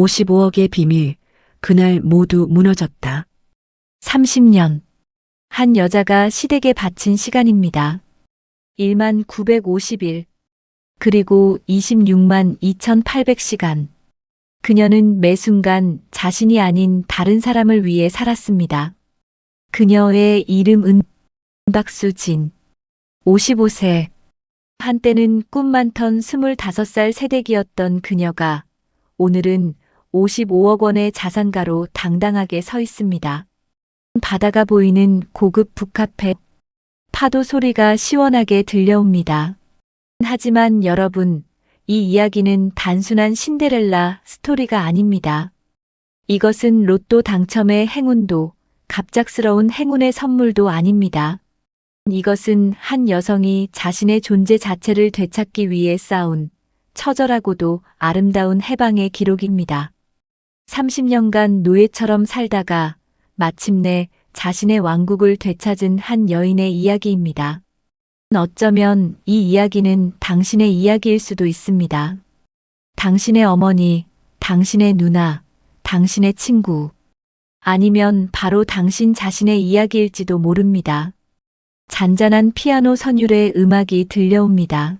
55억의 비밀, 그날 모두 무너졌다. 30년. 한 여자가 시댁에 바친 시간입니다. 1만 950일. 그리고 26만 2800시간. 그녀는 매 순간 자신이 아닌 다른 사람을 위해 살았습니다. 그녀의 이름은 박수진. 55세. 한때는 꿈 많던 25살 새댁이었던 그녀가 오늘은 55억 원의 자산가로 당당하게 서 있습니다. 바다가 보이는 고급 북카페. 파도 소리가 시원하게 들려옵니다. 하지만 여러분, 이 이야기는 단순한 신데렐라 스토리가 아닙니다. 이것은 로또 당첨의 행운도, 갑작스러운 행운의 선물도 아닙니다. 이것은 한 여성이 자신의 존재 자체를 되찾기 위해 싸운 처절하고도 아름다운 해방의 기록입니다. 30년간 노예처럼 살다가 마침내 자신의 왕국을 되찾은 한 여인의 이야기입니다. 어쩌면 이 이야기는 당신의 이야기일 수도 있습니다. 당신의 어머니, 당신의 누나, 당신의 친구, 아니면 바로 당신 자신의 이야기일지도 모릅니다. 잔잔한 피아노 선율의 음악이 들려옵니다.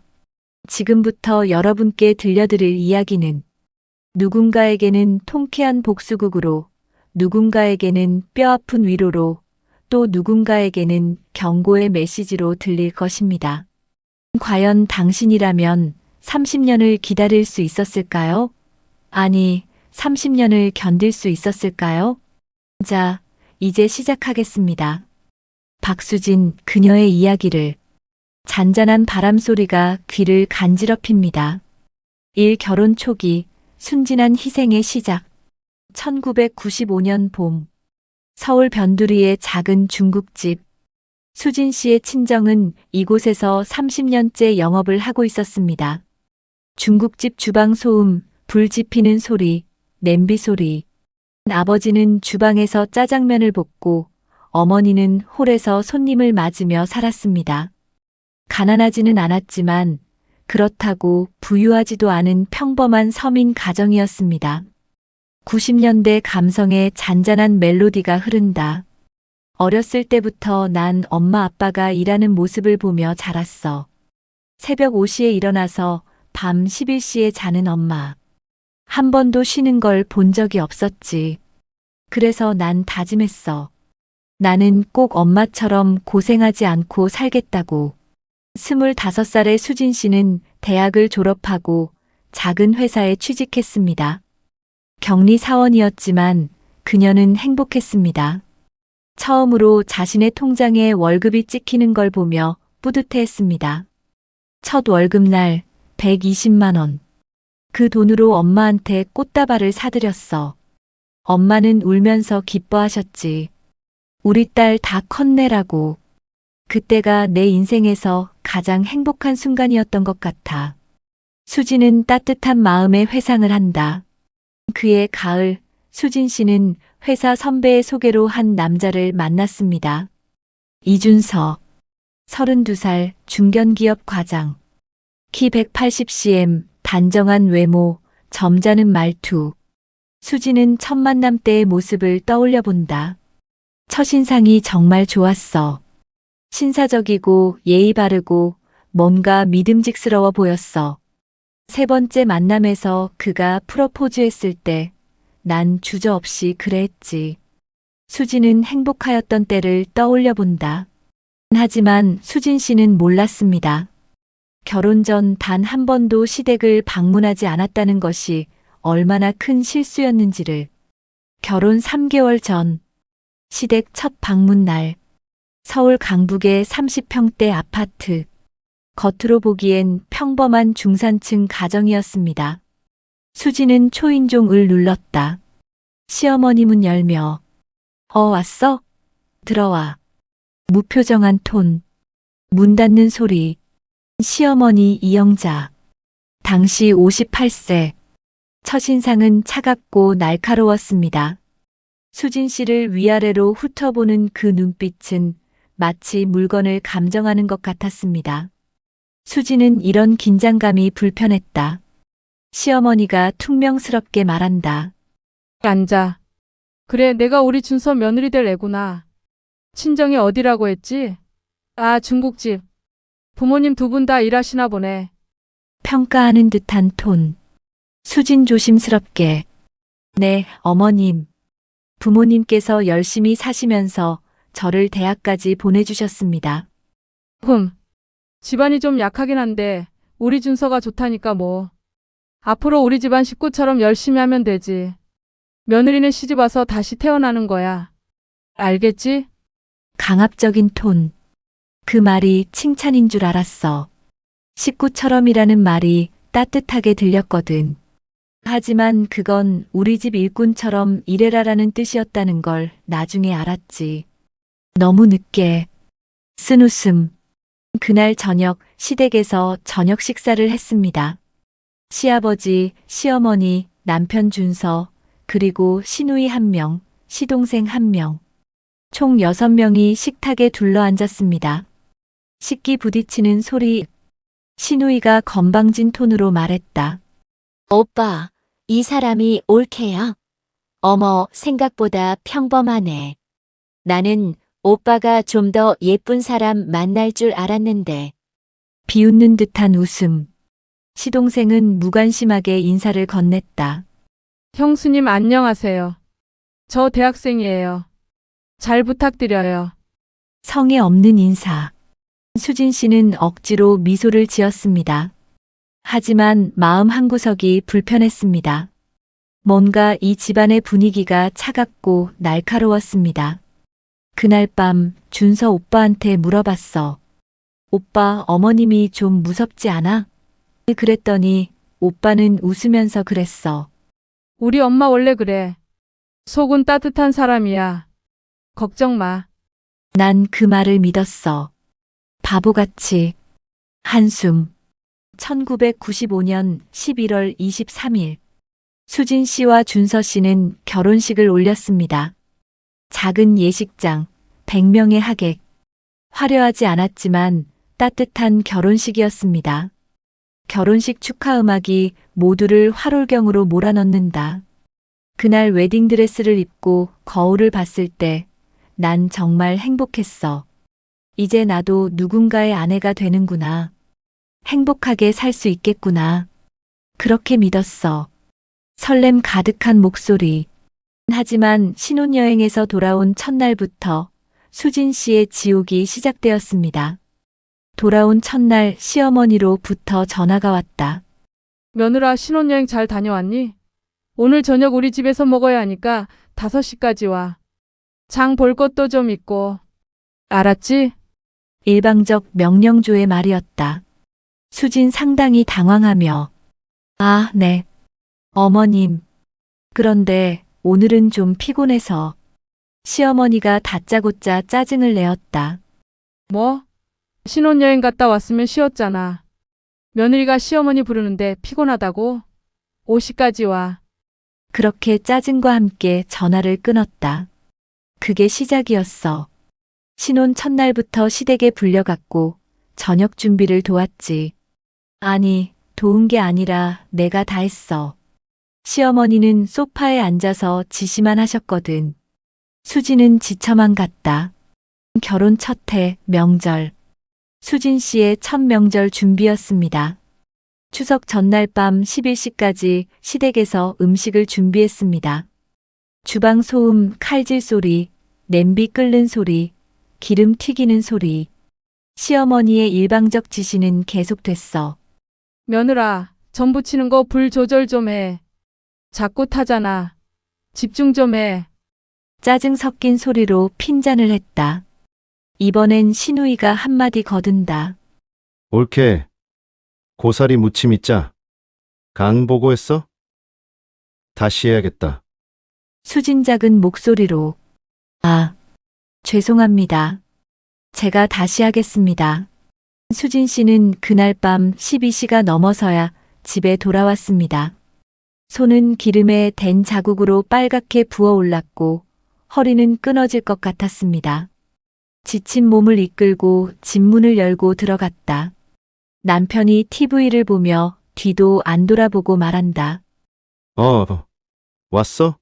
지금부터 여러분께 들려드릴 이야기는 누군가에게는 통쾌한 복수극으로, 누군가에게는 뼈아픈 위로로, 또 누군가에게는 경고의 메시지로 들릴 것입니다. 과연 당신이라면 30년을 기다릴 수 있었을까요? 아니, 30년을 견딜 수 있었을까요? 자, 이제 시작하겠습니다. 박수진, 그녀의 이야기를. 잔잔한 바람 소리가 귀를 간지럽힙니다. 결혼 초기, 순진한 희생의 시작. 1995년 봄. 서울 변두리의 작은 중국집. 수진 씨의 친정은 이곳에서 30년째 영업을 하고 있었습니다. 중국집 주방 소음, 불 지피는 소리, 냄비 소리. 아버지는 주방에서 짜장면을 볶고 어머니는 홀에서 손님을 맞으며 살았습니다. 가난하지는 않았지만 그렇다고 부유하지도 않은 평범한 서민 가정이었습니다. 90년대 감성의 잔잔한 멜로디가 흐른다. 어렸을 때부터 난 엄마 아빠가 일하는 모습을 보며 자랐어. 새벽 5시에 일어나서 밤 11시에 자는 엄마. 한 번도 쉬는 걸 본 적이 없었지. 그래서 난 다짐했어. 나는 꼭 엄마처럼 고생하지 않고 살겠다고. 25살의 수진 씨는 대학을 졸업하고 작은 회사에 취직했습니다. 격리 사원이었지만 그녀는 행복했습니다. 처음으로 자신의 통장에 월급이 찍히는 걸 보며 뿌듯해했습니다. 첫 월급날 120만 원. 그 돈으로 엄마한테 꽃다발을 사드렸어. 엄마는 울면서 기뻐하셨지. 우리 딸 다 컸네라고. 그때가 내 인생에서 가장 행복한 순간이었던 것 같아. 수진은 따뜻한 마음에 회상을 한다. 그해 가을, 수진 씨는 회사 선배의 소개로 한 남자를 만났습니다. 이준석, 32살 중견기업 과장. 키 180cm, 단정한 외모, 점잖은 말투. 수진은 첫 만남 때의 모습을 떠올려 본다. 첫인상이 정말 좋았어. 신사적이고 예의 바르고 뭔가 믿음직스러워 보였어. 세 번째 만남에서 그가 프로포즈했을 때 난 주저없이 그래 했지. 수진은 행복하였던 때를 떠올려 본다. 하지만 수진 씨는 몰랐습니다. 결혼 전 단 한 번도 시댁을 방문하지 않았다는 것이 얼마나 큰 실수였는지를. 결혼 3개월 전, 시댁 첫 방문 날. 서울 강북의 30평대 아파트. 겉으로 보기엔 평범한 중산층 가정이었습니다. 수지는 초인종을 눌렀다. 시어머니 문 열며 왔어? 들어와. 무표정한 톤. 문 닫는 소리. 시어머니 이영자. 당시 58세. 첫인상은 차갑고 날카로웠습니다. 수진 씨를 위아래로 훑어보는 그 눈빛은 마치 물건을 감정하는 것 같았습니다. 수지는 이런 긴장감이 불편했다. 시어머니가 퉁명스럽게 말한다. 앉아. 그래, 내가 우리 준서 며느리 될 애구나. 친정이 어디라고 했지? 아, 중국집. 부모님 두 분 다 일하시나 보네. 평가하는 듯한 톤. 수진 조심스럽게. 네, 어머님. 부모님께서 열심히 사시면서 저를 대학까지 보내주셨습니다. 집안이 좀 약하긴 한데 우리 준서가 좋다니까 뭐. 앞으로 우리 집안 식구처럼 열심히 하면 되지. 며느리는 시집 와서 다시 태어나는 거야. 알겠지? 강압적인 톤. 그 말이 칭찬인 줄 알았어. 식구처럼이라는 말이 따뜻하게 들렸거든. 하지만 그건 우리 집 일꾼처럼 일해라라는 뜻이었다는 걸 나중에 알았지. 너무 늦게. 쓴 웃음. 그날 저녁 시댁에서 저녁 식사를 했습니다. 시아버지, 시어머니, 남편 준서, 그리고 시누이 1명, 시동생 1명. 총 6명이 식탁에 둘러앉았습니다. 식기 부딪히는 소리. 시누이가 건방진 톤으로 말했다. 오빠, 이 사람이 옳게요? 어머, 생각보다 평범하네. 나는 오빠가 좀 더 예쁜 사람 만날 줄 알았는데. 비웃는 듯한 웃음. 시동생은 무관심하게 인사를 건넸다. 형수님 안녕하세요. 저 대학생이에요. 잘 부탁드려요. 성의 없는 인사. 수진 씨는 억지로 미소를 지었습니다. 하지만 마음 한구석이 불편했습니다. 뭔가 이 집안의 분위기가 차갑고 날카로웠습니다. 그날 밤 준서 오빠한테 물어봤어. 오빠, 어머님이 좀 무섭지 않아? 그랬더니 오빠는 웃으면서 그랬어. 우리 엄마 원래 그래. 속은 따뜻한 사람이야. 걱정 마. 난 그 말을 믿었어. 바보같이. 한숨. 1995년 11월 23일. 수진 씨와 준서 씨는 결혼식을 올렸습니다. 작은 예식장, 100명의 하객. 화려하지 않았지만 따뜻한 결혼식이었습니다. 결혼식 축하 음악이 모두를 화롤경으로 몰아넣는다. 그날 웨딩드레스를 입고 거울을 봤을 때 난 정말 행복했어. 이제 나도 누군가의 아내가 되는구나. 행복하게 살 수 있겠구나. 그렇게 믿었어. 설렘 가득한 목소리. 하지만 신혼여행에서 돌아온 첫날부터 수진 씨의 지옥이 시작되었습니다. 돌아온 첫날 시어머니로부터 전화가 왔다. 며느라 신혼여행 잘 다녀왔니? 오늘 저녁 우리 집에서 먹어야 하니까 5시까지 와. 장 볼 것도 좀 있고. 알았지? 일방적 명령조의 말이었다. 수진 상당히 당황하며 아, 네. 어머님. 그런데 오늘은 좀 피곤해서 시어머니가 다짜고짜 짜증을 내었다. 뭐? 신혼여행 갔다 왔으면 쉬었잖아. 며느리가 시어머니 부르는데 피곤하다고? 5시까지 와. 그렇게 짜증과 함께 전화를 끊었다. 그게 시작이었어. 신혼 첫날부터 시댁에 불려갔고 저녁 준비를 도왔지. 아니, 도운 게 아니라 내가 다 했어. 시어머니는 소파에 앉아서 지시만 하셨거든. 수진은 지쳐만 갔다. 결혼 첫 해 명절. 수진 씨의 첫 명절 준비였습니다. 추석 전날 밤 11시까지 시댁에서 음식을 준비했습니다. 주방 소음, 칼질 소리, 냄비 끓는 소리, 기름 튀기는 소리. 시어머니의 일방적 지시는 계속됐어. 며느라, 전 부치는 거 불 조절 좀 해. 자꾸 타잖아. 집중 좀 해. 짜증 섞인 소리로 핀잔을 했다. 이번엔 시누이가 한마디 거둔다. 옳게. 고사리 무침 있자. 강 보고 했어? 다시 해야겠다. 수진 작은 목소리로. 아, 죄송합니다. 제가 다시 하겠습니다. 수진 씨는 그날 밤 12시가 넘어서야 집에 돌아왔습니다. 손은 기름에 댄 자국으로 빨갛게 부어올랐고 허리는 끊어질 것 같았습니다. 지친 몸을 이끌고 집 문을 열고 들어갔다. 남편이 TV를 보며 뒤도 안 돌아보고 말한다. 왔어?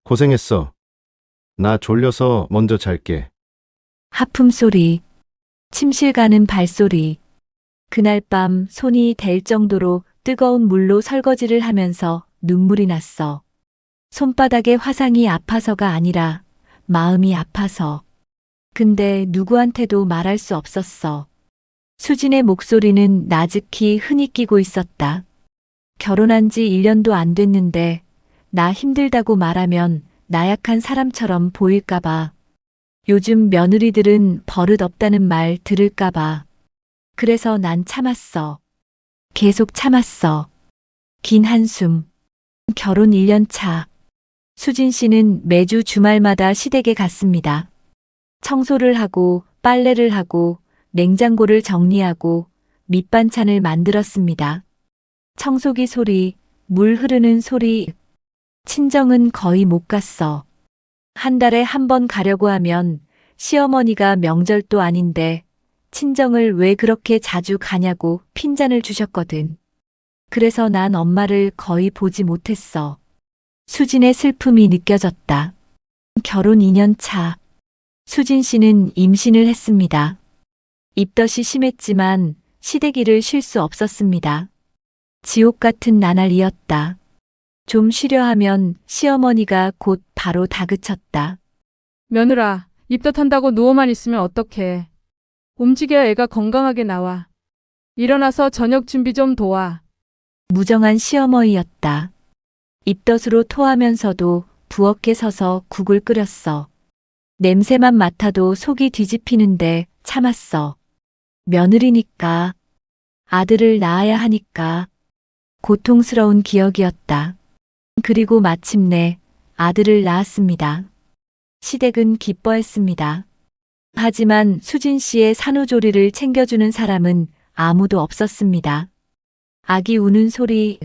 고생했어. 나 졸려서 먼저 잘게. 하품 소리, 침실 가는 발소리. 그날 밤 손이 댈 정도로 뜨거운 물로 설거지를 하면서 눈물이 났어. 손바닥에 화상이 아파서가 아니라 마음이 아파서. 근데 누구한테도 말할 수 없었어. 수진의 목소리는 나즈키 흐느끼고 있었다. 결혼한 지 1년도 안 됐는데 나 힘들다고 말하면 나약한 사람처럼 보일까봐. 요즘 며느리들은 버릇 없다는 말 들을까봐. 그래서 난 참았어. 계속 참았어. 긴 한숨. 결혼 1년 차. 수진 씨는 매주 주말마다 시댁에 갔습니다. 청소를 하고 빨래를 하고 냉장고를 정리하고 밑반찬을 만들었습니다. 청소기 소리, 물 흐르는 소리. 친정은 거의 못 갔어. 한 달에 한 번 가려고 하면 시어머니가 명절도 아닌데 친정을 왜 그렇게 자주 가냐고 핀잔을 주셨거든. 그래서 난 엄마를 거의 보지 못했어. 수진의 슬픔이 느껴졌다. 결혼 2년 차. 수진 씨는 임신을 했습니다. 입덧이 심했지만 시댁일을 쉴 수 없었습니다. 지옥 같은 나날이었다. 좀 쉬려 하면 시어머니가 곧 바로 다그쳤다. 며느라, 입덧한다고 누워만 있으면 어떡해. 움직여야 애가 건강하게 나와. 일어나서 저녁 준비 좀 도와. 무정한 시어머니였다. 입덧으로 토하면서도 부엌에 서서 국을 끓였어. 냄새만 맡아도 속이 뒤집히는데 참았어. 며느리니까, 아들을 낳아야 하니까. 고통스러운 기억이었다. 그리고 마침내 아들을 낳았습니다. 시댁은 기뻐했습니다. 하지만 수진 씨의 산후조리를 챙겨주는 사람은 아무도 없었습니다. 아기 우는 소리.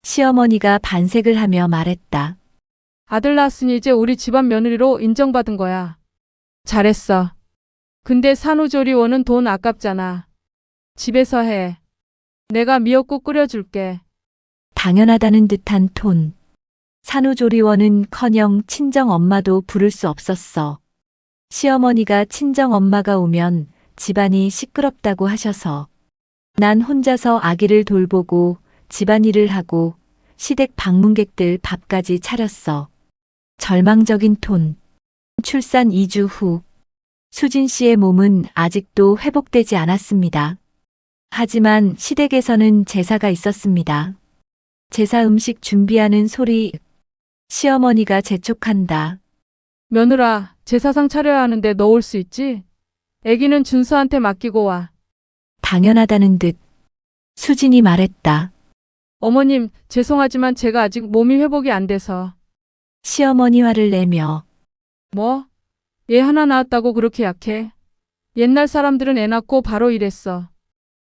시어머니가 반색을 하며 말했다. 아들 낳았으니 이제 우리 집안 며느리로 인정받은 거야. 잘했어. 근데 산후조리원은 돈 아깝잖아. 집에서 해. 내가 미역국 끓여줄게. 당연하다는 듯한 톤. 산후조리원은커녕 친정엄마도 부를 수 없었어. 시어머니가 친정엄마가 오면 집안이 시끄럽다고 하셔서. 난 혼자서 아기를 돌보고 집안일을 하고 시댁 방문객들 밥까지 차렸어. 절망적인 톤. 출산 2주 후. 수진 씨의 몸은 아직도 회복되지 않았습니다. 하지만 시댁에서는 제사가 있었습니다. 제사 음식 준비하는 소리. 시어머니가 재촉한다. 며느라, 제사상 차려야 하는데 너 올 수 있지? 애기는 준수한테 맡기고 와. 당연하다는 듯 수진이 말했다. 어머님, 죄송하지만 제가 아직 몸이 회복이 안 돼서. 시어머니 화를 내며. 뭐? 얘 하나 낳았다고 그렇게 약해? 옛날 사람들은 애 낳고 바로 일했어.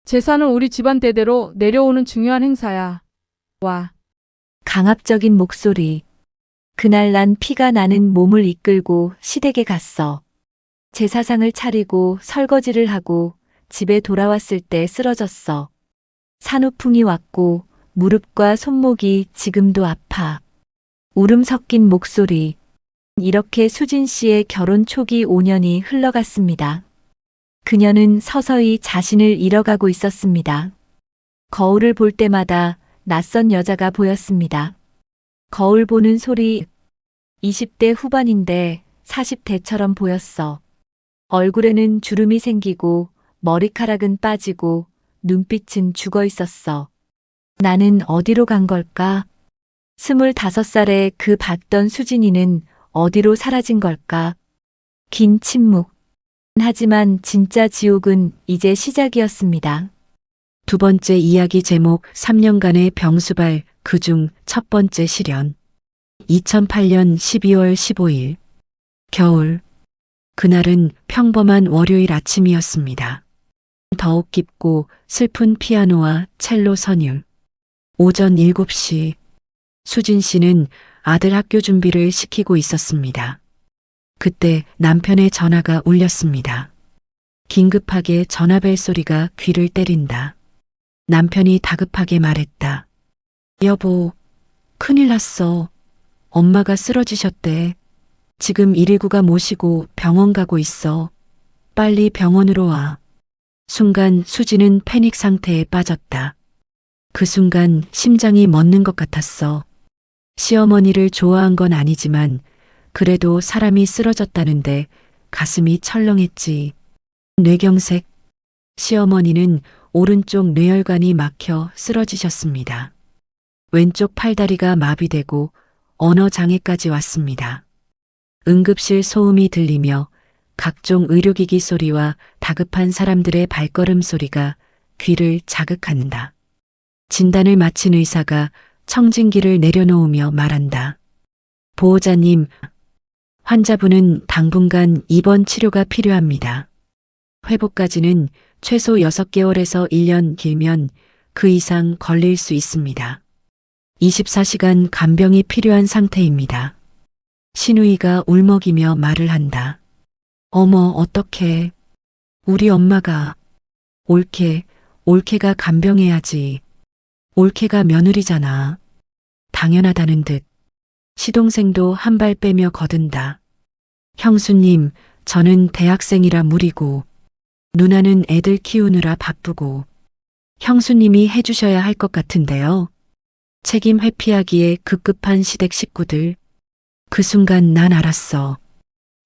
제사는 우리 집안 대대로 내려오는 중요한 행사야. 와. 강압적인 목소리. 그날 난 피가 나는 몸을 이끌고 시댁에 갔어. 제사상을 차리고 설거지를 하고 집에 돌아왔을 때 쓰러졌어. 산후풍이 왔고 무릎과 손목이 지금도 아파. 울음 섞인 목소리. 이렇게 수진 씨의 결혼 초기 5년이 흘러갔습니다. 그녀는 서서히 자신을 잃어가고 있었습니다. 거울을 볼 때마다 낯선 여자가 보였습니다. 거울 보는 소리. 20대 후반인데 40대처럼 보였어. 얼굴에는 주름이 생기고 머리카락은 빠지고 눈빛은 죽어 있었어. 나는 어디로 간 걸까? 25살에 그 봤던 수진이는 어디로 사라진 걸까? 긴 침묵. 하지만 진짜 지옥은 이제 시작이었습니다. 두 번째 이야기 제목 3년간의 병수발 그중 첫 번째 실현. 2008년 12월 15일. 겨울. 그날은 평범한 월요일 아침이었습니다. 더욱 깊고 슬픈 피아노와 첼로 선율. 오전 7시. 수진 씨는 아들 학교 준비를 시키고 있었습니다. 그때 남편의 전화가 울렸습니다. 긴급하게 전화벨 소리가 귀를 때린다. 남편이 다급하게 말했다. 여보, 큰일 났어. 엄마가 쓰러지셨대. 지금 119가 모시고 병원 가고 있어. 빨리 병원으로 와. 순간 수지는 패닉 상태에 빠졌다. 그 순간 심장이 멎는 것 같았어. 시어머니를 좋아한 건 아니지만 그래도 사람이 쓰러졌다는데 가슴이 철렁했지. 뇌경색. 시어머니는 오른쪽 뇌혈관이 막혀 쓰러지셨습니다. 왼쪽 팔다리가 마비되고 언어 장애까지 왔습니다. 응급실 소음이 들리며 각종 의료기기 소리와 다급한 사람들의 발걸음 소리가 귀를 자극한다. 진단을 마친 의사가 청진기를 내려놓으며 말한다. 보호자님, 환자분은 당분간 입원 치료가 필요합니다. 회복까지는 최소 6개월에서 1년, 길면 그 이상 걸릴 수 있습니다. 24시간 간병이 필요한 상태입니다. 신우이가 울먹이며 말을 한다. 어머, 어떡해. 우리 엄마가. 올케가 간병해야지. 올케가 며느리잖아. 당연하다는 듯. 시동생도 한 발 빼며 거든다. 형수님, 저는 대학생이라 무리고, 누나는 애들 키우느라 바쁘고, 형수님이 해주셔야 할 것 같은데요. 책임 회피하기에 급급한 시댁 식구들. 그 순간 난 알았어.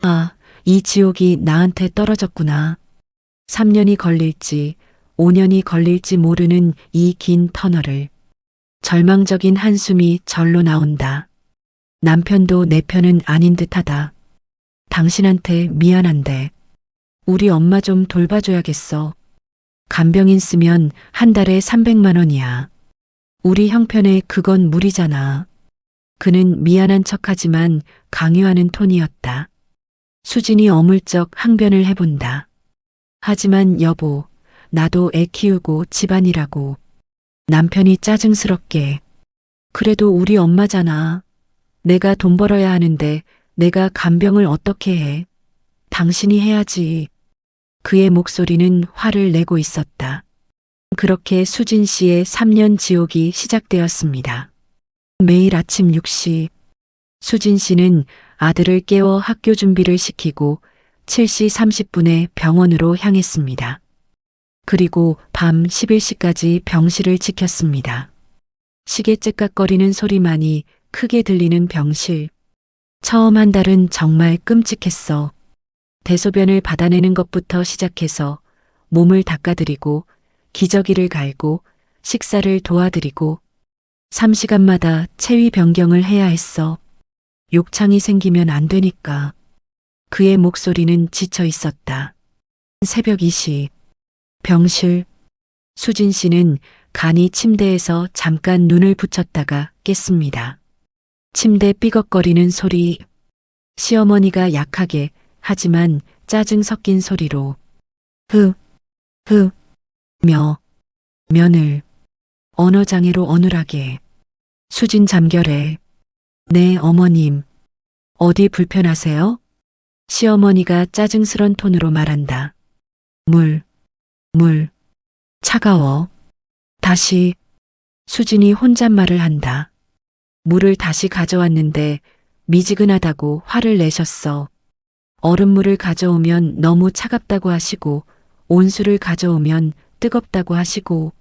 아, 이 지옥이 나한테 떨어졌구나. 3년이 걸릴지 5년이 걸릴지 모르는 이 긴 터널을. 절망적인 한숨이 절로 나온다. 남편도 내 편은 아닌 듯하다. 당신한테 미안한데 우리 엄마 좀 돌봐줘야겠어. 간병인 쓰면 한 달에 300만 원이야. 우리 형편에 그건 무리잖아. 그는 미안한 척하지만 강요하는 톤이었다. 수진이 어물쩍 항변을 해본다. 하지만 여보, 나도 애 키우고 집안이라고. 남편이 짜증스럽게. 그래도 우리 엄마잖아. 내가 돈 벌어야 하는데 내가 간병을 어떻게 해. 당신이 해야지. 그의 목소리는 화를 내고 있었다. 그렇게 수진 씨의 3년 지옥이 시작되었습니다. 매일 아침 6시, 수진 씨는 아들을 깨워 학교 준비를 시키고 7시 30분에 병원으로 향했습니다. 그리고 밤 11시까지 병실을 지켰습니다. 시계 째깍거리는 소리만이 크게 들리는 병실. 처음 한 달은 정말 끔찍했어. 대소변을 받아내는 것부터 시작해서 몸을 닦아드리고 기저귀를 갈고 식사를 도와드리고 3시간마다 체위 변경을 해야 했어. 욕창이 생기면 안 되니까. 그의 목소리는 지쳐 있었다. 새벽 2시. 병실. 수진 씨는 간이 침대에서 잠깐 눈을 붙였다가 깼습니다. 침대 삐걱거리는 소리. 시어머니가 약하게 하지만 짜증 섞인 소리로 면을 언어장애로 어눌하게. 수진 잠결에. 네, 어머님. 어디 불편하세요? 시어머니가 짜증스런 톤으로 말한다. 물. 차가워. 다시. 수진이 혼잣말을 한다. 물을 다시 가져왔는데 미지근하다고 화를 내셨어. 얼음물을 가져오면 너무 차갑다고 하시고 온수를 가져오면 뜨겁다고 하시고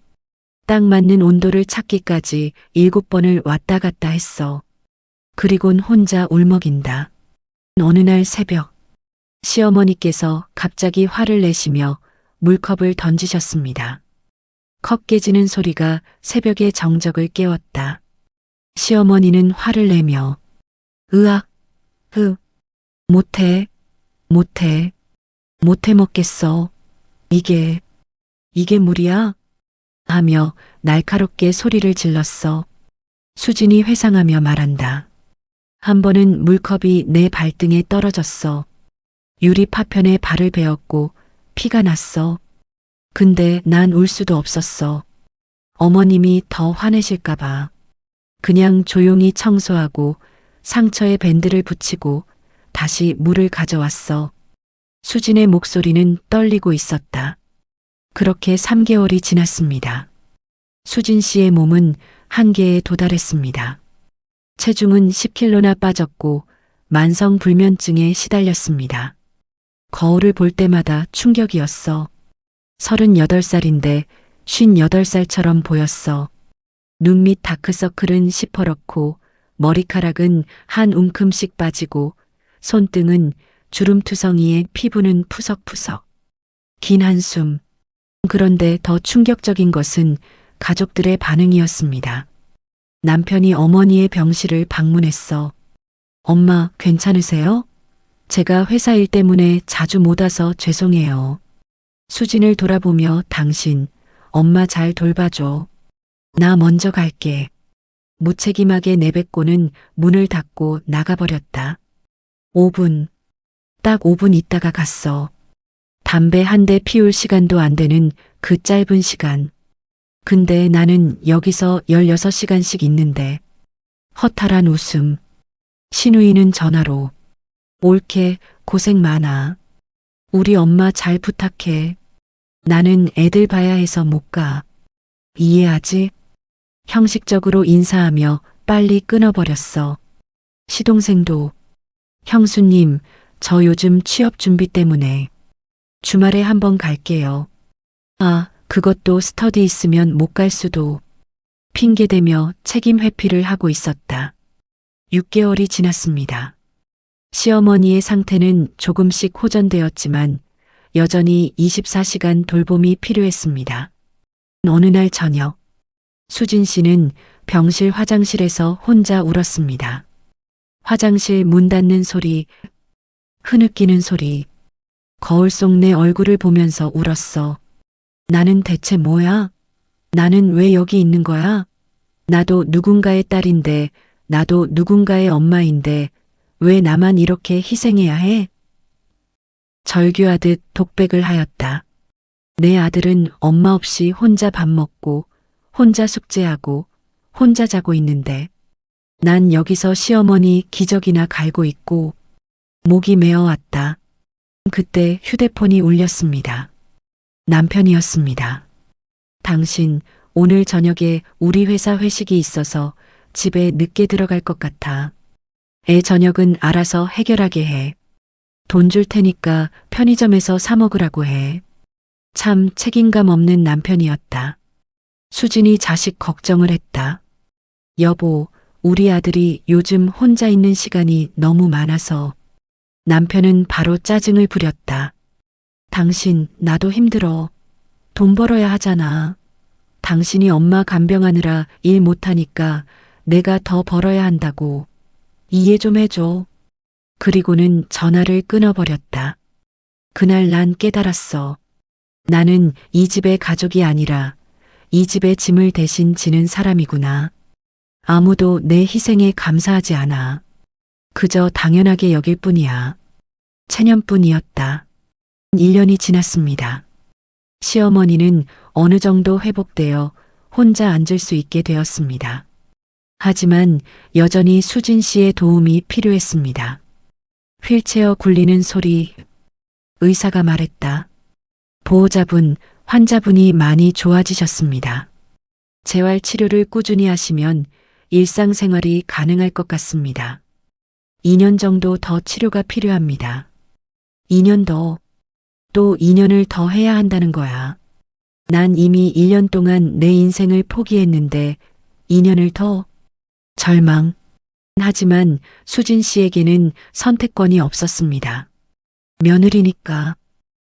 딱 맞는 온도를 찾기까지 7번을 왔다 갔다 했어. 그리곤 혼자 울먹인다. 어느 날 새벽, 시어머니께서 갑자기 화를 내시며 물컵을 던지셨습니다. 컵 깨지는 소리가 새벽의 정적을 깨웠다. 시어머니는 화를 내며 못해 먹겠어. 이게 물이야? 하며 날카롭게 소리를 질렀어. 수진이 회상하며 말한다. 한 번은 물컵이 내 발등에 떨어졌어. 유리 파편에 발을 베었고 피가 났어. 근데 난 울 수도 없었어. 어머님이 더 화내실까봐. 그냥 조용히 청소하고 상처에 밴드를 붙이고 다시 물을 가져왔어. 수진의 목소리는 떨리고 있었다. 그렇게 3개월이 지났습니다. 수진 씨의 몸은 한계에 도달했습니다. 체중은 10kg나 빠졌고 만성불면증에 시달렸습니다. 거울을 볼 때마다 충격이었어. 38살인데 58살처럼 보였어. 눈 밑 다크서클은 시퍼렇고 머리카락은 한 움큼씩 빠지고 손등은 주름투성이에 피부는 푸석푸석. 긴 한숨. 그런데 더 충격적인 것은 가족들의 반응이었습니다. 남편이 어머니의 병실을 방문했어. 엄마, 괜찮으세요? 제가 회사 일 때문에 자주 못 와서 죄송해요. 수진을 돌아보며 당신, 엄마 잘 돌봐줘. 나 먼저 갈게. 무책임하게 내뱉고는 문을 닫고 나가버렸다. 5분. 딱 5분 있다가 갔어. 담배 한 대 피울 시간도 안 되는 그 짧은 시간. 근데 나는 여기서 16시간씩 있는데. 허탈한 웃음. 신우이는 전화로. 올케, 고생 많아. 우리 엄마 잘 부탁해. 나는 애들 봐야 해서 못 가. 이해하지? 형식적으로 인사하며 빨리 끊어버렸어. 시동생도. 형수님, 저 요즘 취업 준비 때문에. 주말에 한번 갈게요. 아, 그것도 스터디 있으면 못 갈 수도. 핑계대며 책임 회피를 하고 있었다. 6개월이 지났습니다. 시어머니의 상태는 조금씩 호전되었지만 여전히 24시간 돌봄이 필요했습니다. 어느 날 저녁, 수진 씨는 병실 화장실에서 혼자 울었습니다. 화장실 문 닫는 소리, 흐느끼는 소리, 거울 속 내 얼굴을 보면서 울었어. 나는 대체 뭐야? 나는 왜 여기 있는 거야? 나도 누군가의 딸인데, 나도 누군가의 엄마인데, 왜 나만 이렇게 희생해야 해? 절규하듯 독백을 하였다. 내 아들은 엄마 없이 혼자 밥 먹고, 혼자 숙제하고, 혼자 자고 있는데, 난 여기서 시어머니 기저귀나 갈고 있고, 목이 메어왔다. 그때 휴대폰이 울렸습니다. 남편이었습니다. 당신, 오늘 저녁에 우리 회사 회식이 있어서 집에 늦게 들어갈 것 같아. 애 저녁은 알아서 해결하게 해. 돈 줄 테니까 편의점에서 사 먹으라고 해. 참 책임감 없는 남편이었다. 수진이 자식 걱정을 했다. 여보, 우리 아들이 요즘 혼자 있는 시간이 너무 많아서. 남편은 바로 짜증을 부렸다. 당신, 나도 힘들어. 돈 벌어야 하잖아. 당신이 엄마 간병하느라 일 못하니까 내가 더 벌어야 한다고. 이해 좀 해줘. 그리고는 전화를 끊어버렸다. 그날 난 깨달았어. 나는 이 집의 가족이 아니라 이 집의 짐을 대신 지는 사람이구나. 아무도 내 희생에 감사하지 않아. 그저 당연하게 여길 뿐이야. 체년뿐이었다. 1년이 지났습니다. 시어머니는 어느 정도 회복되어 혼자 앉을 수 있게 되었습니다. 하지만 여전히 수진 씨의 도움이 필요했습니다. 휠체어 굴리는 소리, 의사가 말했다. 보호자분, 환자분이 많이 좋아지셨습니다. 재활 치료를 꾸준히 하시면 일상생활이 가능할 것 같습니다. 2년 정도 더 치료가 필요합니다. 2년 더, 또 2년을 더 해야 한다는 거야. 난 이미 1년 동안 내 인생을 포기했는데 2년을 더? 절망. 하지만 수진 씨에게는 선택권이 없었습니다. 며느리니까,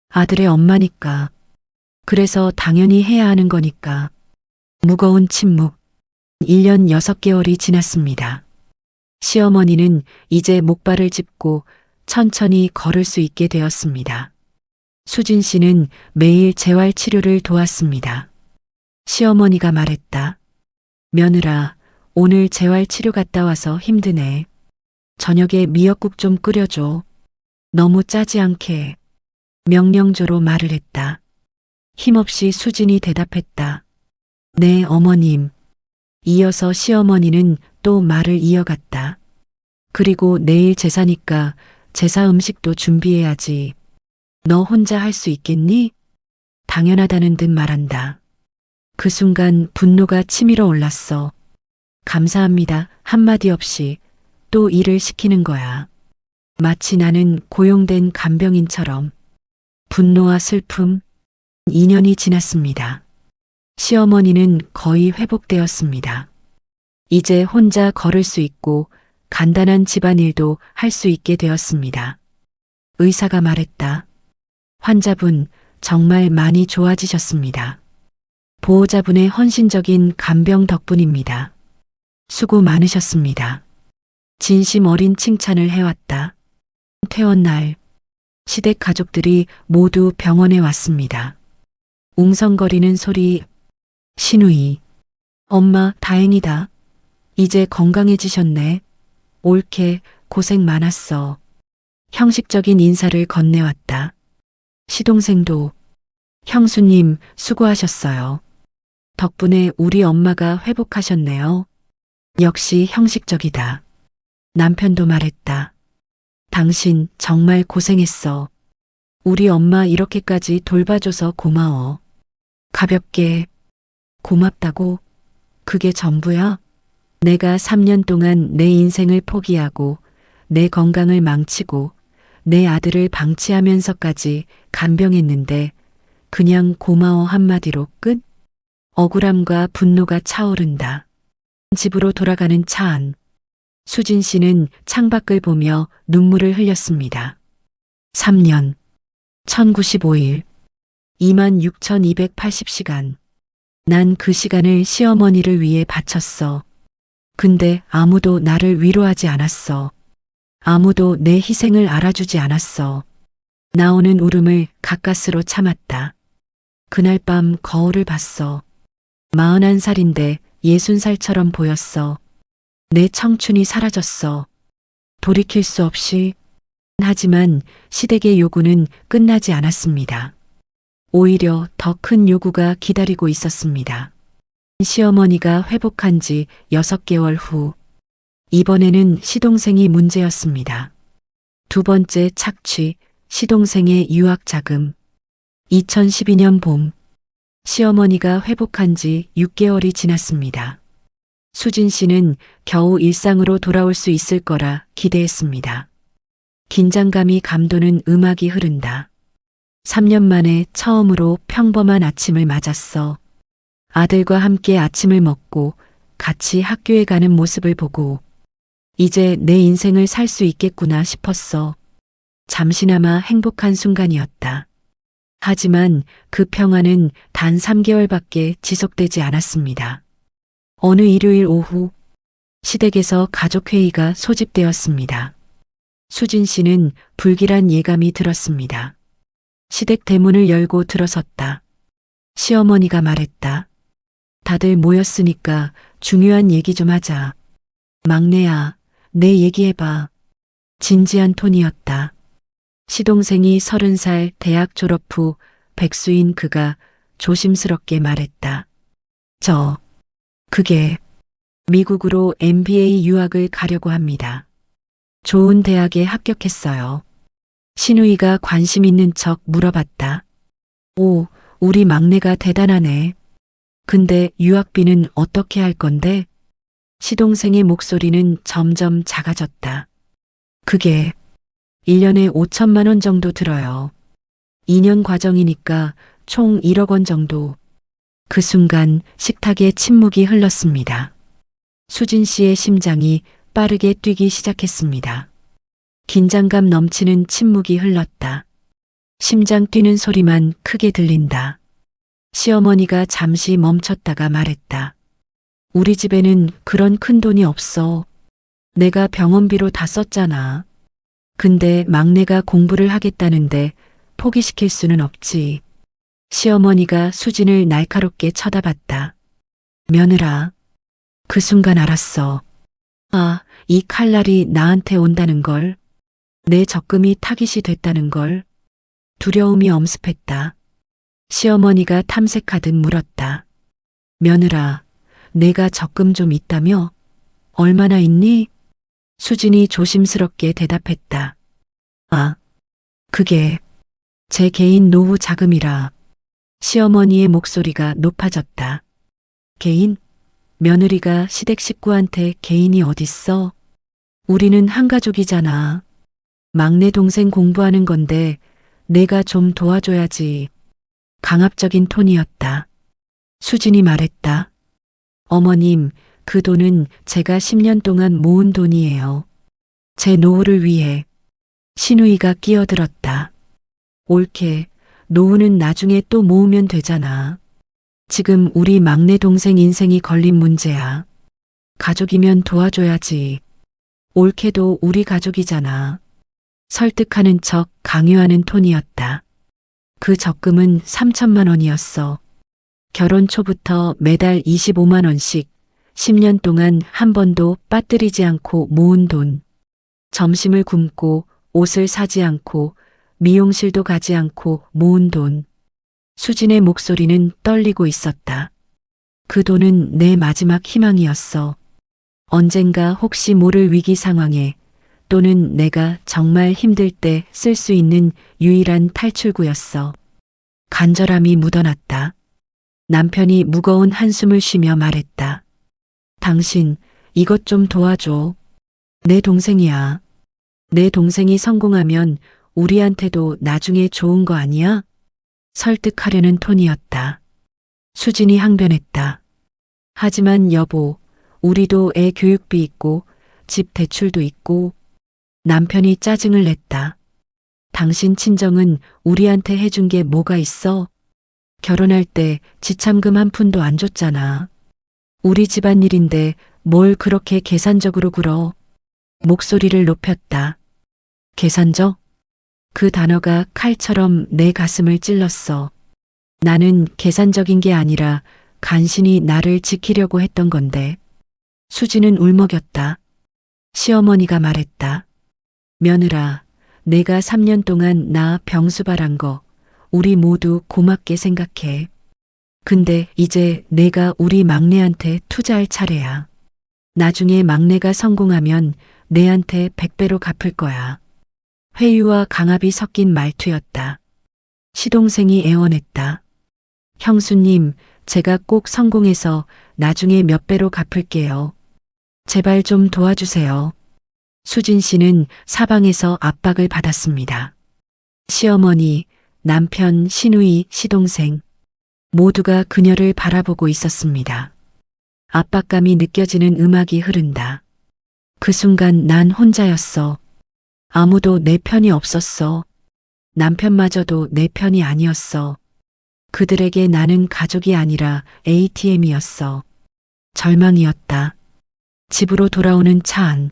아들의 엄마니까, 그래서 당연히 해야 하는 거니까. 무거운 침묵. 1년 6개월이 지났습니다. 시어머니는 이제 목발을 짚고 천천히 걸을 수 있게 되었습니다. 수진 씨는 매일 재활 치료를 도왔습니다. 시어머니가 말했다. 며느라, 오늘 재활 치료 갔다 와서 힘드네. 저녁에 미역국 좀 끓여줘. 너무 짜지 않게. 명령조로 말을 했다. 힘없이 수진이 대답했다. 네, 어머님. 이어서 시어머니는 또 말을 이어갔다. 그리고 내일 제사니까 제사 음식도 준비해야지. 너 혼자 할 수 있겠니? 당연하다는 듯 말한다. 그 순간 분노가 치밀어 올랐어. 감사합니다. 한마디 없이 또 일을 시키는 거야. 마치 나는 고용된 간병인처럼. 분노와 슬픔, 2년이 지났습니다. 시어머니는 거의 회복되었습니다. 이제 혼자 걸을 수 있고 간단한 집안일도 할 수 있게 되었습니다. 의사가 말했다. 환자분 정말 많이 좋아지셨습니다. 보호자분의 헌신적인 간병 덕분입니다. 수고 많으셨습니다. 진심 어린 칭찬을 해왔다. 퇴원날, 시댁 가족들이 모두 병원에 왔습니다. 웅성거리는 소리, 신우이. 엄마, 다행이다. 이제 건강해지셨네. 옳게 고생 많았어. 형식적인 인사를 건네왔다. 시동생도, 형수님, 수고하셨어요. 덕분에 우리 엄마가 회복하셨네요. 역시 형식적이다. 남편도 말했다. 당신 정말 고생했어. 우리 엄마 이렇게까지 돌봐줘서 고마워. 가볍게, 고맙다고? 그게 전부야? 내가 3년 동안 내 인생을 포기하고 내 건강을 망치고 내 아들을 방치하면서까지 간병했는데 그냥 고마워 한마디로 끝? 억울함과 분노가 차오른다. 집으로 돌아가는 차 안. 수진 씨는 창밖을 보며 눈물을 흘렸습니다. 3년, 1095일, 26,280시간. 난 그 시간을 시어머니를 위해 바쳤어. 근데 아무도 나를 위로하지 않았어. 아무도 내 희생을 알아주지 않았어. 나오는 울음을 가까스로 참았다. 그날 밤 거울을 봤어. 41살인데 60살처럼 보였어. 내 청춘이 사라졌어. 돌이킬 수 없이. 하지만 시댁의 요구는 끝나지 않았습니다. 오히려 더 큰 요구가 기다리고 있었습니다. 시어머니가 회복한 지 6개월 후, 이번에는 시동생이 문제였습니다. 두 번째 착취, 시동생의 유학 자금. 2012년 봄, 시어머니가 회복한 지 6개월이 지났습니다. 수진 씨는 겨우 일상으로 돌아올 수 있을 거라 기대했습니다. 긴장감이 감도는 음악이 흐른다. 3년 만에 처음으로 평범한 아침을 맞았어. 아들과 함께 아침을 먹고 같이 학교에 가는 모습을 보고 이제 내 인생을 살 수 있겠구나 싶었어. 잠시나마 행복한 순간이었다. 하지만 그 평화는 단 3개월밖에 지속되지 않았습니다. 어느 일요일 오후, 시댁에서 가족회의가 소집되었습니다. 수진 씨는 불길한 예감이 들었습니다. 시댁 대문을 열고 들어섰다. 시어머니가 말했다. 다들 모였으니까 중요한 얘기 좀 하자. 막내야, 내 얘기해봐. 진지한 톤이었다. 시동생이 30살 대학 졸업 후 백수인 그가 조심스럽게 말했다. 그게 미국으로 MBA 유학을 가려고 합니다. 좋은 대학에 합격했어요. 신우이가 관심 있는 척 물어봤다. 오, 우리 막내가 대단하네. 근데 유학비는 어떻게 할 건데? 시동생의 목소리는 점점 작아졌다. 그게 1년에 5천만 원 정도 들어요. 2년 과정이니까 총 1억 원 정도. 그 순간 식탁에 침묵이 흘렀습니다. 수진 씨의 심장이 빠르게 뛰기 시작했습니다. 긴장감 넘치는 침묵이 흘렀다. 심장 뛰는 소리만 크게 들린다. 시어머니가 잠시 멈췄다가 말했다. 우리 집에는 그런 큰 돈이 없어. 내가 병원비로 다 썼잖아. 근데 막내가 공부를 하겠다는데 포기시킬 수는 없지. 시어머니가 수진을 날카롭게 쳐다봤다. 며느라. 그 순간 알았어. 아, 이 칼날이 나한테 온다는 걸. 내 적금이 타깃이 됐다는 걸. 두려움이 엄습했다. 시어머니가 탐색하듯 물었다. 며느라, 내가 적금 좀 있다며? 얼마나 있니? 수진이 조심스럽게 대답했다. 아, 그게 제 개인 노후 자금이라. 시어머니의 목소리가 높아졌다. 개인? 며느리가 시댁 식구한테 개인이 어딨어? 우리는 한 가족이잖아. 막내 동생 공부하는 건데 내가 좀 도와줘야지. 강압적인 톤이었다. 수진이 말했다. 어머님, 그 돈은 제가 10년 동안 모은 돈이에요. 제 노후를 위해. 신우이가 끼어들었다. 옳게, 노후는 나중에 또 모으면 되잖아. 지금 우리 막내 동생 인생이 걸린 문제야. 가족이면 도와줘야지. 옳게도 우리 가족이잖아. 설득하는 척 강요하는 톤이었다. 그 적금은 3천만 원이었어. 결혼 초부터 매달 25만 원씩 10년 동안 한 번도 빠뜨리지 않고 모은 돈. 점심을 굶고 옷을 사지 않고 미용실도 가지 않고 모은 돈. 수진의 목소리는 떨리고 있었다. 그 돈은 내 마지막 희망이었어. 언젠가 혹시 모를 위기 상황에 또는 내가 정말 힘들 때 쓸 수 있는 유일한 탈출구였어. 간절함이 묻어났다. 남편이 무거운 한숨을 쉬며 말했다. 당신, 이것 좀 도와줘. 내 동생이야. 내 동생이 성공하면 우리한테도 나중에 좋은 거 아니야? 설득하려는 톤이었다. 수진이 항변했다. 하지만 여보, 우리도 애 교육비 있고 집 대출도 있고. 남편이 짜증을 냈다. 당신 친정은 우리한테 해준 게 뭐가 있어? 결혼할 때 지참금 한 푼도 안 줬잖아. 우리 집안일인데 뭘 그렇게 계산적으로 굴어? 목소리를 높였다. 계산적? 그 단어가 칼처럼 내 가슴을 찔렀어. 나는 계산적인 게 아니라 간신히 나를 지키려고 했던 건데. 수지는 울먹였다. 시어머니가 말했다. 며느라, 내가 3년 동안 나 병수발한 거 우리 모두 고맙게 생각해. 근데 이제 내가 우리 막내한테 투자할 차례야. 나중에 막내가 성공하면 내한테 100배로 갚을 거야. 회유와 강압이 섞인 말투였다. 시동생이 애원했다. 형수님, 제가 꼭 성공해서 나중에 몇 배로 갚을게요. 제발 좀 도와주세요. 수진 씨는 사방에서 압박을 받았습니다. 시어머니, 남편, 시누이, 시동생 모두가 그녀를 바라보고 있었습니다. 압박감이 느껴지는 음악이 흐른다. 그 순간 난 혼자였어. 아무도 내 편이 없었어. 남편마저도 내 편이 아니었어. 그들에게 나는 가족이 아니라 ATM이었어. 절망이었다. 집으로 돌아오는 차 안.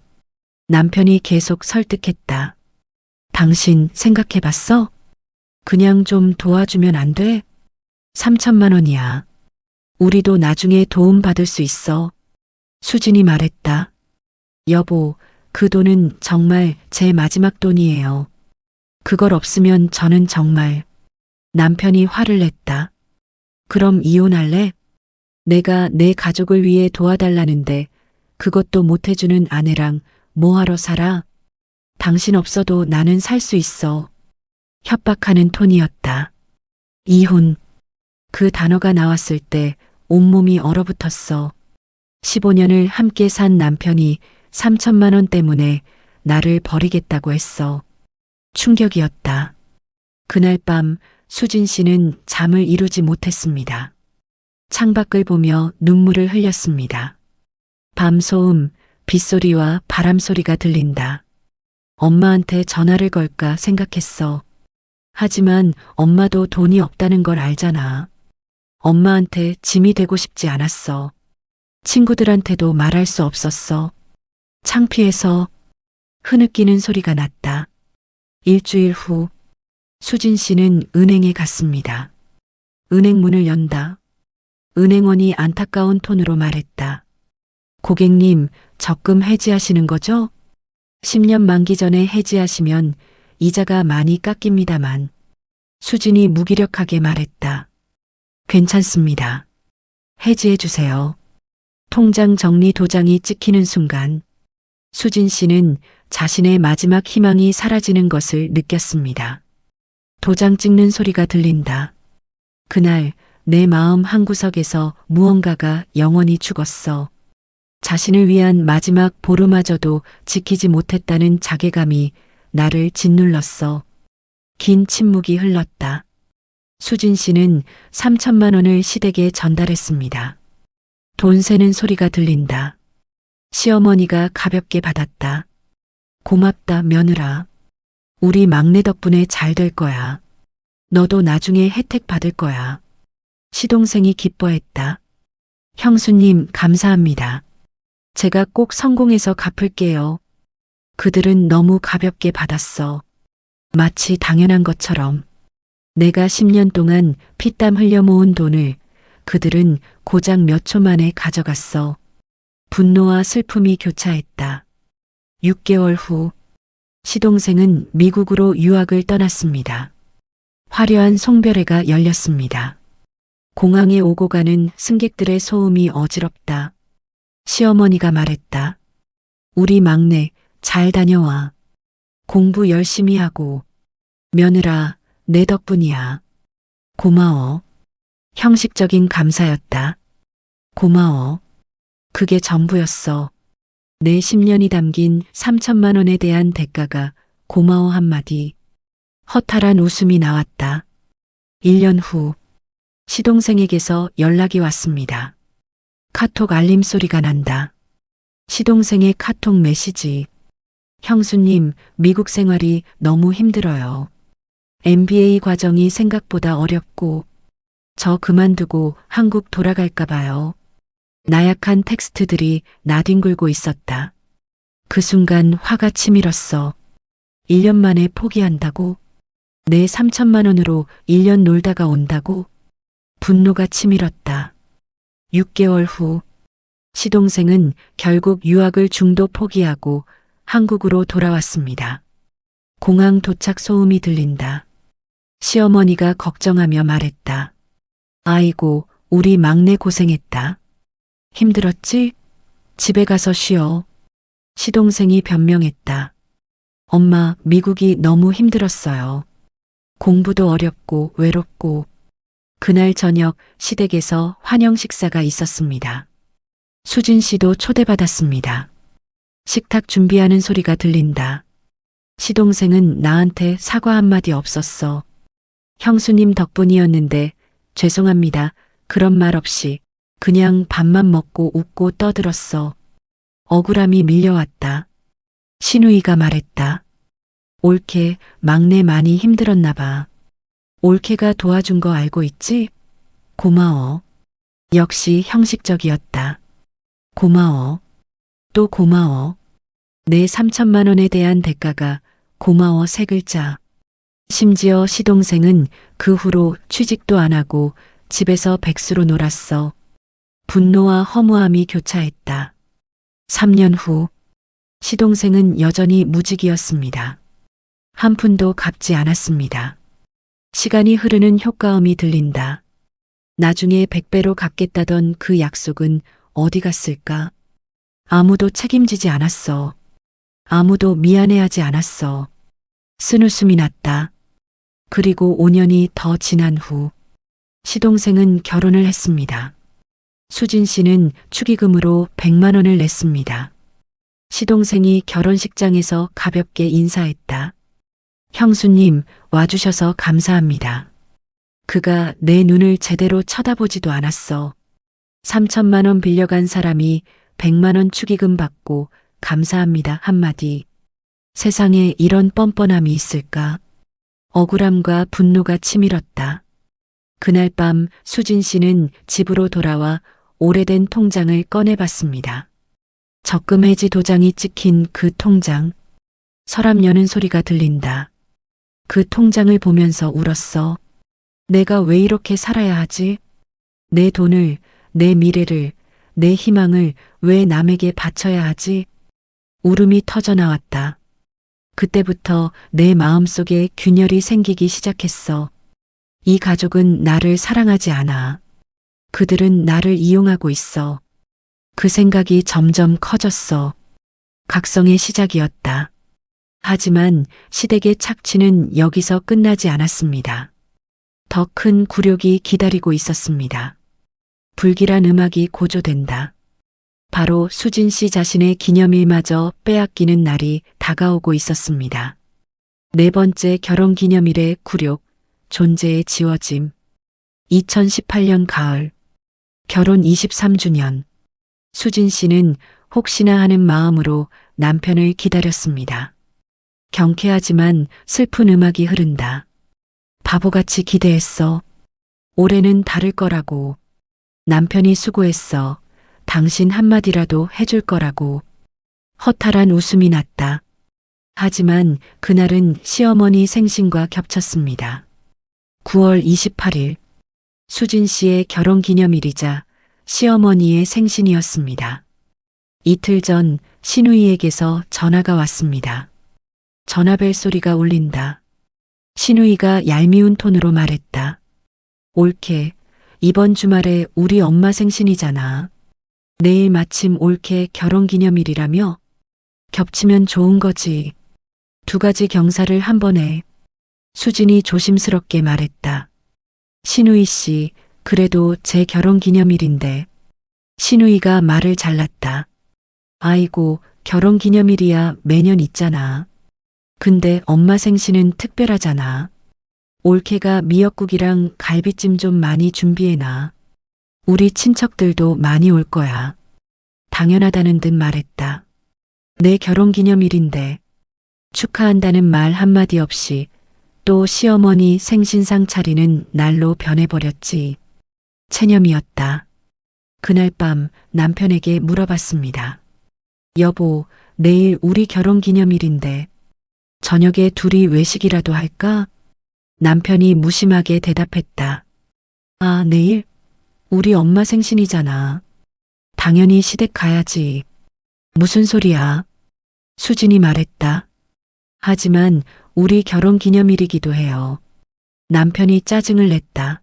남편이 계속 설득했다. 당신 생각해봤어? 그냥 좀 도와주면 안 돼? 3천만 원이야. 우리도 나중에 도움 받을 수 있어. 수진이 말했다. 여보, 그 돈은 정말 제 마지막 돈이에요. 그걸 없으면 저는 정말. 남편이 화를 냈다. 그럼 이혼할래? 내가 내 가족을 위해 도와달라는데 그것도 못해주는 아내랑 뭐하러 살아? 당신 없어도 나는 살 수 있어. 협박하는 톤이었다. 이혼. 그 단어가 나왔을 때 온몸이 얼어붙었어. 15년을 함께 산 남편이 3천만 원 때문에 나를 버리겠다고 했어. 충격이었다. 그날 밤 수진 씨는 잠을 이루지 못했습니다. 창밖을 보며 눈물을 흘렸습니다. 밤소음, 빗소리와 바람소리가 들린다. 엄마한테 전화를 걸까 생각했어. 하지만 엄마도 돈이 없다는 걸 알잖아. 엄마한테 짐이 되고 싶지 않았어. 친구들한테도 말할 수 없었어. 창피해서 흐느끼는 소리가 났다. 일주일 후 수진 씨는 은행에 갔습니다. 은행 문을 연다. 은행원이 안타까운 톤으로 말했다. 고객님, 적금 해지하시는 거죠? 10년 만기 전에 해지하시면 이자가 많이 깎입니다만. 수진이 무기력하게 말했다. 괜찮습니다. 해지해 주세요. 통장 정리 도장이 찍히는 순간 수진 씨는 자신의 마지막 희망이 사라지는 것을 느꼈습니다. 도장 찍는 소리가 들린다. 그날 내 마음 한구석에서 무언가가 영원히 죽었어. 자신을 위한 마지막 보루마저도 지키지 못했다는 자괴감이 나를 짓눌렀어. 긴 침묵이 흘렀다. 수진 씨는 3천만 원을 시댁에 전달했습니다. 돈 세는 소리가 들린다. 시어머니가 가볍게 받았다. 고맙다, 며느라. 우리 막내 덕분에 잘 될 거야. 너도 나중에 혜택 받을 거야. 시동생이 기뻐했다. 형수님, 감사합니다. 제가 꼭 성공해서 갚을게요. 그들은 너무 가볍게 받았어. 마치 당연한 것처럼. 내가 10년 동안 피땀 흘려 모은 돈을 그들은 고작 몇 초 만에 가져갔어. 분노와 슬픔이 교차했다. 6개월 후, 시동생은 미국으로 유학을 떠났습니다. 화려한 송별회가 열렸습니다. 공항에 오고 가는 승객들의 소음이 어지럽다. 시어머니가 말했다. 우리 막내 잘 다녀와. 공부 열심히 하고. 며느라, 내 덕분이야. 고마워. 형식적인 감사였다. 고마워. 그게 전부였어. 내 10년이 담긴 3천만 원에 대한 대가가 고마워 한마디. 허탈한 웃음이 나왔다. 1년 후, 시동생에게서 연락이 왔습니다. 카톡 알림 소리가 난다. 시동생의 카톡 메시지. 형수님, 미국 생활이 너무 힘들어요. MBA 과정이 생각보다 어렵고, 저 그만두고 한국 돌아갈까 봐요. 나약한 텍스트들이 나뒹굴고 있었다. 그 순간 화가 치밀었어. 1년 만에 포기한다고? 내 3천만 원으로 1년 놀다가 온다고? 분노가 치밀었다. 6개월 후, 시동생은 결국 유학을 중도 포기하고 한국으로 돌아왔습니다. 공항 도착 소음이 들린다. 시어머니가 걱정하며 말했다. 아이고, 우리 막내 고생했다. 힘들었지? 집에 가서 쉬어. 시동생이 변명했다. 엄마, 미국이 너무 힘들었어요. 공부도 어렵고 외롭고. 그날 저녁 시댁에서 환영 식사가 있었습니다. 수진 씨도 초대받았습니다. 식탁 준비하는 소리가 들린다. 시동생은 나한테 사과 한마디 없었어. 형수님 덕분이었는데 죄송합니다. 그런 말 없이 그냥 밥만 먹고 웃고 떠들었어. 억울함이 밀려왔다. 신우이가 말했다. 올케, 막내 많이 힘들었나 봐. 올케가 도와준 거 알고 있지? 고마워. 역시 형식적이었다. 고마워. 또 고마워. 내 3천만 원에 대한 대가가 고마워 3글자. 심지어 시동생은 그 후로 취직도 안 하고 집에서 백수로 놀았어. 분노와 허무함이 교차했다. 3년 후, 시동생은 여전히 무직이었습니다. 한 푼도 갚지 않았습니다. 시간이 흐르는 효과음이 들린다. 나중에 100배로 갚겠다던 그 약속은 어디 갔을까? 아무도 책임지지 않았어. 아무도 미안해하지 않았어. 쓴웃음이 났다. 그리고 5년이 더 지난 후, 시동생은 결혼을 했습니다. 수진 씨는 축의금으로 100만 원을 냈습니다. 시동생이 결혼식장에서 가볍게 인사했다. 형수님, 와주셔서 감사합니다. 그가 내 눈을 제대로 쳐다보지도 않았어. 3천만 원 빌려간 사람이 100만 원 축의금 받고 감사합니다 한마디. 세상에 이런 뻔뻔함이 있을까? 억울함과 분노가 치밀었다. 그날 밤 수진 씨는 집으로 돌아와 오래된 통장을 꺼내봤습니다. 적금 해지 도장이 찍힌 그 통장. 서랍 여는 소리가 들린다. 그 통장을 보면서 울었어. 내가 왜 이렇게 살아야 하지? 내 돈을, 내 미래를, 내 희망을 왜 남에게 바쳐야 하지? 울음이 터져 나왔다. 그때부터 내 마음속에 균열이 생기기 시작했어. 이 가족은 나를 사랑하지 않아. 그들은 나를 이용하고 있어. 그 생각이 점점 커졌어. 각성의 시작이었다. 하지만 시댁의 착취는 여기서 끝나지 않았습니다. 더 큰 굴욕이 기다리고 있었습니다. 불길한 음악이 고조된다. 바로 수진 씨 자신의 기념일마저 빼앗기는 날이 다가오고 있었습니다. 네 번째 결혼 기념일의 굴욕, 존재의 지워짐. 2018년 가을, 결혼 23주년. 수진 씨는 혹시나 하는 마음으로 남편을 기다렸습니다. 경쾌하지만 슬픈 음악이 흐른다. 바보같이 기대했어. 올해는 다를 거라고. 남편이 수고했어. 당신 한마디라도 해줄 거라고. 허탈한 웃음이 났다. 하지만 그날은 시어머니 생신과 겹쳤습니다. 9월 28일, 수진 씨의 결혼 기념일이자 시어머니의 생신이었습니다. 이틀 전 시누이에게서 전화가 왔습니다. 전화벨 소리가 울린다. 시누이가 얄미운 톤으로 말했다. 올케, 이번 주말에 우리 엄마 생신이잖아. 내일 마침 올케 결혼 기념일이라며? 겹치면 좋은 거지. 두 가지 경사를 한 번에. 수진이 조심스럽게 말했다. 시누이 씨, 그래도 제 결혼 기념일인데. 시누이가 말을 잘랐다. 아이고, 결혼 기념일이야 매년 있잖아. 근데 엄마 생신은 특별하잖아. 올케가 미역국이랑 갈비찜 좀 많이 준비해놔. 우리 친척들도 많이 올 거야. 당연하다는 듯 말했다. 내 결혼 기념일인데 축하한다는 말 한마디 없이 또 시어머니 생신상 차리는 날로 변해버렸지. 체념이었다. 그날 밤 남편에게 물어봤습니다. 여보, 내일 우리 결혼 기념일인데 저녁에 둘이 외식이라도 할까? 남편이 무심하게 대답했다. 아, 내일? 우리 엄마 생신이잖아. 당연히 시댁 가야지. 무슨 소리야? 수진이 말했다. 하지만 우리 결혼 기념일이기도 해요. 남편이 짜증을 냈다.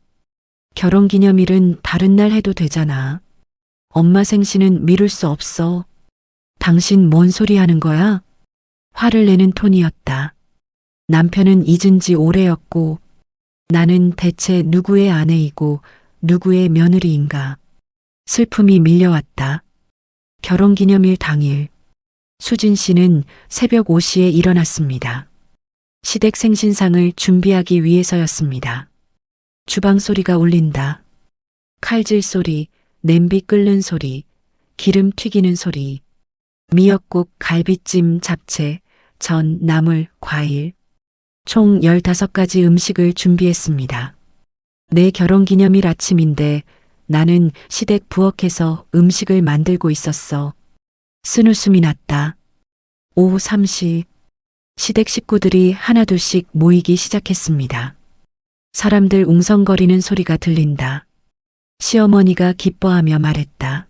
결혼 기념일은 다른 날 해도 되잖아. 엄마 생신은 미룰 수 없어. 당신 뭔 소리 하는 거야? 화를 내는 톤이었다. 남편은 잊은 지 오래였고 나는 대체 누구의 아내이고 누구의 며느리인가. 슬픔이 밀려왔다. 결혼기념일 당일 수진 씨는 새벽 5시에 일어났습니다. 시댁 생신상을 준비하기 위해서였습니다. 주방 소리가 울린다. 칼질 소리, 냄비 끓는 소리, 기름 튀기는 소리, 미역국, 갈비찜, 잡채, 전, 나물, 과일. 총 15가지 음식을 준비했습니다. 내 결혼기념일 아침인데 나는 시댁 부엌에서 음식을 만들고 있었어. 쓴웃음이 났다. 오후 3시 시댁 식구들이 하나둘씩 모이기 시작했습니다. 사람들 웅성거리는 소리가 들린다. 시어머니가 기뻐하며 말했다.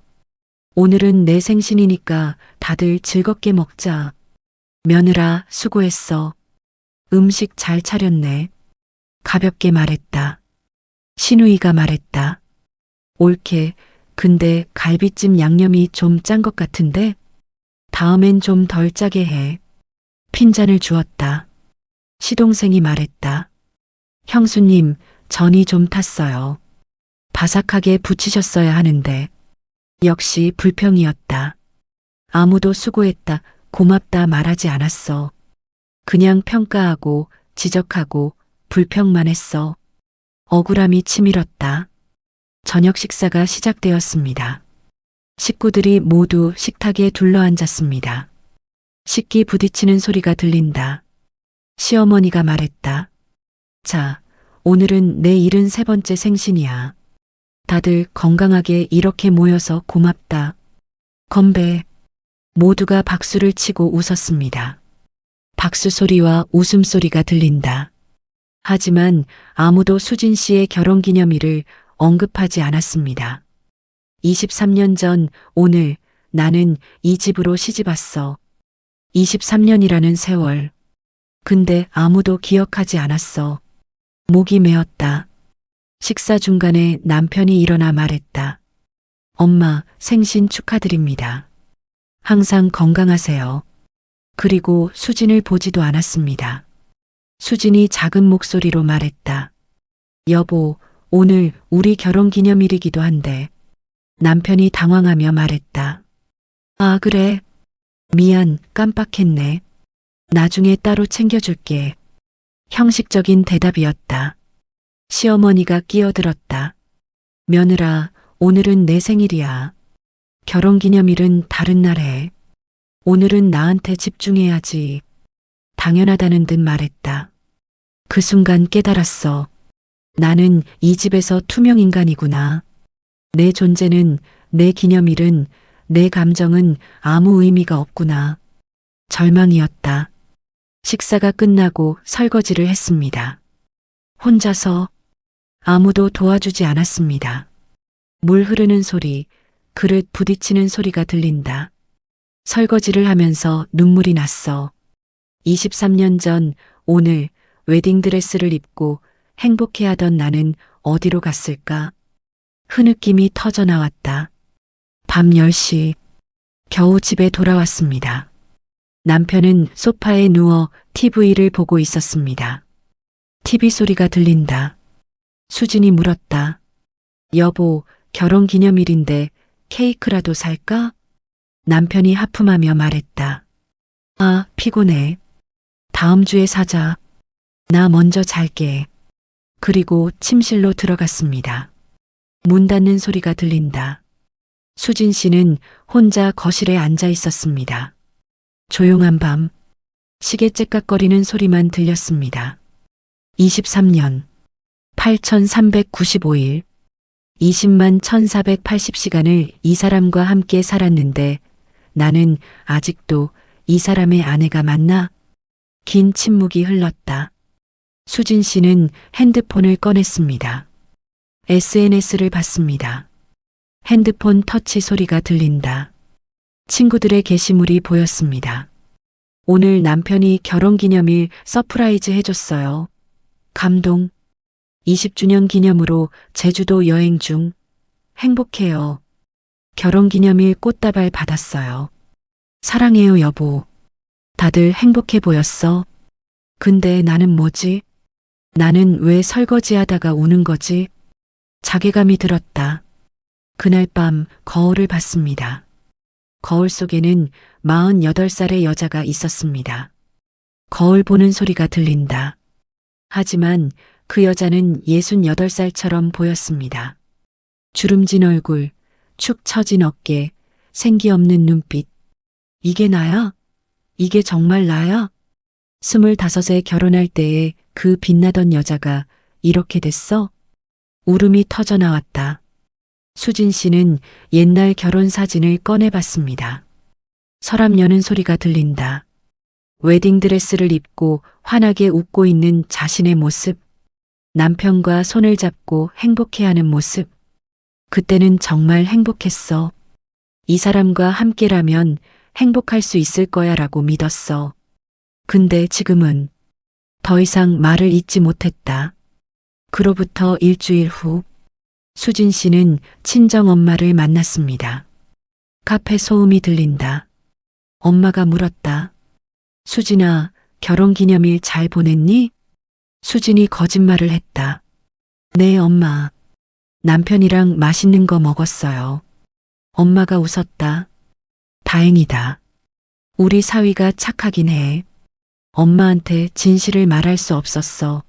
오늘은 내 생신이니까 다들 즐겁게 먹자. 며느라 수고했어. 음식 잘 차렸네. 가볍게 말했다. 시누이가 말했다. 올케, 근데 갈비찜 양념이 좀 짠 것 같은데? 다음엔 좀 덜 짜게 해. 핀잔을 주었다. 시동생이 말했다. 형수님, 전이 좀 탔어요. 바삭하게 부치셨어야 하는데. 역시 불평이었다. 아무도 수고했다, 고맙다 말하지 않았어. 그냥 평가하고 지적하고 불평만 했어. 억울함이 치밀었다. 저녁 식사가 시작되었습니다. 식구들이 모두 식탁에 둘러앉았습니다. 식기 부딪히는 소리가 들린다. 시어머니가 말했다. 자, 오늘은 내 73번째 생신이야. 다들 건강하게 이렇게 모여서 고맙다. 건배. 모두가 박수를 치고 웃었습니다. 박수 소리와 웃음소리가 들린다. 하지만 아무도 수진 씨의 결혼 기념일을 언급하지 않았습니다. 23년 전 오늘 나는 이 집으로 시집 왔어. 23년이라는 세월. 근데 아무도 기억하지 않았어. 목이 메었다. 식사 중간에 남편이 일어나 말했다. 엄마, 생신 축하드립니다. 항상 건강하세요. 그리고 수진을 보지도 않았습니다. 수진이 작은 목소리로 말했다. 여보, 오늘 우리 결혼 기념일이기도 한데. 남편이 당황하며 말했다. 아, 그래. 미안, 깜빡했네. 나중에 따로 챙겨줄게. 형식적인 대답이었다. 시어머니가 끼어들었다. 며느라, 오늘은 내 생일이야. 결혼 기념일은 다른 날 해. 오늘은 나한테 집중해야지. 당연하다는 듯 말했다. 그 순간 깨달았어. 나는 이 집에서 투명 인간이구나. 내 존재는, 내 기념일은, 내 감정은 아무 의미가 없구나. 절망이었다. 식사가 끝나고 설거지를 했습니다. 혼자서 아무도 도와주지 않았습니다. 물 흐르는 소리, 그릇 부딪히는 소리가 들린다. 설거지를 하면서 눈물이 났어. 23년 전 오늘 웨딩드레스를 입고 행복해하던 나는 어디로 갔을까? 흐느낌이 터져 나왔다. 밤 10시, 겨우 집에 돌아왔습니다. 남편은 소파에 누워 TV를 보고 있었습니다. TV 소리가 들린다. 수진이 물었다. 여보, 결혼 기념일인데 케이크라도 살까? 남편이 하품하며 말했다. 아, 피곤해. 다음 주에 사자. 나 먼저 잘게. 그리고 침실로 들어갔습니다. 문 닫는 소리가 들린다. 수진 씨는 혼자 거실에 앉아 있었습니다. 조용한 밤, 시계 째깍거리는 소리만 들렸습니다. 23년, 8395일, 20만 1480시간을 이 사람과 함께 살았는데 나는 아직도 이 사람의 아내가 맞나? 긴 침묵이 흘렀다. 수진 씨는 핸드폰을 꺼냈습니다. SNS를 봤습니다. 핸드폰 터치 소리가 들린다. 친구들의 게시물이 보였습니다. 오늘 남편이 결혼기념일 서프라이즈 해줬어요. 감동. 20주년 기념으로 제주도 여행 중. 행복해요. 결혼기념일 꽃다발 받았어요. 사랑해요, 여보. 다들 행복해 보였어. 근데 나는 뭐지? 나는 왜 설거지하다가 우는 거지? 자괴감이 들었다. 그날 밤 거울을 봤습니다. 거울 속에는 48살의 여자가 있었습니다. 거울 보는 소리가 들린다. 하지만 그 여자는 68살처럼 보였습니다. 주름진 얼굴, 축 처진 어깨, 생기 없는 눈빛. 이게 나야? 이게 정말 나야? 25에 결혼할 때의 그 빛나던 여자가 이렇게 됐어? 울음이 터져 나왔다. 수진 씨는 옛날 결혼 사진을 꺼내봤습니다. 서랍 여는 소리가 들린다. 웨딩드레스를 입고 환하게 웃고 있는 자신의 모습. 남편과 손을 잡고 행복해하는 모습. 그때는 정말 행복했어. 이 사람과 함께라면 행복할 수 있을 거야 라고 믿었어. 근데 지금은 더 이상 말을 잇지 못했다. 그로부터 일주일 후 수진 씨는 친정 엄마를 만났습니다. 카페 소음이 들린다. 엄마가 물었다. 수진아, 결혼기념일 잘 보냈니? 수진이 거짓말을 했다. 네, 엄마. 남편이랑 맛있는 거 먹었어요. 엄마가 웃었다. 다행이다. 우리 사위가 착하긴 해. 엄마한테 진실을 말할 수 없었어.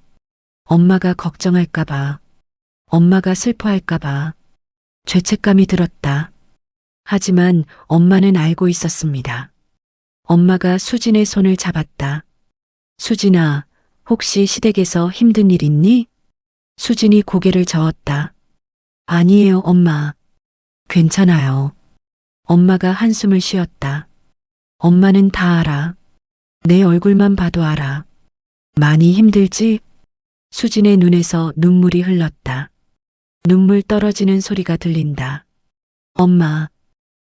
엄마가 걱정할까봐. 엄마가 슬퍼할까봐. 죄책감이 들었다. 하지만 엄마는 알고 있었습니다. 엄마가 수진의 손을 잡았다. 수진아, 혹시 시댁에서 힘든 일 있니? 수진이 고개를 저었다. 아니에요, 엄마. 괜찮아요. 엄마가 한숨을 쉬었다. 엄마는 다 알아. 내 얼굴만 봐도 알아. 많이 힘들지? 수진의 눈에서 눈물이 흘렀다. 눈물 떨어지는 소리가 들린다. 엄마.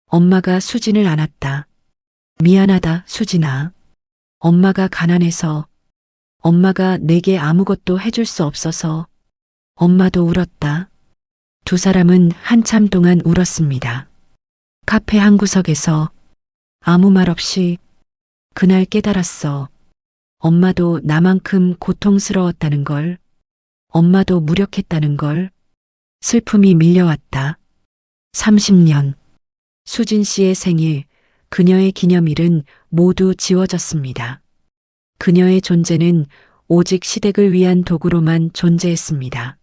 엄마가 수진을 안았다. 미안하다, 수진아. 엄마가 가난해서, 엄마가 내게 아무것도 해줄 수 없어서, 엄마도 울었다. 두 사람은 한참 동안 울었습니다. 카페 한 구석에서 아무 말 없이 그날 깨달았어. 엄마도 나만큼 고통스러웠다는 걸. 엄마도 무력했다는 걸. 슬픔이 밀려왔다. 30년. 수진 씨의 생일, 그녀의 기념일은 모두 지워졌습니다. 그녀의 존재는 오직 시댁을 위한 도구로만 존재했습니다.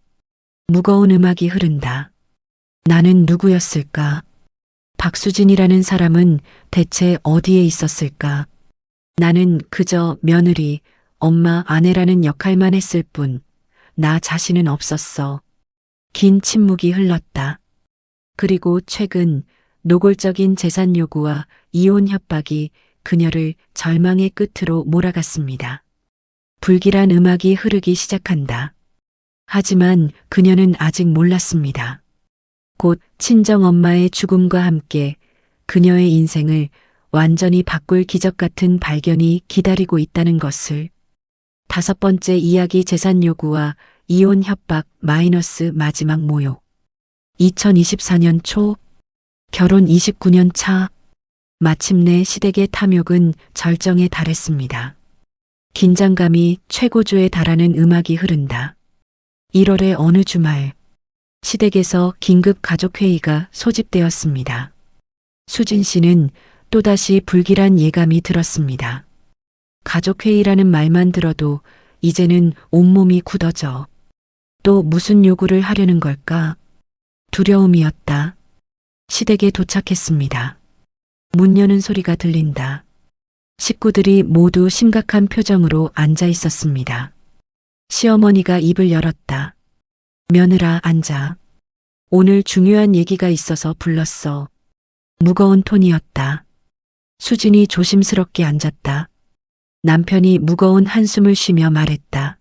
무거운 음악이 흐른다. 나는 누구였을까? 박수진이라는 사람은 대체 어디에 있었을까? 나는 그저 며느리, 엄마, 아내라는 역할만 했을 뿐, 나 자신은 없었어. 긴 침묵이 흘렀다. 그리고 최근 노골적인 재산 요구와 이혼 협박이 그녀를 절망의 끝으로 몰아갔습니다. 불길한 음악이 흐르기 시작한다. 하지만 그녀는 아직 몰랐습니다. 곧 친정엄마의 죽음과 함께 그녀의 인생을 완전히 바꿀 기적 같은 발견이 기다리고 있다는 것을. 5번째 이야기 재산 요구와 이혼 협박 마이너스 마지막 모욕. 2024년 초, 결혼 29년 차, 마침내 시댁의 탐욕은 절정에 달했습니다. 긴장감이 최고조에 달하는 음악이 흐른다. 1월의 어느 주말, 시댁에서 긴급 가족회의가 소집되었습니다. 수진 씨는 또다시 불길한 예감이 들었습니다. 가족회의라는 말만 들어도 이제는 온몸이 굳어져. 또 무슨 요구를 하려는 걸까? 두려움이었다. 시댁에 도착했습니다. 문 여는 소리가 들린다. 식구들이 모두 심각한 표정으로 앉아 있었습니다. 시어머니가 입을 열었다. 며느라, 앉아. 오늘 중요한 얘기가 있어서 불렀어. 무거운 톤이었다. 수진이 조심스럽게 앉았다. 남편이 무거운 한숨을 쉬며 말했다.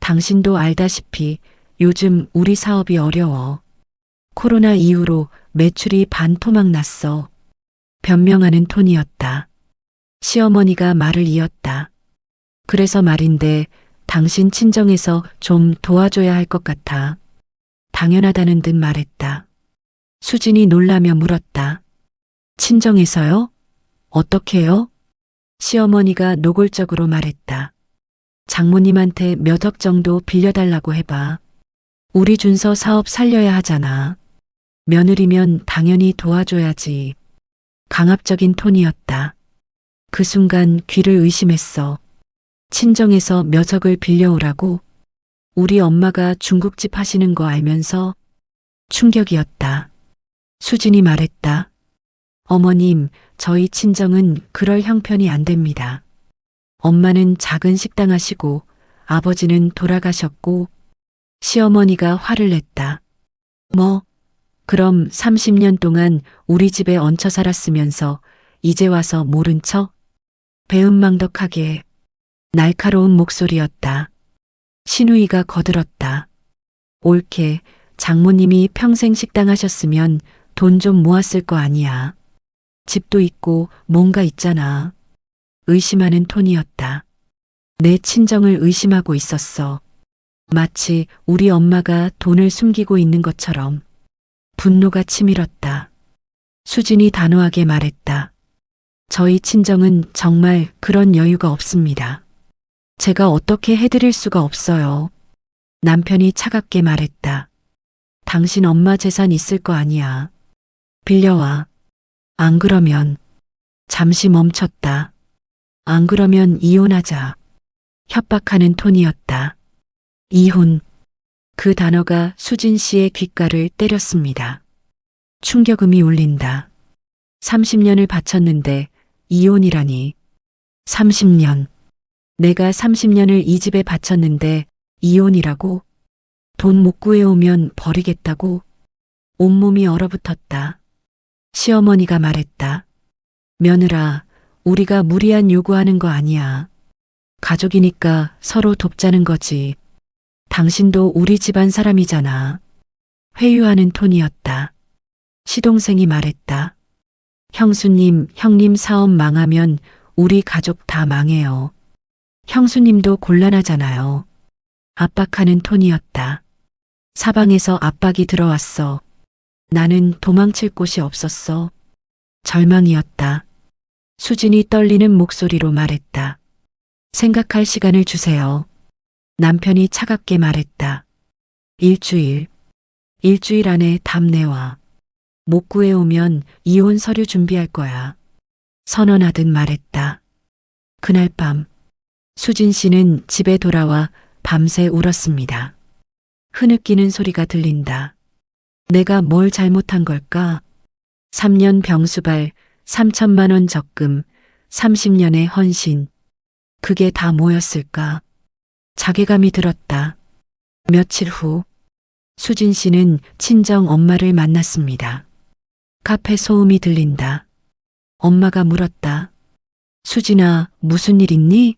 당신도 알다시피 요즘 우리 사업이 어려워. 코로나 이후로 매출이 반토막 났어. 변명하는 톤이었다. 시어머니가 말을 이었다. 그래서 말인데 당신 친정에서 좀 도와줘야 할 것 같아. 당연하다는 듯 말했다. 수진이 놀라며 물었다. 친정에서요? 어떻게요? 시어머니가 노골적으로 말했다. 장모님한테 몇 억 정도 빌려달라고 해봐. 우리 준서 사업 살려야 하잖아. 며느리면 당연히 도와줘야지. 강압적인 톤이었다. 그 순간 귀를 의심했어. 친정에서 몇 억을 빌려오라고? 우리 엄마가 중국집 하시는 거 알면서? 충격이었다. 수진이 말했다. 어머님, 저희 친정은 그럴 형편이 안 됩니다. 엄마는 작은 식당 하시고 아버지는 돌아가셨고. 시어머니가 화를 냈다. 뭐? 그럼 30년 동안 우리 집에 얹혀 살았으면서 이제 와서 모른 척? 배은망덕하게. 날카로운 목소리였다. 신우이가 거들었다. 옳게 장모님이 평생 식당 하셨으면 돈 좀 모았을 거 아니야. 집도 있고 뭔가 있잖아. 의심하는 톤이었다. 내 친정을 의심하고 있었어. 마치 우리 엄마가 돈을 숨기고 있는 것처럼. 분노가 치밀었다. 수진이 단호하게 말했다. 저희 친정은 정말 그런 여유가 없습니다. 제가 어떻게 해드릴 수가 없어요. 남편이 차갑게 말했다. 당신 엄마 재산 있을 거 아니야. 빌려와. 안 그러면. 잠시 멈췄다. 안 그러면 이혼하자. 협박하는 톤이었다. 이혼. 그 단어가 수진 씨의 귓가를 때렸습니다. 충격음이 울린다. 30년을 바쳤는데 이혼이라니. 30년. 내가 30년을 이 집에 바쳤는데 이혼이라고? 돈 못 구해오면 버리겠다고? 온몸이 얼어붙었다. 시어머니가 말했다. 며느라, 우리가 무리한 요구하는 거 아니야. 가족이니까 서로 돕자는 거지. 당신도 우리 집안 사람이잖아. 회유하는 톤이었다. 시동생이 말했다. 형수님, 형님 사업 망하면 우리 가족 다 망해요. 형수님도 곤란하잖아요. 압박하는 톤이었다. 사방에서 압박이 들어왔어. 나는 도망칠 곳이 없었어. 절망이었다. 수진이 떨리는 목소리로 말했다. 생각할 시간을 주세요. 남편이 차갑게 말했다. 일주일 안에 답 내와. 못 구해오면 이혼 서류 준비할 거야. 선언하듯 말했다. 그날 밤, 수진 씨는 집에 돌아와 밤새 울었습니다. 흐느끼는 소리가 들린다. 내가 뭘 잘못한 걸까? 3년 병수발, 3천만 원 적금, 30년의 헌신. 그게 다 뭐였을까? 자괴감이 들었다. 며칠 후, 수진 씨는 친정 엄마를 만났습니다. 카페 소음이 들린다. 엄마가 물었다. 수진아, 무슨 일 있니?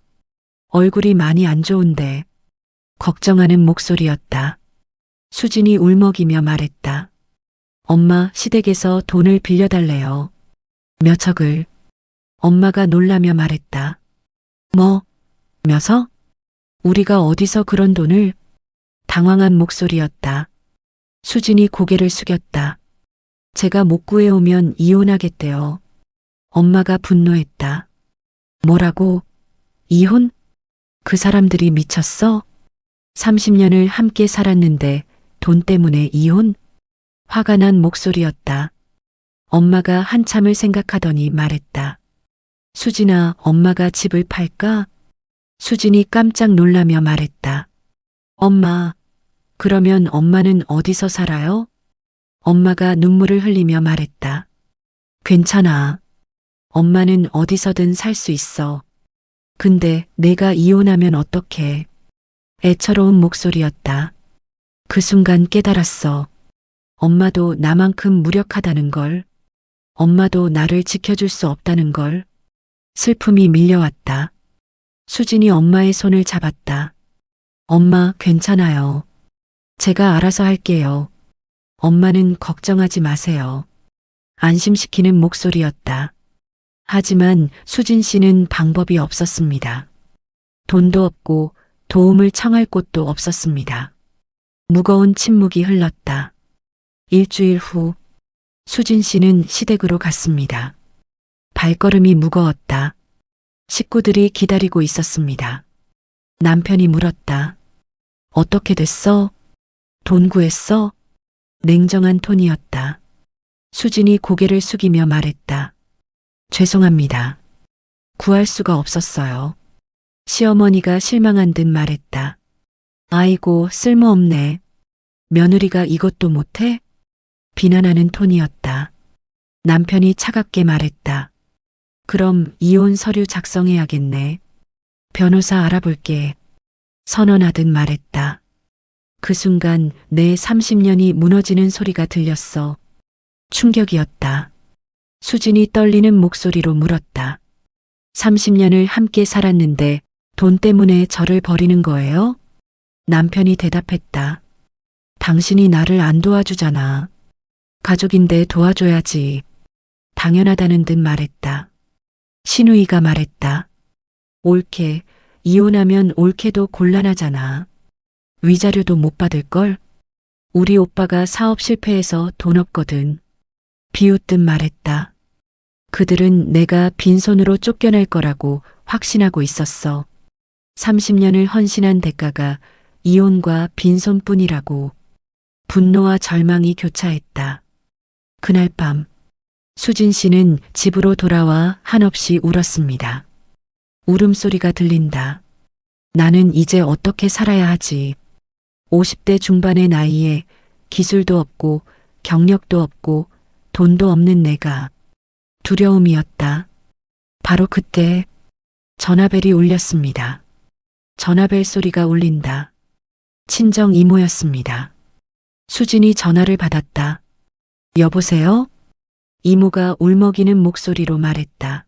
얼굴이 많이 안 좋은데. 걱정하는 목소리였다. 수진이 울먹이며 말했다. 엄마, 시댁에서 돈을 빌려달래요. 몇억을. 엄마가 놀라며 말했다. 뭐? 몇억? 우리가 어디서 그런 돈을? 당황한 목소리였다. 수진이 고개를 숙였다. 제가 못 구해오면 이혼하겠대요. 엄마가 분노했다. 뭐라고? 이혼? 그 사람들이 미쳤어? 30년을 함께 살았는데 돈 때문에 이혼? 화가 난 목소리였다. 엄마가 한참을 생각하더니 말했다. 수진아, 엄마가 집을 팔까? 수진이 깜짝 놀라며 말했다. 엄마, 그러면 엄마는 어디서 살아요? 엄마가 눈물을 흘리며 말했다. 괜찮아. 엄마는 어디서든 살 수 있어. 근데 내가 이혼하면 어떡해? 애처로운 목소리였다. 그 순간 깨달았어. 엄마도 나만큼 무력하다는 걸. 엄마도 나를 지켜줄 수 없다는 걸. 슬픔이 밀려왔다. 수진이 엄마의 손을 잡았다. 엄마, 괜찮아요. 제가 알아서 할게요. 엄마는 걱정하지 마세요. 안심시키는 목소리였다. 하지만 수진 씨는 방법이 없었습니다. 돈도 없고 도움을 청할 곳도 없었습니다. 무거운 침묵이 흘렀다. 일주일 후, 수진 씨는 시댁으로 갔습니다. 발걸음이 무거웠다. 식구들이 기다리고 있었습니다. 남편이 물었다. 어떻게 됐어? 돈 구했어? 냉정한 톤이었다. 수진이 고개를 숙이며 말했다. 죄송합니다. 구할 수가 없었어요. 시어머니가 실망한 듯 말했다. 아이고, 쓸모없네. 며느리가 이것도 못해? 비난하는 톤이었다. 남편이 차갑게 말했다. 그럼 이혼 서류 작성해야겠네. 변호사 알아볼게. 선언하듯 말했다. 그 순간 내 30년이 무너지는 소리가 들렸어. 충격이었다. 수진이 떨리는 목소리로 물었다. 30년을 함께 살았는데 돈 때문에 저를 버리는 거예요? 남편이 대답했다. 당신이 나를 안 도와주잖아. 가족인데 도와줘야지. 당연하다는 듯 말했다. 신우이가 말했다. 옳게, 이혼하면 옳게도 곤란하잖아. 위자료도 못 받을걸? 우리 오빠가 사업 실패해서 돈 없거든. 비웃듯 말했다. 그들은 내가 빈손으로 쫓겨날 거라고 확신하고 있었어. 30년을 헌신한 대가가 이혼과 빈손뿐이라고. 분노와 절망이 교차했다. 그날 밤, 수진 씨는 집으로 돌아와 한없이 울었습니다. 울음소리가 들린다. 나는 이제 어떻게 살아야 하지? 50대 중반의 나이에 기술도 없고 경력도 없고 돈도 없는 내가. 두려움이었다. 바로 그때 전화벨이 울렸습니다. 전화벨 소리가 울린다. 친정 이모였습니다. 수진이 전화를 받았다. 여보세요? 이모가 울먹이는 목소리로 말했다.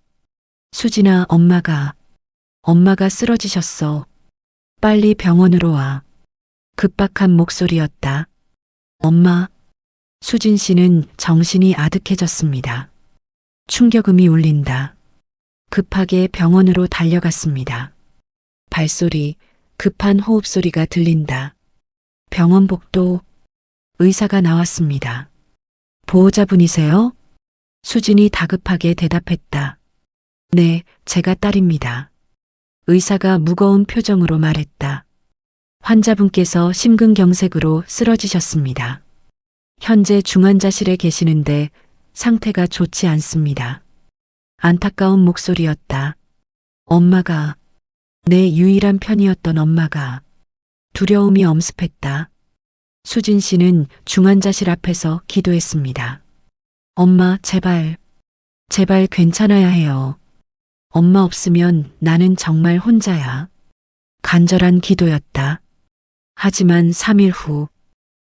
수진아, 엄마가 쓰러지셨어. 빨리 병원으로 와. 급박한 목소리였다. 엄마. 수진 씨는 정신이 아득해졌습니다. 충격음이 울린다. 급하게 병원으로 달려갔습니다. 발소리, 급한 호흡소리가 들린다. 병원 복도, 의사가 나왔습니다. 보호자분이세요? 수진이 다급하게 대답했다. 네, 제가 딸입니다. 의사가 무거운 표정으로 말했다. 환자분께서 심근경색으로 쓰러지셨습니다. 현재 중환자실에 계시는데 상태가 좋지 않습니다. 안타까운 목소리였다. 엄마가, 내 유일한 편이었던 엄마가. 두려움이 엄습했다. 수진 씨는 중환자실 앞에서 기도했습니다. 엄마, 제발, 제발 괜찮아야 해요. 엄마 없으면 나는 정말 혼자야. 간절한 기도였다. 하지만 3일 후,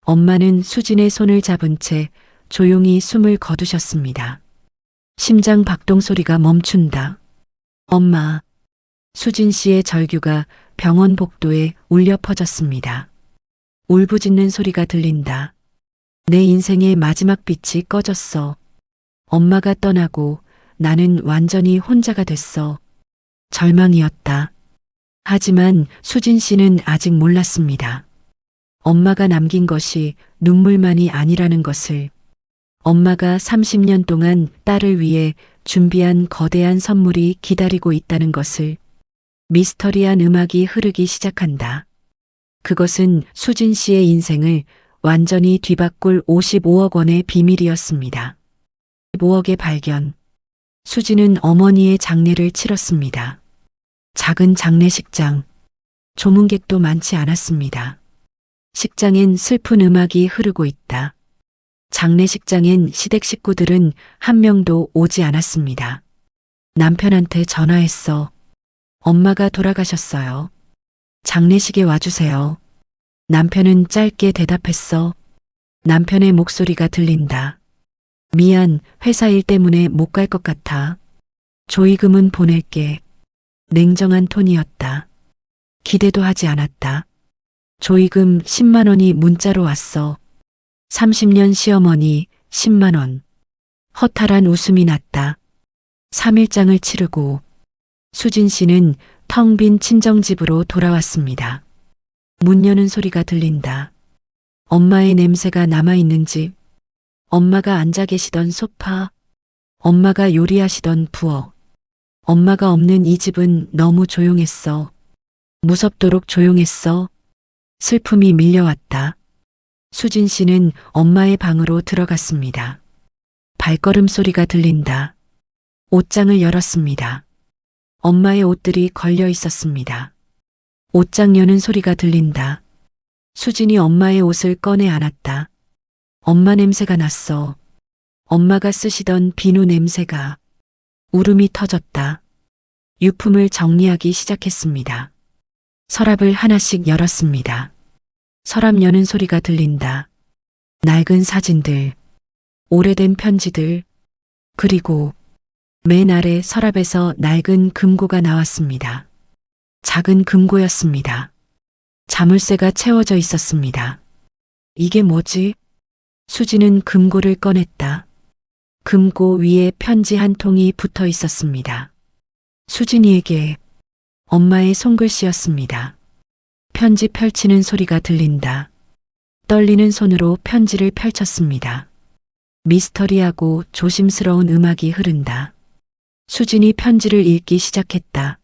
엄마는 수진의 손을 잡은 채 조용히 숨을 거두셨습니다. 심장 박동 소리가 멈춘다. 엄마. 수진 씨의 절규가 병원 복도에 울려 퍼졌습니다. 울부짖는 소리가 들린다. 내 인생의 마지막 빛이 꺼졌어. 엄마가 떠나고 나는 완전히 혼자가 됐어. 절망이었다. 하지만 수진 씨는 아직 몰랐습니다. 엄마가 남긴 것이 눈물만이 아니라는 것을. 엄마가 30년 동안 딸을 위해 준비한 거대한 선물이 기다리고 있다는 것을. 미스터리한 음악이 흐르기 시작한다. 그것은 수진 씨의 인생을 완전히 뒤바꿀 55억 원의 비밀이었습니다. 5억의 발견. 수진은 어머니의 장례를 치렀습니다. 작은 장례식장. 조문객도 많지 않았습니다. 식장엔 슬픈 음악이 흐르고 있다. 장례식장엔 시댁 식구들은 한 명도 오지 않았습니다. 남편한테 전화했어. 엄마가 돌아가셨어요. 장례식에 와주세요. 남편은 짧게 대답했어. 남편의 목소리가 들린다. 미안, 회사 일 때문에 못 갈 것 같아. 조의금은 보낼게. 냉정한 톤이었다. 기대도 하지 않았다. 조의금 10만 원이 문자로 왔어. 30년 시어머니 10만 원. 허탈한 웃음이 났다. 3일장을 치르고 수진 씨는 텅 빈 친정집으로 돌아왔습니다. 문 여는 소리가 들린다. 엄마의 냄새가 남아있는 집. 엄마가 앉아 계시던 소파. 엄마가 요리하시던 부엌. 엄마가 없는 이 집은 너무 조용했어. 무섭도록 조용했어. 슬픔이 밀려왔다. 수진 씨는 엄마의 방으로 들어갔습니다. 발걸음 소리가 들린다. 옷장을 열었습니다. 엄마의 옷들이 걸려 있었습니다. 옷장 여는 소리가 들린다. 수진이 엄마의 옷을 꺼내 안았다. 엄마 냄새가 났어. 엄마가 쓰시던 비누 냄새가. 울음이 터졌다. 유품을 정리하기 시작했습니다. 서랍을 하나씩 열었습니다. 서랍 여는 소리가 들린다. 낡은 사진들, 오래된 편지들, 그리고 맨 아래 서랍에서 낡은 금고가 나왔습니다. 작은 금고였습니다. 자물쇠가 채워져 있었습니다. 이게 뭐지? 수지는 금고를 꺼냈다. 금고 위에 편지 한 통이 붙어 있었습니다. 수진이에게 엄마의 손글씨였습니다. 편지 펼치는 소리가 들린다. 떨리는 손으로 편지를 펼쳤습니다. 미스터리하고 조심스러운 음악이 흐른다. 수진이 편지를 읽기 시작했다.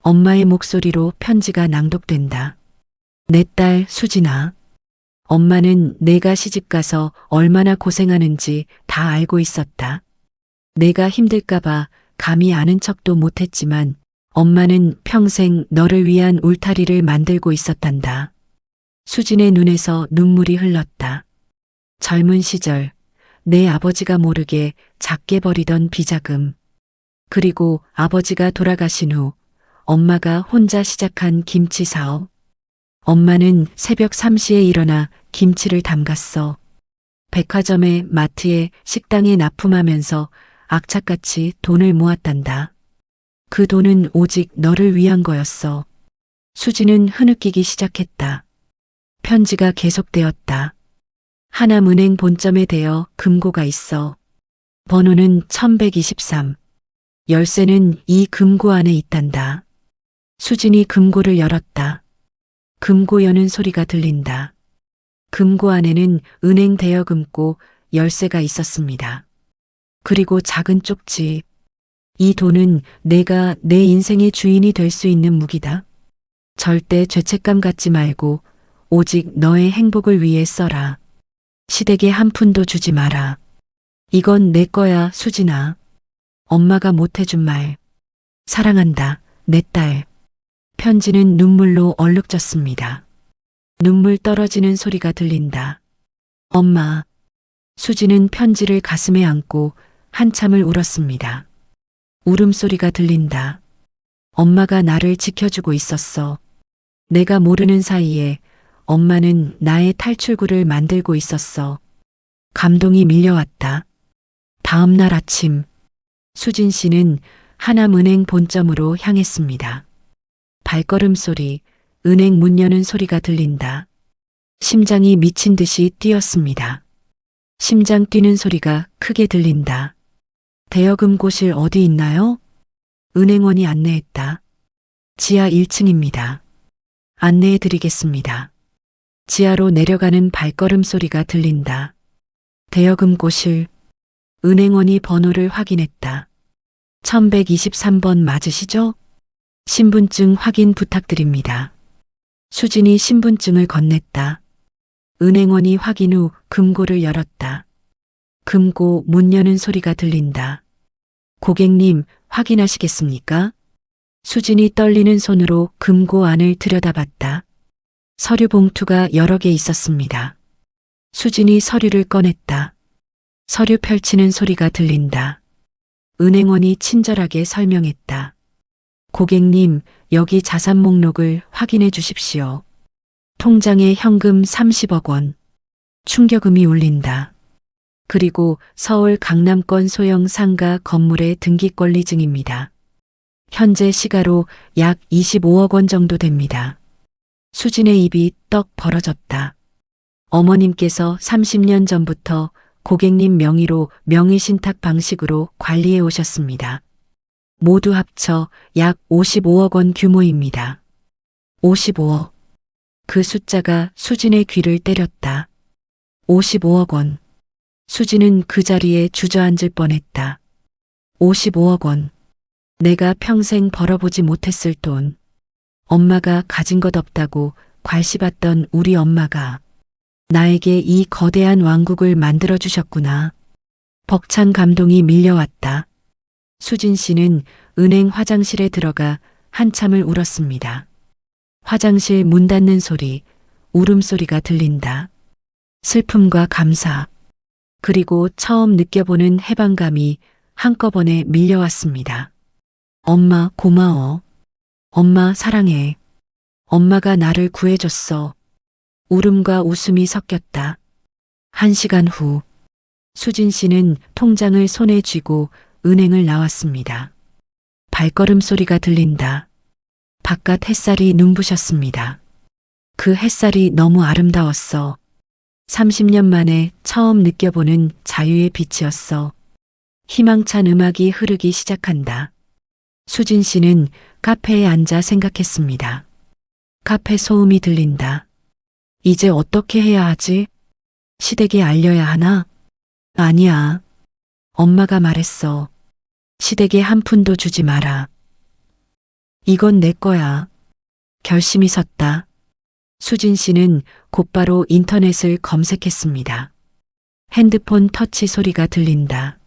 엄마의 목소리로 편지가 낭독된다. 내 딸 수진아. 엄마는 내가 시집가서 얼마나 고생하는지 다 알고 있었다. 내가 힘들까봐 감히 아는 척도 못했지만 엄마는 평생 너를 위한 울타리를 만들고 있었단다. 수진의 눈에서 눈물이 흘렀다. 젊은 시절 내 아버지가 모르게 작게 버리던 비자금. 그리고 아버지가 돌아가신 후 엄마가 혼자 시작한 김치 사업. 엄마는 새벽 3시에 일어나 김치를 담갔어. 백화점에, 마트에, 식당에 납품하면서 악착같이 돈을 모았단다. 그 돈은 오직 너를 위한 거였어. 수지는 흐느끼기 시작했다. 편지가 계속되었다. 하남은행 본점에 대여 금고가 있어. 번호는 1123. 열쇠는 이 금고 안에 있단다. 수진이 금고를 열었다. 금고 여는 소리가 들린다. 금고 안에는 은행 대여금고 열쇠가 있었습니다. 그리고 작은 쪽지. 이 돈은 내가 내 인생의 주인이 될 수 있는 무기다. 절대 죄책감 갖지 말고 오직 너의 행복을 위해 써라. 시댁에 한 푼도 주지 마라. 이건 내 거야, 수진아. 엄마가 못해준 말. 사랑한다, 내 딸. 편지는 눈물로 얼룩졌습니다. 눈물 떨어지는 소리가 들린다. 엄마. 수지는 편지를 가슴에 안고 한참을 울었습니다. 울음소리가 들린다. 엄마가 나를 지켜주고 있었어. 내가 모르는 사이에 엄마는 나의 탈출구를 만들고 있었어. 감동이 밀려왔다. 다음 날 아침, 수진 씨는 하남은행 본점으로 향했습니다. 발걸음 소리, 은행 문 여는 소리가 들린다. 심장이 미친 듯이 뛰었습니다. 심장 뛰는 소리가 크게 들린다. 대여금고실 어디 있나요? 은행원이 안내했다. 지하 1층입니다. 안내해 드리겠습니다. 지하로 내려가는 발걸음 소리가 들린다. 대여금고실. 은행원이 번호를 확인했다. 1123번 맞으시죠? 신분증 확인 부탁드립니다. 수진이 신분증을 건넸다. 은행원이 확인 후 금고를 열었다. 금고 문 여는 소리가 들린다. 고객님, 확인하시겠습니까? 수진이 떨리는 손으로 금고 안을 들여다봤다. 서류 봉투가 여러 개 있었습니다. 수진이 서류를 꺼냈다. 서류 펼치는 소리가 들린다. 은행원이 친절하게 설명했다. 고객님, 여기 자산 목록을 확인해 주십시오. 통장에 현금 30억 원. 충격음이 울린다. 그리고 서울 강남권 소형 상가 건물의 등기권리증입니다. 현재 시가로 약 25억 원 정도 됩니다. 수진의 입이 떡 벌어졌다. 어머님께서 30년 전부터 고객님 명의로 명의신탁 방식으로 관리해 오셨습니다. 모두 합쳐 약 55억 원 규모입니다. 55억. 그 숫자가 수진의 귀를 때렸다. 55억 원. 수진은 그 자리에 주저앉을 뻔했다. 55억 원. 내가 평생 벌어보지 못했을 돈. 엄마가 가진 것 없다고 괄시받던 우리 엄마가 나에게 이 거대한 왕국을 만들어 주셨구나. 벅찬 감동이 밀려왔다. 수진 씨는 은행 화장실에 들어가 한참을 울었습니다. 화장실 문 닫는 소리, 울음소리가 들린다. 슬픔과 감사, 그리고 처음 느껴보는 해방감이 한꺼번에 밀려왔습니다. 엄마 고마워. 엄마 사랑해. 엄마가 나를 구해줬어. 울음과 웃음이 섞였다. 1시간 후, 수진 씨는 통장을 손에 쥐고 은행을 나왔습니다. 발걸음 소리가 들린다. 바깥 햇살이 눈부셨습니다. 그 햇살이 너무 아름다웠어. 30년 만에 처음 느껴보는 자유의 빛이었어. 희망찬 음악이 흐르기 시작한다. 수진 씨는 카페에 앉아 생각했습니다. 카페 소음이 들린다. 이제 어떻게 해야 하지? 시댁에 알려야 하나? 아니야. 엄마가 말했어. 시댁에 한 푼도 주지 마라. 이건 내 거야. 결심이 섰다. 수진 씨는 곧바로 인터넷을 검색했습니다. 핸드폰 터치 소리가 들린다.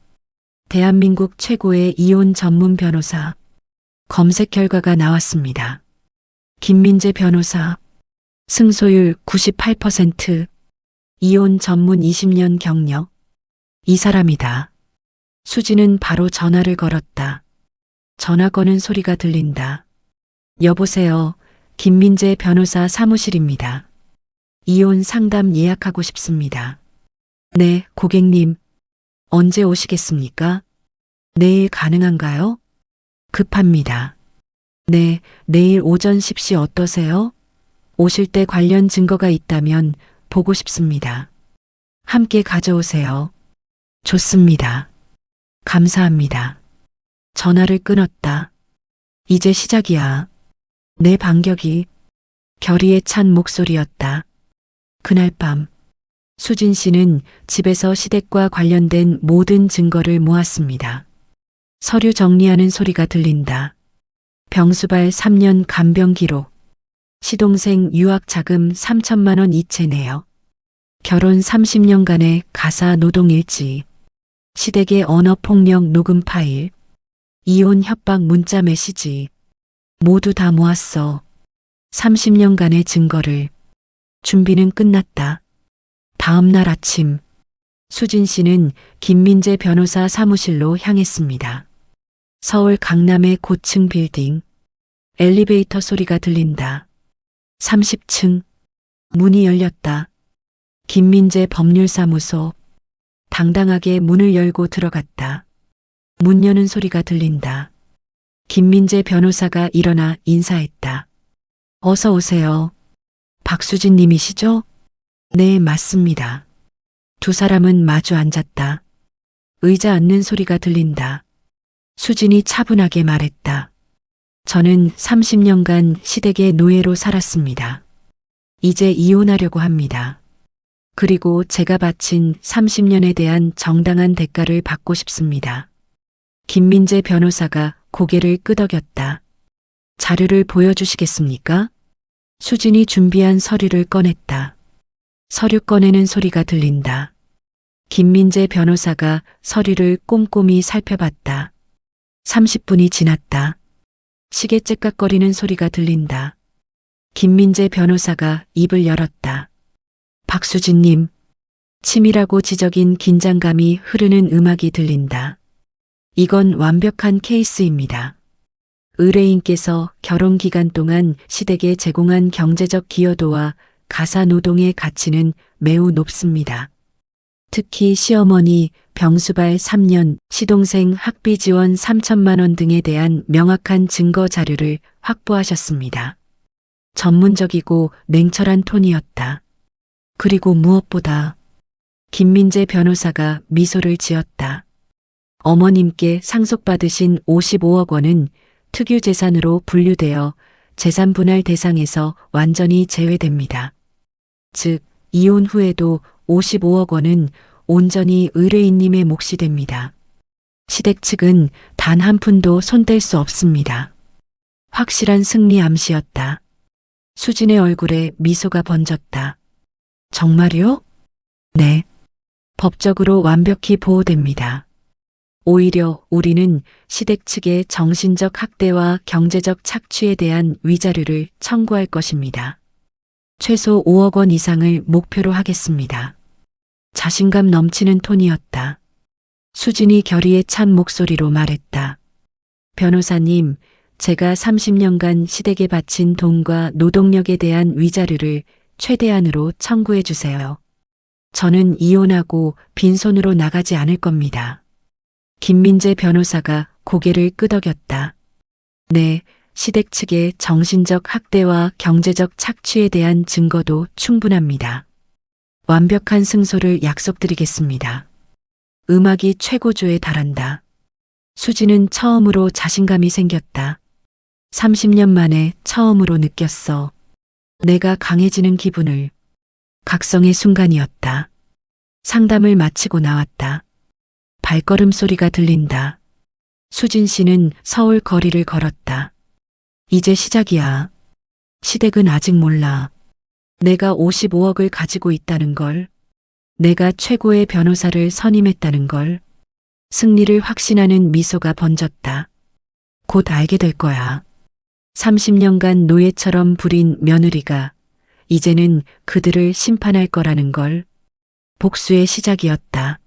대한민국 최고의 이혼 전문 변호사. 검색 결과가 나왔습니다. 김민재 변호사. 승소율 98%. 이혼 전문 20년 경력. 이 사람이다. 수지는 바로 전화를 걸었다. 전화 거는 소리가 들린다. 여보세요. 김민재 변호사 사무실입니다. 이혼 상담 예약하고 싶습니다. 네, 고객님. 언제 오시겠습니까? 내일 가능한가요? 급합니다. 네, 내일 오전 10시 어떠세요? 오실 때 관련 증거가 있다면 보고 싶습니다. 함께 가져오세요. 좋습니다. 감사합니다. 전화를 끊었다. 이제 시작이야. 내 반격이 결의에 찬 목소리였다. 그날 밤 수진 씨는 집에서 시댁과 관련된 모든 증거를 모았습니다. 서류 정리하는 소리가 들린다. 병수발 3년 간병 기록, 시동생 유학 자금 3천만 원 이체내요. 결혼 30년간의 가사 노동 일지. 시댁의 언어폭력 녹음 파일. 이혼 협박 문자 메시지. 모두 다 모았어. 30년간의 증거를. 준비는 끝났다. 다음 날 아침. 수진 씨는 김민재 변호사 사무실로 향했습니다. 서울 강남의 고층 빌딩. 엘리베이터 소리가 들린다. 30층. 문이 열렸다. 김민재 법률사무소. 당당하게 문을 열고 들어갔다. 문 여는 소리가 들린다. 김민재 변호사가 일어나 인사했다. 어서 오세요. 박수진 님이시죠? 네, 맞습니다. 두 사람은 마주 앉았다. 의자 앉는 소리가 들린다. 수진이 차분하게 말했다. 저는 30년간 시댁의 노예로 살았습니다. 이제 이혼하려고 합니다. 그리고 제가 바친 30년에 대한 정당한 대가를 받고 싶습니다. 김민재 변호사가 고개를 끄덕였다. 자료를 보여주시겠습니까? 수진이 준비한 서류를 꺼냈다. 서류 꺼내는 소리가 들린다. 김민재 변호사가 서류를 꼼꼼히 살펴봤다. 30분이 지났다. 시계 째깍거리는 소리가 들린다. 김민재 변호사가 입을 열었다. 박수진님, 치밀하고 지적인 긴장감이 흐르는 음악이 들린다. 이건 완벽한 케이스입니다. 의뢰인께서 결혼 기간 동안 시댁에 제공한 경제적 기여도와 가사 노동의 가치는 매우 높습니다. 특히 시어머니 병수발 3년, 시동생 학비 지원 3천만 원 등에 대한 명확한 증거 자료를 확보하셨습니다. 전문적이고 냉철한 톤이었다. 그리고 무엇보다 김민재 변호사가 미소를 지었다. 어머님께 상속받으신 55억 원은 특유재산으로 분류되어 재산 분할 대상에서 완전히 제외됩니다. 즉, 이혼 후에도 55억 원은 온전히 의뢰인님의 몫이 됩니다. 시댁 측은 단 한 푼도 손댈 수 없습니다. 확실한 승리 암시였다. 수진의 얼굴에 미소가 번졌다. 정말요? 네. 법적으로 완벽히 보호됩니다. 오히려 우리는 시댁 측의 정신적 학대와 경제적 착취에 대한 위자료를 청구할 것입니다. 최소 5억 원 이상을 목표로 하겠습니다. 자신감 넘치는 톤이었다. 수진이 결의에 찬 목소리로 말했다. 변호사님, 제가 30년간 시댁에 바친 돈과 노동력에 대한 위자료를 최대한으로 청구해 주세요. 저는 이혼하고 빈손으로 나가지 않을 겁니다. 김민재 변호사가 고개를 끄덕였다. 네, 시댁 측의 정신적 학대와 경제적 착취에 대한 증거도 충분합니다. 완벽한 승소를 약속드리겠습니다. 음악이 최고조에 달한다. 수지는 처음으로 자신감이 생겼다. 30년 만에 처음으로 느꼈어. 내가 강해지는 기분을. 각성의 순간이었다. 상담을 마치고 나왔다. 발걸음 소리가 들린다. 수진 씨는 서울 거리를 걸었다. 이제 시작이야. 시댁은 아직 몰라. 내가 55억을 가지고 있다는 걸. 내가 최고의 변호사를 선임했다는 걸. 승리를 확신하는 미소가 번졌다. 곧 알게 될 거야. 30년간 노예처럼 부린 며느리가 이제는 그들을 심판할 거라는 걸. 복수의 시작이었다.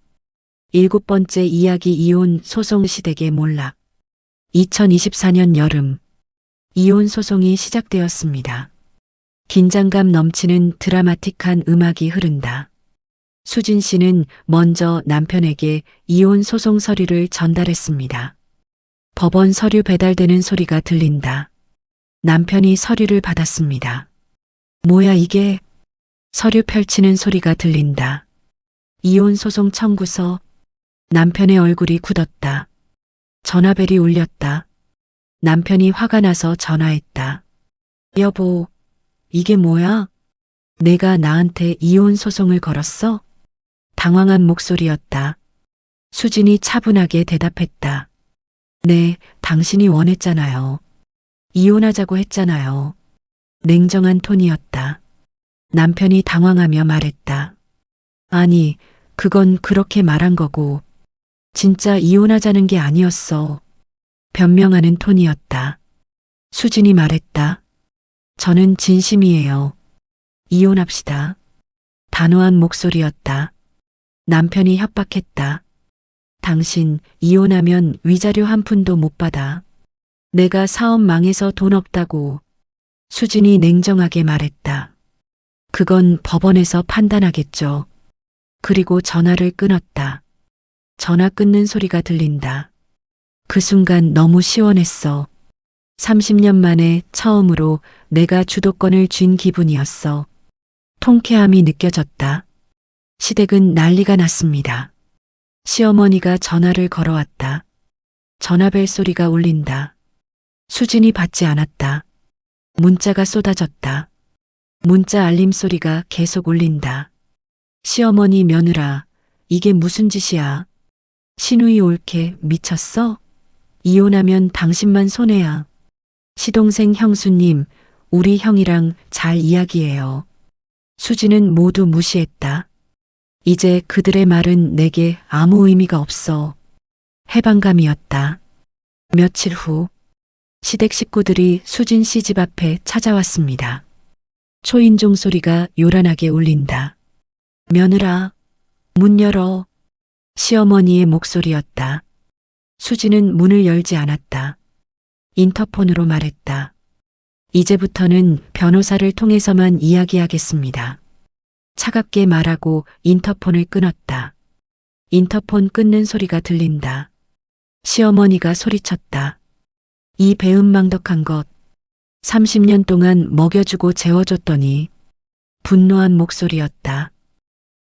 7번째 이야기 이혼 소송 시댁의 몰락. 2024년 여름. 이혼 소송이 시작되었습니다. 긴장감 넘치는 드라마틱한 음악이 흐른다. 수진 씨는 먼저 남편에게 이혼 소송 서류를 전달했습니다. 법원 서류 배달되는 소리가 들린다. 남편이 서류를 받았습니다. 뭐야 이게? 서류 펼치는 소리가 들린다. 이혼 소송 청구서. 남편의 얼굴이 굳었다. 전화벨이 울렸다. 남편이 화가 나서 전화했다. 여보, 이게 뭐야? 내가 나한테 이혼 소송을 걸었어? 당황한 목소리였다. 수진이 차분하게 대답했다. 네, 당신이 원했잖아요. 이혼하자고 했잖아요. 냉정한 톤이었다. 남편이 당황하며 말했다. 아니, 그건 그렇게 말한 거고, 진짜 이혼하자는 게 아니었어. 변명하는 톤이었다. 수진이 말했다. 저는 진심이에요. 이혼합시다. 단호한 목소리였다. 남편이 협박했다. 당신 이혼하면 위자료 한 푼도 못 받아. 내가 사업 망해서 돈 없다고. 수진이 냉정하게 말했다. 그건 법원에서 판단하겠죠. 그리고 전화를 끊었다. 전화 끊는 소리가 들린다. 그 순간 너무 시원했어. 30년 만에 처음으로 내가 주도권을 쥔 기분이었어. 통쾌함이 느껴졌다. 시댁은 난리가 났습니다. 시어머니가 전화를 걸어왔다. 전화벨 소리가 울린다. 수진이 받지 않았다. 문자가 쏟아졌다. 문자 알림 소리가 계속 울린다. 시어머니 며느라, 이게 무슨 짓이야? 시누이 옳게 미쳤어? 이혼하면 당신만 손해야. 시동생 형수님, 우리 형이랑 잘 이야기해요. 수지는 모두 무시했다. 이제 그들의 말은 내게 아무 의미가 없어. 해방감이었다. 며칠 후, 시댁 식구들이 수진 씨 집 앞에 찾아왔습니다. 초인종 소리가 요란하게 울린다. 며느라, 문 열어. 시어머니의 목소리였다. 수지는 문을 열지 않았다. 인터폰으로 말했다. 이제부터는 변호사를 통해서만 이야기하겠습니다. 차갑게 말하고 인터폰을 끊었다. 인터폰 끊는 소리가 들린다. 시어머니가 소리쳤다. 이 배은망덕한 것. 30년 동안 먹여주고 재워줬더니. 분노한 목소리였다.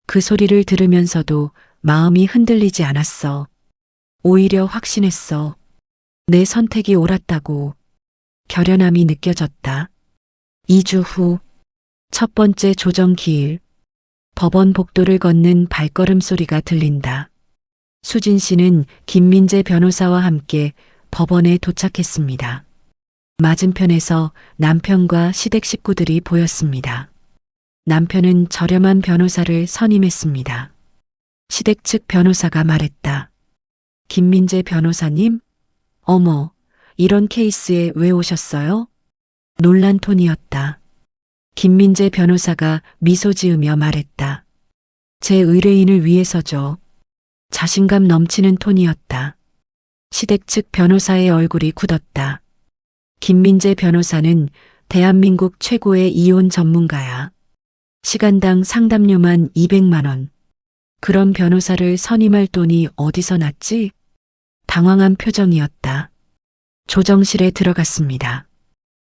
그 소리를 들으면서도 마음이 흔들리지 않았어. 오히려 확신했어. 내 선택이 옳았다고. 결연함이 느껴졌다. 2주 후, 첫 번째 조정 기일. 법원 복도를 걷는 발걸음 소리가 들린다. 수진 씨는 김민재 변호사와 함께 법원에 도착했습니다. 맞은편에서 남편과 시댁 식구들이 보였습니다. 남편은 저렴한 변호사를 선임했습니다. 시댁 측 변호사가 말했다. 김민재 변호사님? 어머, 이런 케이스에 왜 오셨어요? 놀란 톤이었다. 김민재 변호사가 미소 지으며 말했다. 제 의뢰인을 위해서죠. 자신감 넘치는 톤이었다. 시댁 측 변호사의 얼굴이 굳었다. 김민재 변호사는 대한민국 최고의 이혼 전문가야. 시간당 상담료만 200만 원. 그런 변호사를 선임할 돈이 어디서 났지? 당황한 표정이었다. 조정실에 들어갔습니다.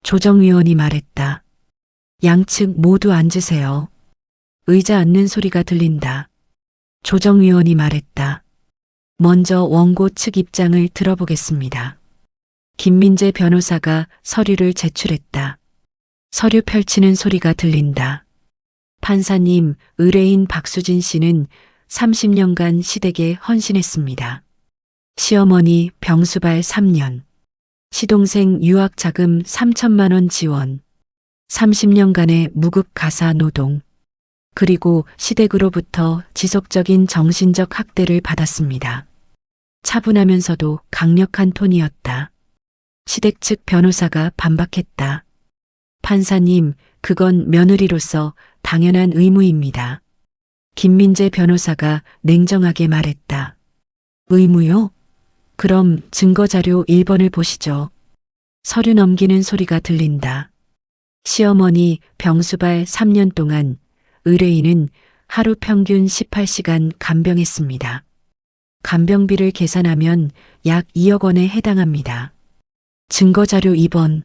조정위원이 말했다. 양측 모두 앉으세요. 의자 앉는 소리가 들린다. 조정위원이 말했다. 먼저 원고 측 입장을 들어보겠습니다. 김민재 변호사가 서류를 제출했다. 서류 펼치는 소리가 들린다. 판사님, 의뢰인 박수진 씨는 30년간 시댁에 헌신했습니다. 시어머니 병수발 3년, 시동생 유학자금 3천만 원 지원, 30년간의 무급 가사 노동, 그리고 시댁으로부터 지속적인 정신적 학대를 받았습니다. 차분하면서도 강력한 톤이었다. 시댁 측 변호사가 반박했다. 판사님, 그건 며느리로서 당연한 의무입니다. 김민재 변호사가 냉정하게 말했다. 의무요? 그럼 증거자료 1번을 보시죠. 서류 넘기는 소리가 들린다. 시어머니 병수발 3년 동안 의뢰인은 하루 평균 18시간 간병했습니다. 간병비를 계산하면 약 2억 원에 해당합니다. 증거자료 2번.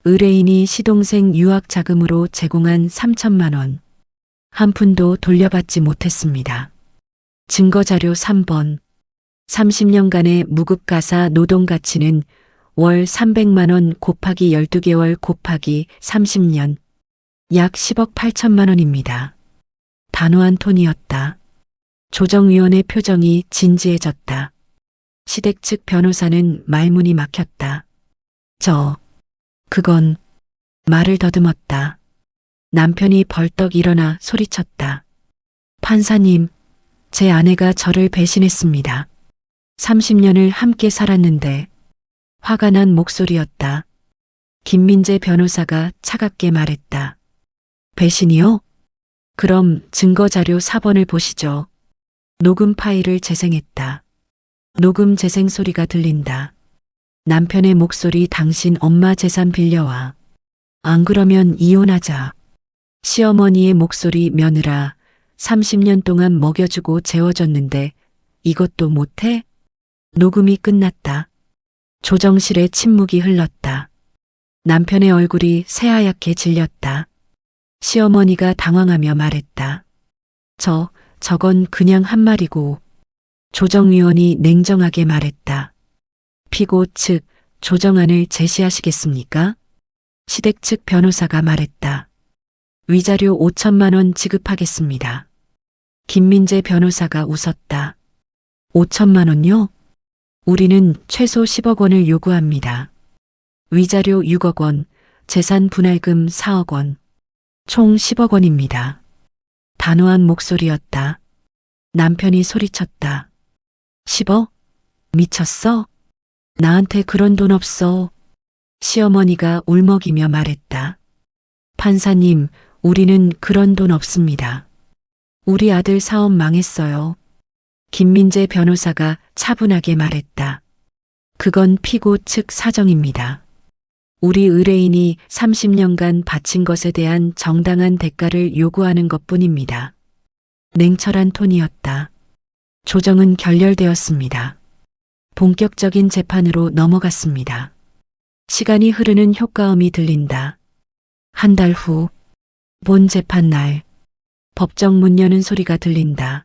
의뢰인이 시동생 유학 자금으로 제공한 3천만 원. 한 푼도 돌려받지 못했습니다. 증거자료 3번. 30년간의 무급가사 노동 가치는 월 300만 원 곱하기 12개월 곱하기 30년. 약 10억 8천만 원입니다. 단호한 톤이었다. 조정위원의 표정이 진지해졌다. 시댁 측 변호사는 말문이 막혔다. 그건 말을 더듬었다. 남편이 벌떡 일어나 소리쳤다. 판사님, 제 아내가 저를 배신했습니다. 30년을 함께 살았는데. 화가 난 목소리였다. 김민재 변호사가 차갑게 말했다. 배신이요? 그럼 증거자료 4번을 보시죠. 녹음 파일을 재생했다. 녹음 재생 소리가 들린다. 남편의 목소리 당신 엄마 재산 빌려와. 안 그러면 이혼하자. 시어머니의 목소리 며느라 30년 동안 먹여주고 재워줬는데 이것도 못해? 녹음이 끝났다. 조정실에 침묵이 흘렀다. 남편의 얼굴이 새하얗게 질렸다. 시어머니가 당황하며 말했다. 저건 그냥 한 말이고. 조정위원이 냉정하게 말했다. 피고 측 조정안을 제시하시겠습니까? 시댁 측 변호사가 말했다. 위자료 5천만 원 지급하겠습니다. 김민재 변호사가 웃었다. 5천만 원요? 우리는 최소 10억 원을 요구합니다. 위자료 6억 원, 재산 분할금 4억 원, 총 10억 원입니다. 단호한 목소리였다. 남편이 소리쳤다. 10억? 미쳤어? 나한테 그런 돈 없어. 시어머니가 울먹이며 말했다. 판사님, 우리는 그런 돈 없습니다. 우리 아들 사업 망했어요. 김민재 변호사가 차분하게 말했다. 그건 피고 측 사정입니다. 우리 의뢰인이 30년간 바친 것에 대한 정당한 대가를 요구하는 것뿐입니다. 냉철한 톤이었다. 조정은 결렬되었습니다. 본격적인 재판으로 넘어갔습니다. 시간이 흐르는 효과음이 들린다. 한 달 후, 본 재판 날, 법정 문 여는 소리가 들린다.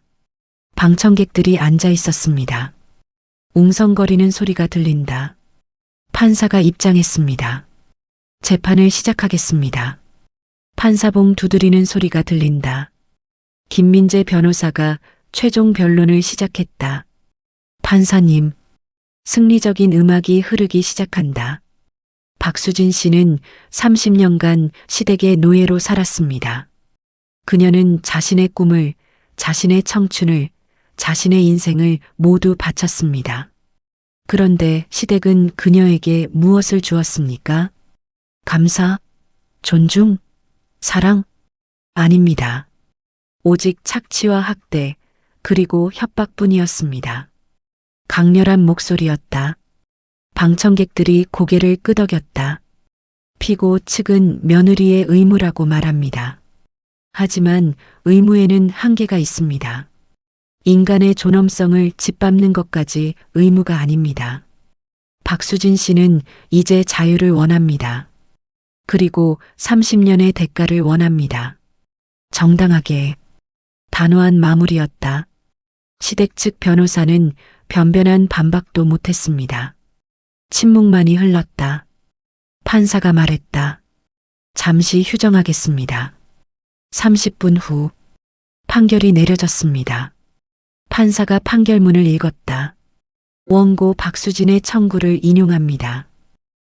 방청객들이 앉아 있었습니다. 웅성거리는 소리가 들린다. 판사가 입장했습니다. 재판을 시작하겠습니다. 판사봉 두드리는 소리가 들린다. 김민재 변호사가 최종 변론을 시작했다. 판사님, 승리적인 음악이 흐르기 시작한다. 박수진 씨는 30년간 시댁의 노예로 살았습니다. 그녀는 자신의 꿈을, 자신의 청춘을, 자신의 인생을 모두 바쳤습니다. 그런데 시댁은 그녀에게 무엇을 주었습니까? 감사, 존중, 사랑? 아닙니다. 오직 착취와 학대, 그리고 협박뿐이었습니다. 강렬한 목소리였다. 방청객들이 고개를 끄덕였다. 피고 측은 며느리의 의무라고 말합니다. 하지만 의무에는 한계가 있습니다. 인간의 존엄성을 짓밟는 것까지 의무가 아닙니다. 박수진 씨는 이제 자유를 원합니다. 그리고 30년의 대가를 원합니다. 정당하게. 단호한 마무리였다. 시댁 측 변호사는 변변한 반박도 못했습니다. 침묵만이 흘렀다. 판사가 말했다. 잠시 휴정하겠습니다. 30분 후 판결이 내려졌습니다. 판사가 판결문을 읽었다. 원고 박수진의 청구를 인용합니다.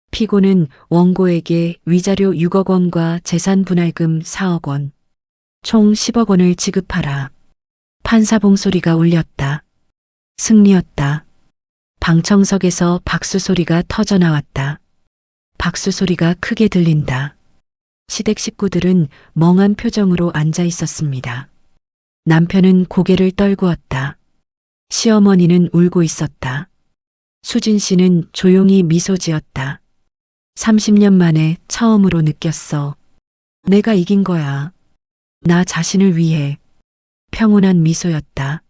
피고는 원고에게 위자료 6억 원과 재산 분할금 4억 원, 총 10억 원을 지급하라. 판사봉 소리가 울렸다. 승리였다. 방청석에서 박수 소리가 터져 나왔다. 박수 소리가 크게 들린다. 시댁 식구들은 멍한 표정으로 앉아 있었습니다. 남편은 고개를 떨구었다. 시어머니는 울고 있었다. 수진 씨는 조용히 미소 지었다. 30년 만에 처음으로 느꼈어. 내가 이긴 거야. 나 자신을 위해. 평온한 미소였다.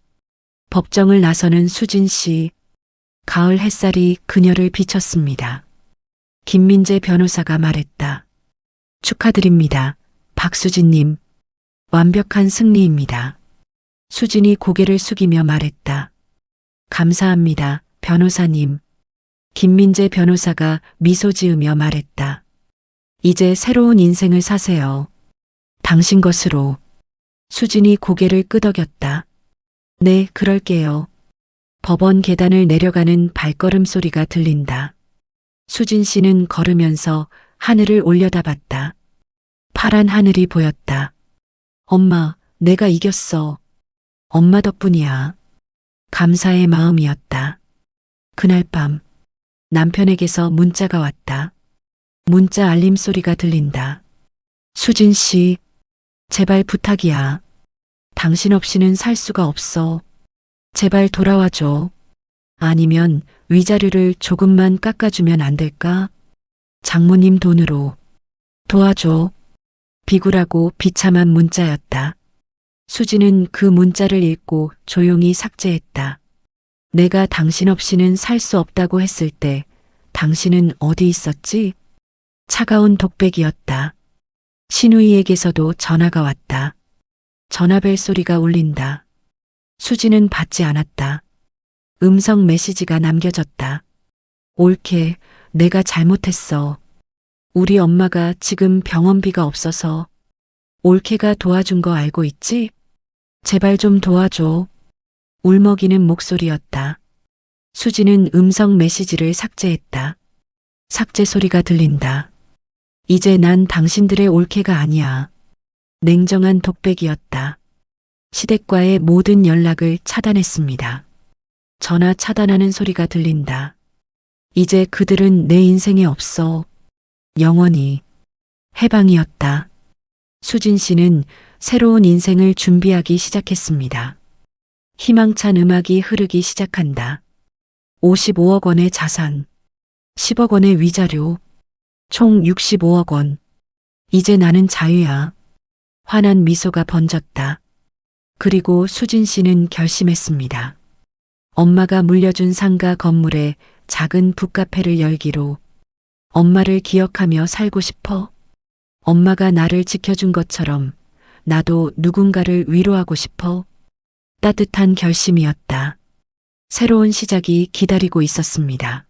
법정을 나서는 수진 씨. 가을 햇살이 그녀를 비쳤습니다. 김민재 변호사가 말했다. 축하드립니다. 박수진님. 완벽한 승리입니다. 수진이 고개를 숙이며 말했다. 감사합니다, 변호사님. 김민재 변호사가 미소 지으며 말했다. 이제 새로운 인생을 사세요. 당신 것으로. 수진이 고개를 끄덕였다. 네, 그럴게요. 법원 계단을 내려가는 발걸음 소리가 들린다. 수진 씨는 걸으면서 하늘을 올려다봤다. 파란 하늘이 보였다. 엄마, 내가 이겼어. 엄마 덕분이야. 감사의 마음이었다. 그날 밤 남편에게서 문자가 왔다. 문자 알림 소리가 들린다. 수진 씨, 제발 부탁이야. 당신 없이는 살 수가 없어. 제발 돌아와줘. 아니면 위자료를 조금만 깎아주면 안 될까? 장모님 돈으로. 도와줘. 비굴하고 비참한 문자였다. 수지는 그 문자를 읽고 조용히 삭제했다. 내가 당신 없이는 살 수 없다고 했을 때 당신은 어디 있었지? 차가운 독백이었다. 신우이에게서도 전화가 왔다. 전화벨 소리가 울린다. 수지는 받지 않았다. 음성 메시지가 남겨졌다. 옳게, 내가 잘못했어. 우리 엄마가 지금 병원비가 없어서. 옳게가 도와준 거 알고 있지? 제발 좀 도와줘. 울먹이는 목소리였다. 수지는 음성 메시지를 삭제했다. 삭제 소리가 들린다. 이제 난 당신들의 옳게가 아니야. 냉정한 독백이었다. 시댁과의 모든 연락을 차단했습니다. 전화 차단하는 소리가 들린다. 이제 그들은 내 인생에 없어. 영원히. 해방이었다. 수진 씨는 새로운 인생을 준비하기 시작했습니다. 희망찬 음악이 흐르기 시작한다. 55억 원의 자산, 10억 원의 위자료, 총 65억 원. 이제 나는 자유야. 환한 미소가 번졌다. 그리고 수진 씨는 결심했습니다. 엄마가 물려준 상가 건물에 작은 북카페를 열기로. 엄마를 기억하며 살고 싶어. 엄마가 나를 지켜준 것처럼 나도 누군가를 위로하고 싶어. 따뜻한 결심이었다. 새로운 시작이 기다리고 있었습니다.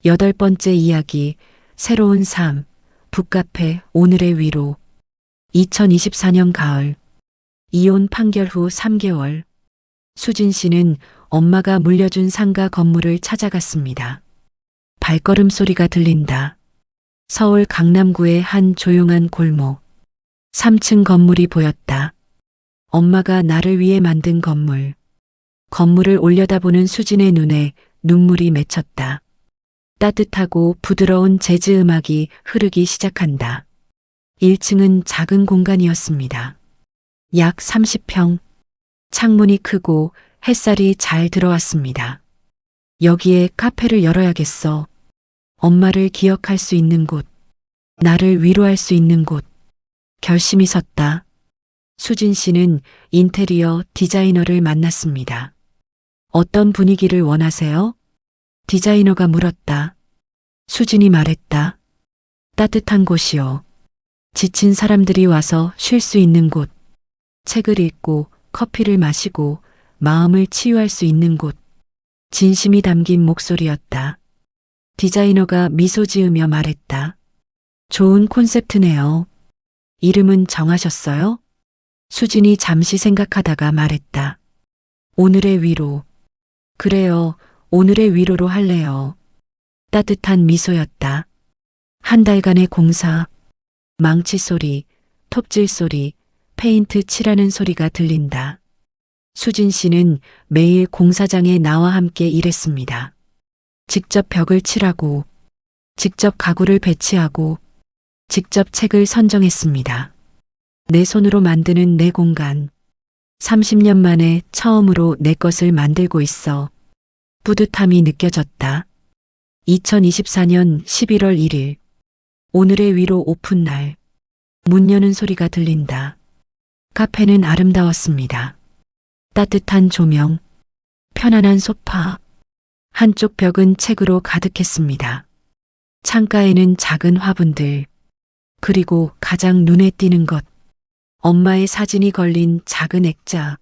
8번째 이야기, 새로운 삶, 북카페, 오늘의 위로. 2024년 가을. 이혼 판결 후 3개월. 수진 씨는 엄마가 물려준 상가 건물을 찾아갔습니다. 발걸음 소리가 들린다. 서울 강남구의 한 조용한 골목. 3층 건물이 보였다. 엄마가 나를 위해 만든 건물. 건물을 올려다보는 수진의 눈에 눈물이 맺혔다. 따뜻하고 부드러운 재즈 음악이 흐르기 시작한다. 1층은 작은 공간이었습니다. 약 30평. 창문이 크고 햇살이 잘 들어왔습니다. 여기에 카페를 열어야겠어. 엄마를 기억할 수 있는 곳. 나를 위로할 수 있는 곳. 결심이 섰다. 수진 씨는 인테리어 디자이너를 만났습니다. 어떤 분위기를 원하세요? 디자이너가 물었다. 수진이 말했다. 따뜻한 곳이요. 지친 사람들이 와서 쉴 수 있는 곳. 책을 읽고 커피를 마시고 마음을 치유할 수 있는 곳. 진심이 담긴 목소리였다. 디자이너가 미소 지으며 말했다. 좋은 콘셉트네요. 이름은 정하셨어요? 수진이 잠시 생각하다가 말했다. 오늘의 위로. 그래요, 오늘의 위로로 할래요. 따뜻한 미소였다. 한 달간의 공사. 망치 소리, 톱질 소리, 페인트 칠하는 소리가 들린다. 수진 씨는 매일 공사장에 나와 함께 일했습니다. 직접 벽을 칠하고, 직접 가구를 배치하고, 직접 책을 선정했습니다. 내 손으로 만드는 내 공간. 30년 만에 처음으로 내 것을 만들고 있어. 뿌듯함이 느껴졌다. 2024년 11월 1일. 오늘의 위로 오픈날. 문 여는 소리가 들린다. 카페는 아름다웠습니다. 따뜻한 조명, 편안한 소파. 한쪽 벽은 책으로 가득했습니다. 창가에는 작은 화분들. 그리고 가장 눈에 띄는 것. 엄마의 사진이 걸린 작은 액자.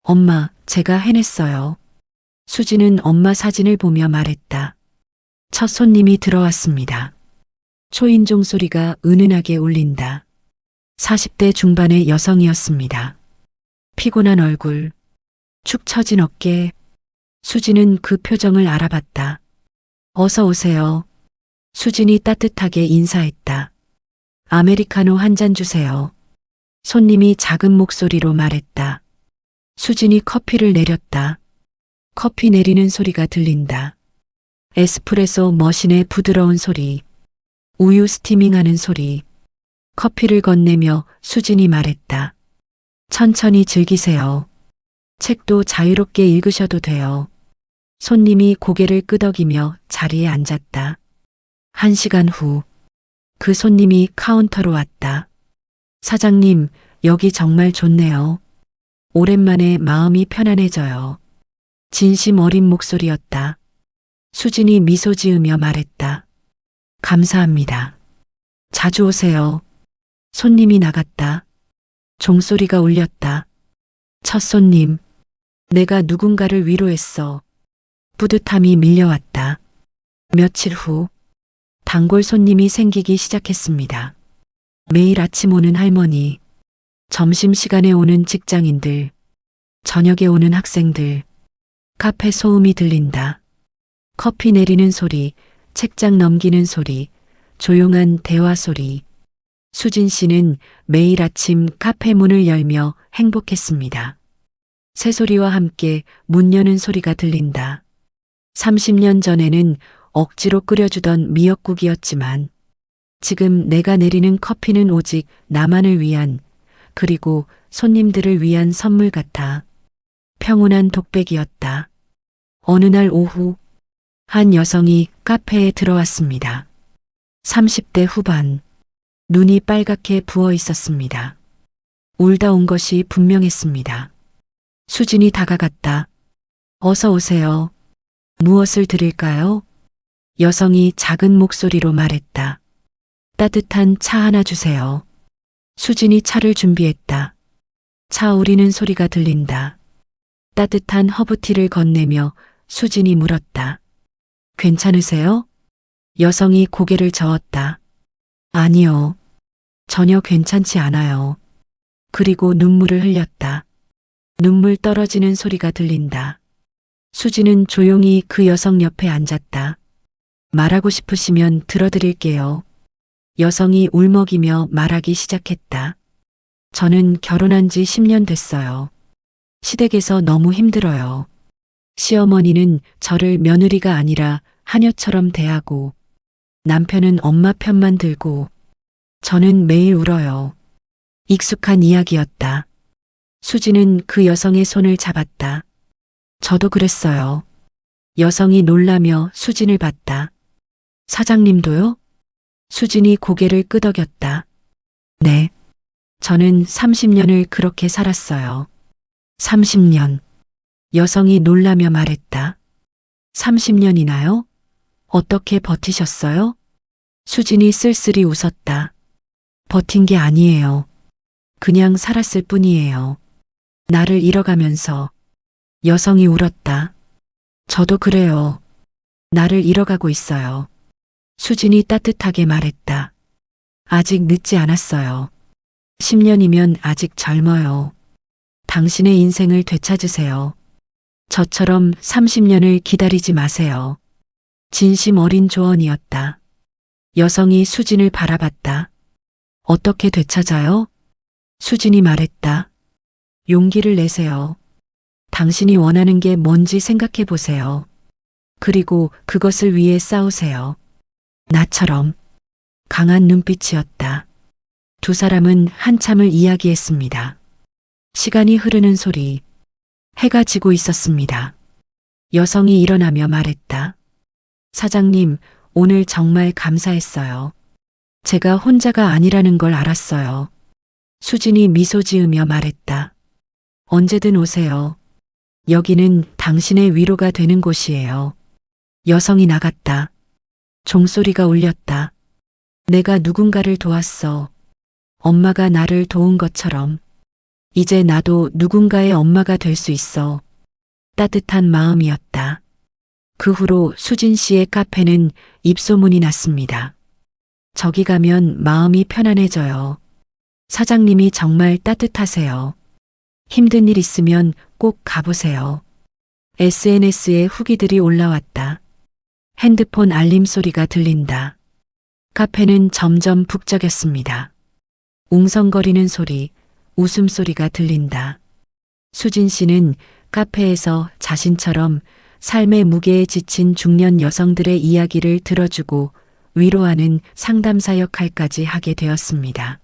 엄마, 제가 해냈어요. 수지는 엄마 사진을 보며 말했다. 첫 손님이 들어왔습니다. 초인종 소리가 은은하게 울린다. 40대 중반의 여성이었습니다. 피곤한 얼굴, 축 처진 어깨. 수지는 그 표정을 알아봤다. 어서 오세요. 수진이 따뜻하게 인사했다. 아메리카노 한 잔 주세요. 손님이 작은 목소리로 말했다. 수진이 커피를 내렸다. 커피 내리는 소리가 들린다. 에스프레소 머신의 부드러운 소리, 우유 스티밍하는 소리. 커피를 건네며 수진이 말했다. 천천히 즐기세요. 책도 자유롭게 읽으셔도 돼요. 손님이 고개를 끄덕이며 자리에 앉았다. 1시간 후, 그 손님이 카운터로 왔다. 사장님, 여기 정말 좋네요. 오랜만에 마음이 편안해져요. 진심 어린 목소리였다. 수진이 미소 지으며 말했다. 감사합니다. 자주 오세요. 손님이 나갔다. 종소리가 울렸다. 첫 손님. 내가 누군가를 위로했어. 뿌듯함이 밀려왔다. 며칠 후, 단골 손님이 생기기 시작했습니다. 매일 아침 오는 할머니, 점심시간에 오는 직장인들, 저녁에 오는 학생들, 카페 소음이 들린다. 커피 내리는 소리, 책장 넘기는 소리, 조용한 대화 소리. 수진 씨는 매일 아침 카페 문을 열며 행복했습니다. 새소리와 함께 문 여는 소리가 들린다. 30년 전에는 억지로 끓여주던 미역국이었지만 지금 내가 내리는 커피는 오직 나만을 위한, 그리고 손님들을 위한 선물 같아. 평온한 독백이었다. 어느 날 오후, 한 여성이 카페에 들어왔습니다. 30대 후반, 눈이 빨갛게 부어 있었습니다. 울다 온 것이 분명했습니다. 수진이 다가갔다. 어서 오세요. 무엇을 드릴까요? 여성이 작은 목소리로 말했다. 따뜻한 차 하나 주세요. 수진이 차를 준비했다. 차 우리는 소리가 들린다. 따뜻한 허브티를 건네며 수진이 물었다. 괜찮으세요? 여성이 고개를 저었다. 아니요. 전혀 괜찮지 않아요. 그리고 눈물을 흘렸다. 눈물 떨어지는 소리가 들린다. 수지는 조용히 그 여성 옆에 앉았다. 말하고 싶으시면 들어드릴게요. 여성이 울먹이며 말하기 시작했다. 저는 결혼한 지 10년 됐어요. 시댁에서 너무 힘들어요. 시어머니는 저를 며느리가 아니라 하녀처럼 대하고, 남편은 엄마 편만 들고, 저는 매일 울어요. 익숙한 이야기였다. 수지는 그 여성의 손을 잡았다. 저도 그랬어요. 여성이 놀라며 수진을 봤다. 사장님도요? 수진이 고개를 끄덕였다. 네. 저는 30년을 그렇게 살았어요. 30년. 여성이 놀라며 말했다. 30년이나요? 어떻게 버티셨어요? 수진이 쓸쓸히 웃었다. 버틴 게 아니에요. 그냥 살았을 뿐이에요. 나를 잃어가면서. 여성이 울었다. 저도 그래요. 나를 잃어가고 있어요. 수진이 따뜻하게 말했다. 아직 늦지 않았어요. 10년이면 아직 젊어요. 당신의 인생을 되찾으세요. 저처럼 30년을 기다리지 마세요. 진심 어린 조언이었다. 여성이 수진을 바라봤다. 어떻게 되찾아요? 수진이 말했다. 용기를 내세요. 당신이 원하는 게 뭔지 생각해 보세요. 그리고 그것을 위해 싸우세요. 나처럼. 강한 눈빛이었다. 두 사람은 한참을 이야기했습니다. 시간이 흐르는 소리. 해가 지고 있었습니다. 여성이 일어나며 말했다. 사장님, 오늘 정말 감사했어요. 제가 혼자가 아니라는 걸 알았어요. 수진이 미소 지으며 말했다. 언제든 오세요. 여기는 당신의 위로가 되는 곳이에요. 여성이 나갔다. 종소리가 울렸다. 내가 누군가를 도왔어. 엄마가 나를 도운 것처럼. 이제 나도 누군가의 엄마가 될 수 있어. 따뜻한 마음이었다. 그 후로 수진 씨의 카페는 입소문이 났습니다. 저기 가면 마음이 편안해져요. 사장님이 정말 따뜻하세요. 힘든 일 있으면 꼭 가보세요. SNS에 후기들이 올라왔다. 핸드폰 알림 소리가 들린다. 카페는 점점 북적였습니다. 웅성거리는 소리, 웃음소리가 들린다. 수진 씨는 카페에서 자신처럼 삶의 무게에 지친 중년 여성들의 이야기를 들어주고 위로하는 상담사 역할까지 하게 되었습니다.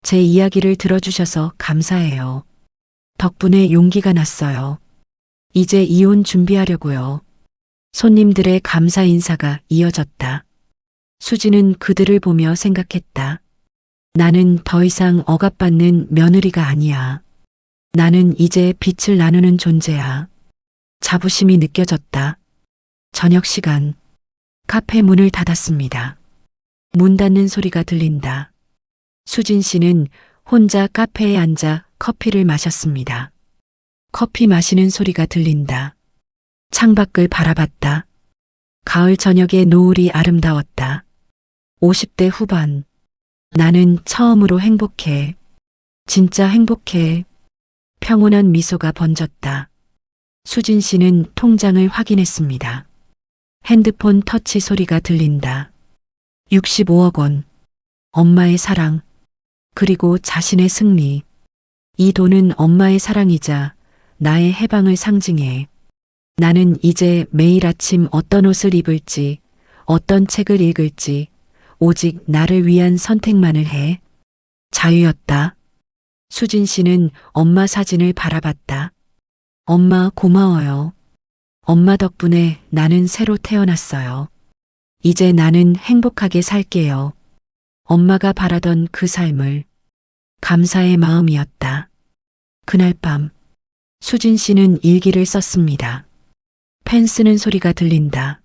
제 이야기를 들어주셔서 감사해요. 덕분에 용기가 났어요. 이제 이혼 준비하려고요. 손님들의 감사 인사가 이어졌다. 수지는 그들을 보며 생각했다. 나는 더 이상 억압받는 며느리가 아니야. 나는 이제 빛을 나누는 존재야. 자부심이 느껴졌다. 저녁 시간. 카페 문을 닫았습니다. 문 닫는 소리가 들린다. 수진 씨는 혼자 카페에 앉아 커피를 마셨습니다. 커피 마시는 소리가 들린다. 창밖을 바라봤다. 가을 저녁의 노을이 아름다웠다. 50대 후반. 나는 처음으로 행복해. 진짜 행복해. 평온한 미소가 번졌다. 수진 씨는 통장을 확인했습니다. 핸드폰 터치 소리가 들린다. 65억 원. 엄마의 사랑. 그리고 자신의 승리. 이 돈은 엄마의 사랑이자 나의 해방을 상징해. 나는 이제 매일 아침 어떤 옷을 입을지, 어떤 책을 읽을지, 오직 나를 위한 선택만을 해. 자유였다. 수진 씨는 엄마 사진을 바라봤다. 엄마 고마워요. 엄마 덕분에 나는 새로 태어났어요. 이제 나는 행복하게 살게요. 엄마가 바라던 그 삶을. 감사의 마음이었다. 그날 밤 수진 씨는 일기를 썼습니다. 펜 쓰는 소리가 들린다.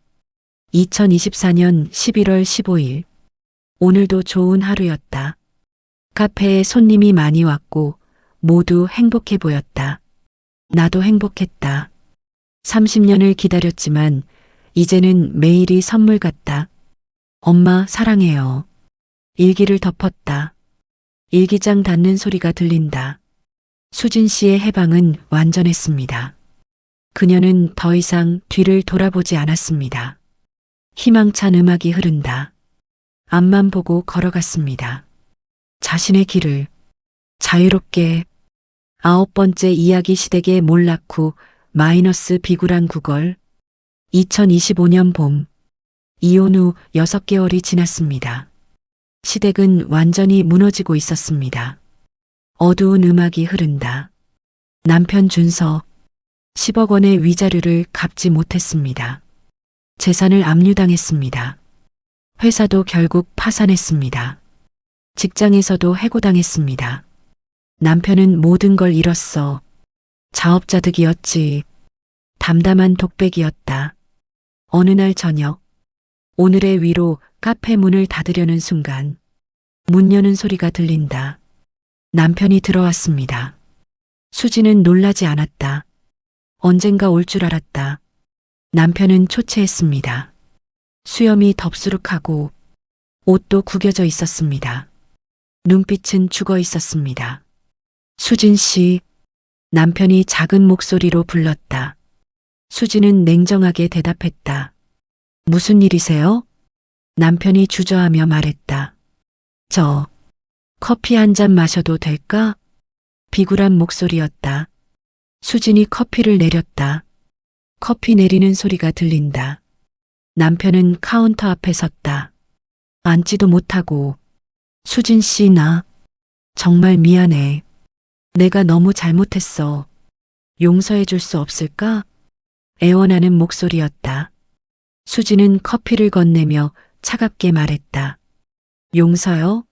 2024년 11월 15일. 오늘도 좋은 하루였다. 카페에 손님이 많이 왔고 모두 행복해 보였다. 나도 행복했다. 30년을 기다렸지만 이제는 매일이 선물 같다. 엄마 사랑해요. 일기를 덮었다. 일기장 닫는 소리가 들린다. 수진 씨의 해방은 완전했습니다. 그녀는 더 이상 뒤를 돌아보지 않았습니다. 희망찬 음악이 흐른다. 앞만 보고 걸어갔습니다. 자신의 길을 자유롭게. 9번째 이야기 시댁의 몰락 후 마이너스 비굴한 구걸. 2025년 봄. 이혼 후 6개월이 지났습니다. 시댁은 완전히 무너지고 있었습니다. 어두운 음악이 흐른다. 남편 준서. 10억 원의 위자료를 갚지 못했습니다. 재산을 압류당했습니다. 회사도 결국 파산했습니다. 직장에서도 해고당했습니다. 남편은 모든 걸 잃었어. 자업자득이었지. 담담한 독백이었다. 어느 날 저녁. 오늘의 위로 카페 문을 닫으려는 순간 문 여는 소리가 들린다. 남편이 들어왔습니다. 수지는 놀라지 않았다. 언젠가 올 줄 알았다. 남편은 초췌했습니다. 수염이 덥수룩하고 옷도 구겨져 있었습니다. 눈빛은 죽어 있었습니다. 수진 씨. 남편이 작은 목소리로 불렀다. 수지는 냉정하게 대답했다. 무슨 일이세요? 남편이 주저하며 말했다. 저 커피 한 잔 마셔도 될까? 비굴한 목소리였다. 수진이 커피를 내렸다. 커피 내리는 소리가 들린다. 남편은 카운터 앞에 섰다. 앉지도 못하고. 수진 씨, 나 정말 미안해. 내가 너무 잘못했어. 용서해 줄 수 없을까? 애원하는 목소리였다. 수지는 커피를 건네며 차갑게 말했다. 용서요?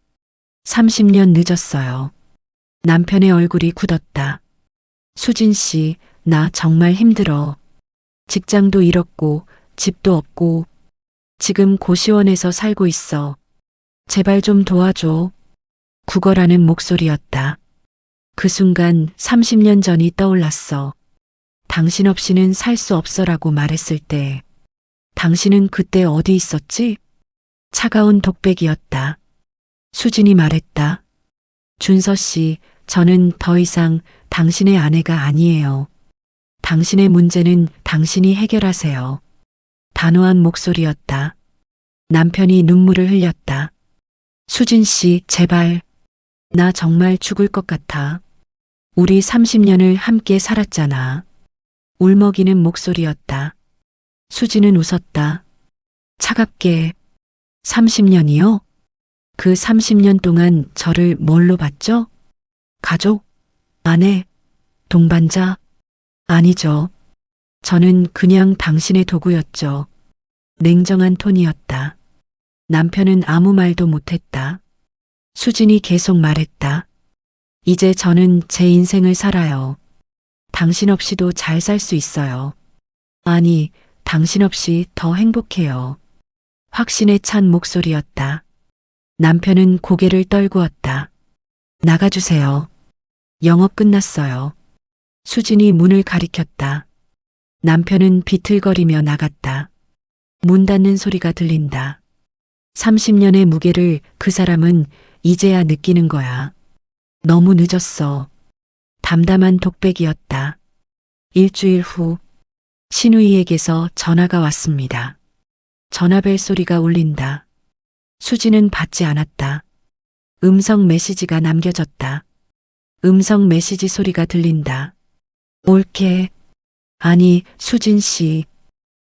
30년 늦었어요. 남편의 얼굴이 굳었다. 수진 씨, 나 정말 힘들어. 직장도 잃었고, 집도 없고, 지금 고시원에서 살고 있어. 제발 좀 도와줘. 구걸하는 목소리였다. 그 순간 30년 전이 떠올랐어. 당신 없이는 살 수 없어라고 말했을 때, 당신은 그때 어디 있었지? 차가운 독백이었다. 수진이 말했다. 준서 씨, 저는 더 이상 당신의 아내가 아니에요. 당신의 문제는 당신이 해결하세요. 단호한 목소리였다. 남편이 눈물을 흘렸다. 수진 씨, 제발. 나 정말 죽을 것 같아. 우리 30년을 함께 살았잖아. 울먹이는 목소리였다. 수진은 웃었다. 차갑게. 30년이요? 그 30년 동안 저를 뭘로 봤죠? 가족? 아내? 동반자? 아니죠. 저는 그냥 당신의 도구였죠. 냉정한 톤이었다. 남편은 아무 말도 못했다. 수진이 계속 말했다. 이제 저는 제 인생을 살아요. 당신 없이도 잘 살 수 있어요. 아니, 당신 없이 더 행복해요. 확신에 찬 목소리였다. 남편은 고개를 떨구었다. 나가주세요. 영업 끝났어요. 수진이 문을 가리켰다. 남편은 비틀거리며 나갔다. 문 닫는 소리가 들린다. 30년의 무게를 그 사람은 이제야 느끼는 거야. 너무 늦었어. 담담한 독백이었다. 일주일 후 신우이에게서 전화가 왔습니다. 전화벨 소리가 울린다. 수지는 받지 않았다. 음성 메시지가 남겨졌다. 음성 메시지 소리가 들린다. 올케. 아니, 수진 씨.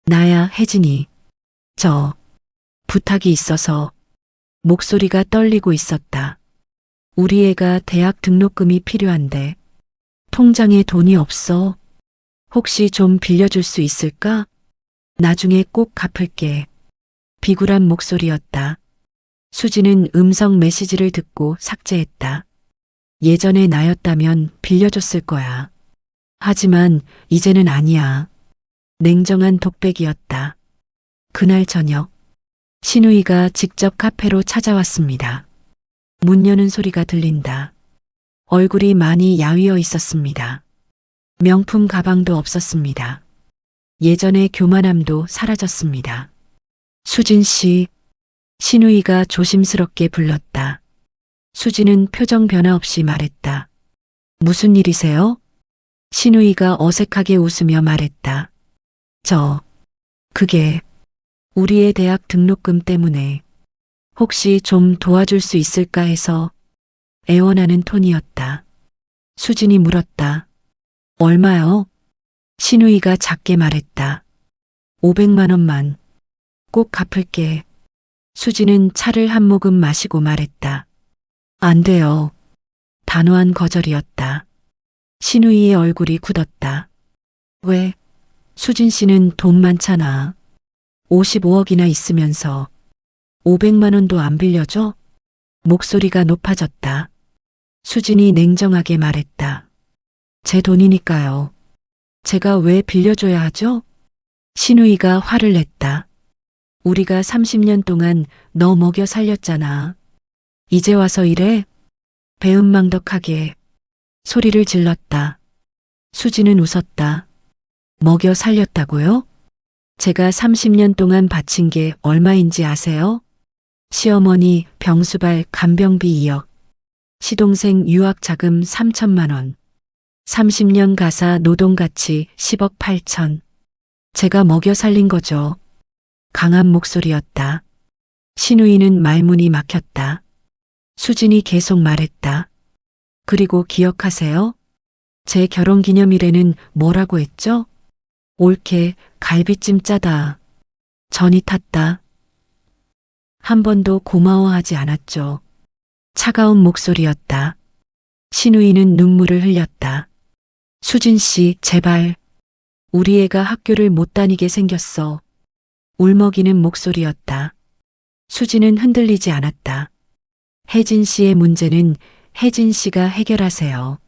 나야, 혜진이. 부탁이 있어서. 목소리가 떨리고 있었다. 우리 애가 대학 등록금이 필요한데. 통장에 돈이 없어. 혹시 좀 빌려줄 수 있을까? 나중에 꼭 갚을게. 비굴한 목소리였다. 수지는 음성 메시지를 듣고 삭제했다. 예전에 나였다면 빌려줬을 거야. 하지만 이제는 아니야. 냉정한 독백이었다. 그날 저녁, 신우이가 직접 카페로 찾아왔습니다. 문 여는 소리가 들린다. 얼굴이 많이 야위어 있었습니다. 명품 가방도 없었습니다. 예전의 교만함도 사라졌습니다. 수진 씨, 신우이가 조심스럽게 불렀다. 수진은 표정 변화 없이 말했다. 무슨 일이세요? 신우이가 어색하게 웃으며 말했다. 그게 우리의 대학 등록금 때문에 혹시 좀 도와줄 수 있을까 해서. 애원하는 톤이었다. 수진이 물었다. 얼마요? 신우이가 작게 말했다. 500만 원만. 꼭 갚을게. 수진은 차를 한 모금 마시고 말했다. 안 돼요. 단호한 거절이었다. 신우이의 얼굴이 굳었다. 왜? 수진 씨는 돈 많잖아. 55억이나 있으면서 500만 원도 안 빌려줘? 목소리가 높아졌다. 수진이 냉정하게 말했다. 제 돈이니까요. 제가 왜 빌려줘야 하죠? 신우이가 화를 냈다. 우리가 30년 동안 너 먹여 살렸잖아. 이제 와서 이래? 배은망덕하게 소리를 질렀다. 수지는 웃었다. 먹여 살렸다고요? 제가 30년 동안 바친 게 얼마인지 아세요? 시어머니 병수발 간병비 2억, 시동생 유학 자금 3천만 원, 30년 가사 노동가치 10억 8천. 제가 먹여 살린 거죠. 강한 목소리였다. 신우이는 말문이 막혔다. 수진이 계속 말했다. 그리고 기억하세요? 제 결혼기념일에는 뭐라고 했죠? 옳게 갈비찜 짜다. 전이 탔다. 한 번도 고마워하지 않았죠. 차가운 목소리였다. 신우이는 눈물을 흘렸다. 수진 씨, 제발. 우리 애가 학교를 못 다니게 생겼어. 울먹이는 목소리였다. 수진은 흔들리지 않았다. 혜진 씨의 문제는 혜진 씨가 해결하세요.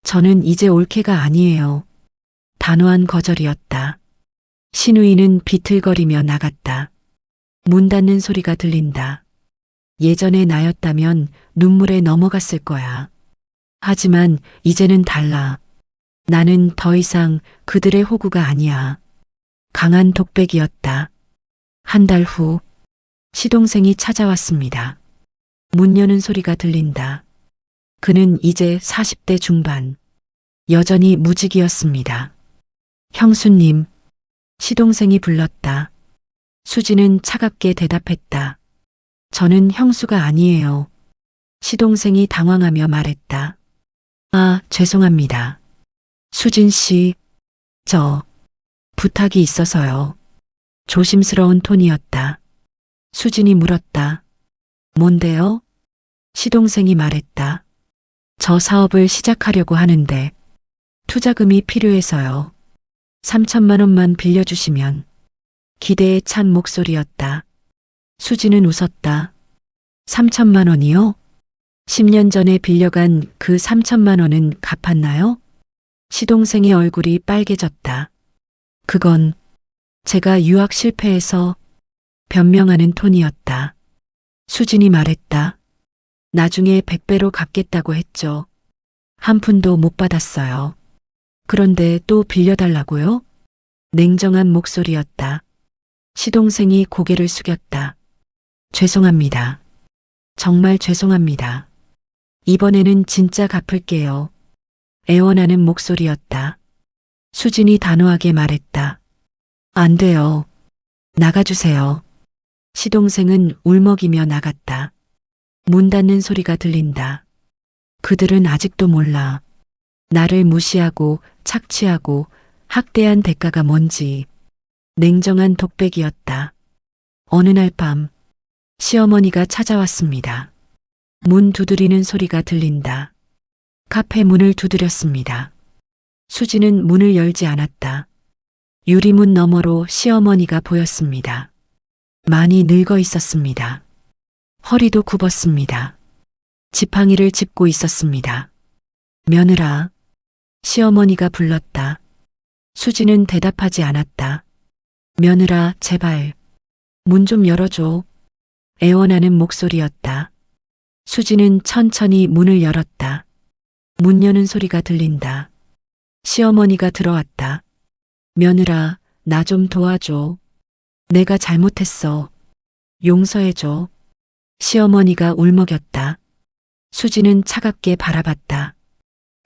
저는 이제 올케가 아니에요. 단호한 거절이었다. 신우이는 비틀거리며 나갔다. 문 닫는 소리가 들린다. 예전의 나였다면 눈물에 넘어갔을 거야. 하지만 이제는 달라. 나는 더 이상 그들의 호구가 아니야. 강한 독백이었다. 한 달 후 시동생이 찾아왔습니다. 문 여는 소리가 들린다. 그는 이제 40대 중반. 여전히 무직이었습니다. 형수님, 시동생이 불렀다. 수진은 차갑게 대답했다. 저는 형수가 아니에요. 시동생이 당황하며 말했다. 아, 죄송합니다. 수진 씨, 저 부탁이 있어서요. 조심스러운 톤이었다. 수진이 물었다. 뭔데요? 시동생이 말했다. 저 사업을 시작하려고 하는데 투자금이 필요해서요. 3천만 원만 빌려주시면. 기대에 찬 목소리였다. 수진은 웃었다. 3천만 원이요? 10년 전에 빌려간 그 3천만 원은 갚았나요? 시동생의 얼굴이 빨개졌다. 그건 제가 유학 실패해서 변명하는 톤이었다. 수진이 말했다. 나중에 100배로 갚겠다고 했죠. 한 푼도 못 받았어요. 그런데 또 빌려달라고요? 냉정한 목소리였다. 시동생이 고개를 숙였다. 죄송합니다. 정말 죄송합니다. 이번에는 진짜 갚을게요. 애원하는 목소리였다. 수진이 단호하게 말했다. 안 돼요. 나가주세요. 시동생은 울먹이며 나갔다. 문 닫는 소리가 들린다. 그들은 아직도 몰라. 나를 무시하고 착취하고 학대한 대가가 뭔지. 냉정한 독백이었다. 어느 날 밤 시어머니가 찾아왔습니다. 문 두드리는 소리가 들린다. 카페 문을 두드렸습니다. 수지는 문을 열지 않았다. 유리문 너머로 시어머니가 보였습니다. 많이 늙어 있었습니다. 허리도 굽었습니다. 지팡이를 짚고 있었습니다. 며느라, 시어머니가 불렀다. 수지는 대답하지 않았다. 며느라, 제발, 문 좀 열어줘. 애원하는 목소리였다. 수지는 천천히 문을 열었다. 문 여는 소리가 들린다. 시어머니가 들어왔다. 며느라, 나 좀 도와줘. 내가 잘못했어. 용서해줘. 시어머니가 울먹였다. 수지는 차갑게 바라봤다.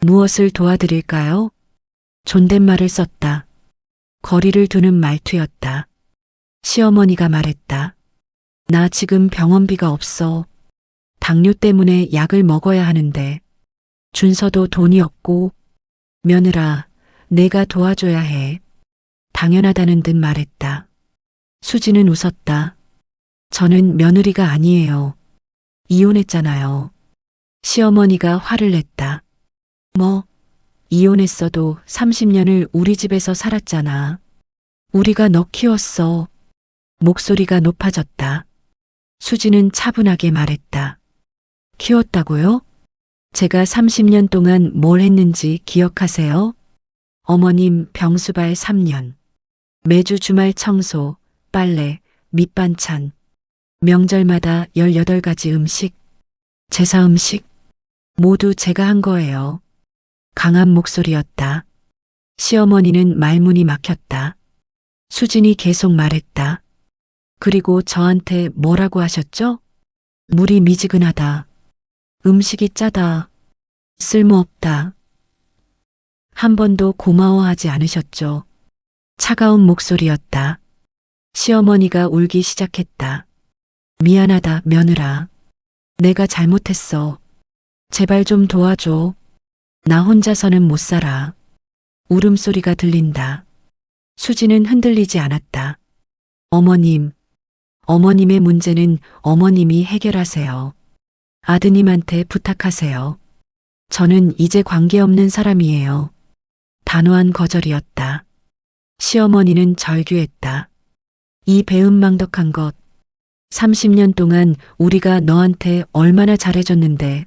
무엇을 도와드릴까요? 존댓말을 썼다. 거리를 두는 말투였다. 시어머니가 말했다. 나 지금 병원비가 없어. 당뇨 때문에 약을 먹어야 하는데 준서도 돈이 없고. 며느라, 내가 도와줘야 해. 당연하다는 듯 말했다. 수지는 웃었다. 저는 며느리가 아니에요. 이혼했잖아요. 시어머니가 화를 냈다. 뭐, 이혼했어도 30년을 우리 집에서 살았잖아. 우리가 너 키웠어. 목소리가 높아졌다. 수지는 차분하게 말했다. 키웠다고요? 제가 30년 동안 뭘 했는지 기억하세요? 어머님 병수발 3년. 매주 주말 청소, 빨래, 밑반찬. 명절마다 18가지 음식, 제사 음식, 모두 제가 한 거예요. 강한 목소리였다. 시어머니는 말문이 막혔다. 수진이 계속 말했다. 그리고 저한테 뭐라고 하셨죠? 물이 미지근하다. 음식이 짜다. 쓸모없다. 한 번도 고마워하지 않으셨죠? 차가운 목소리였다. 시어머니가 울기 시작했다. 미안하다, 며느라. 내가 잘못했어. 제발 좀 도와줘. 나 혼자서는 못 살아. 울음소리가 들린다. 수지는 흔들리지 않았다. 어머님, 어머님의 문제는 어머님이 해결하세요. 아드님한테 부탁하세요. 저는 이제 관계없는 사람이에요. 단호한 거절이었다. 시어머니는 절규했다. 이 배은망덕한 것. 30년 동안 우리가 너한테 얼마나 잘해줬는데.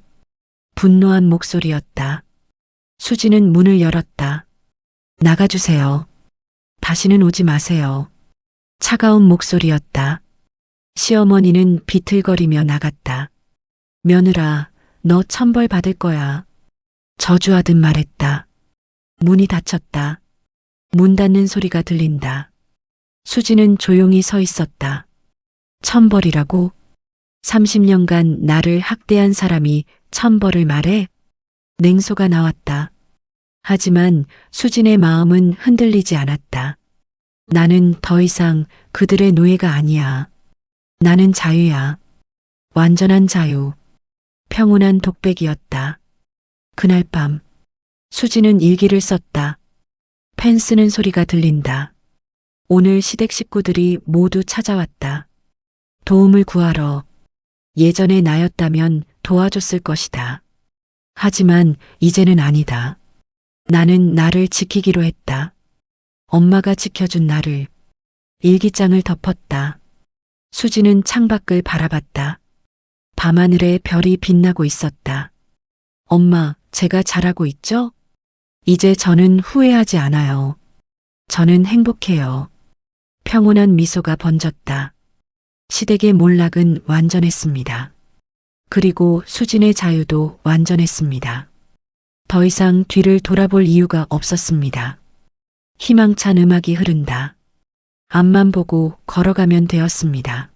분노한 목소리였다. 수지는 문을 열었다. 나가주세요. 다시는 오지 마세요. 차가운 목소리였다. 시어머니는 비틀거리며 나갔다. 며느라, 너 천벌 받을 거야. 저주하듯 말했다. 문이 닫혔다. 문 닫는 소리가 들린다. 수지는 조용히 서 있었다. 천벌이라고? 30년간 나를 학대한 사람이 천벌을 말해? 냉소가 나왔다. 하지만 수진의 마음은 흔들리지 않았다. 나는 더 이상 그들의 노예가 아니야. 나는 자유야. 완전한 자유. 평온한 독백이었다. 그날 밤, 수지는 일기를 썼다. 펜 쓰는 소리가 들린다. 오늘 시댁 식구들이 모두 찾아왔다. 도움을 구하러. 예전에 나였다면 도와줬을 것이다. 하지만 이제는 아니다. 나는 나를 지키기로 했다. 엄마가 지켜준 나를. 일기장을 덮었다. 수지는 창밖을 바라봤다. 밤하늘에 별이 빛나고 있었다. 엄마, 제가 잘하고 있죠? 이제 저는 후회하지 않아요. 저는 행복해요. 평온한 미소가 번졌다. 시댁의 몰락은 완전했습니다. 그리고 수진의 자유도 완전했습니다. 더 이상 뒤를 돌아볼 이유가 없었습니다. 희망찬 음악이 흐른다. 앞만 보고 걸어가면 되었습니다.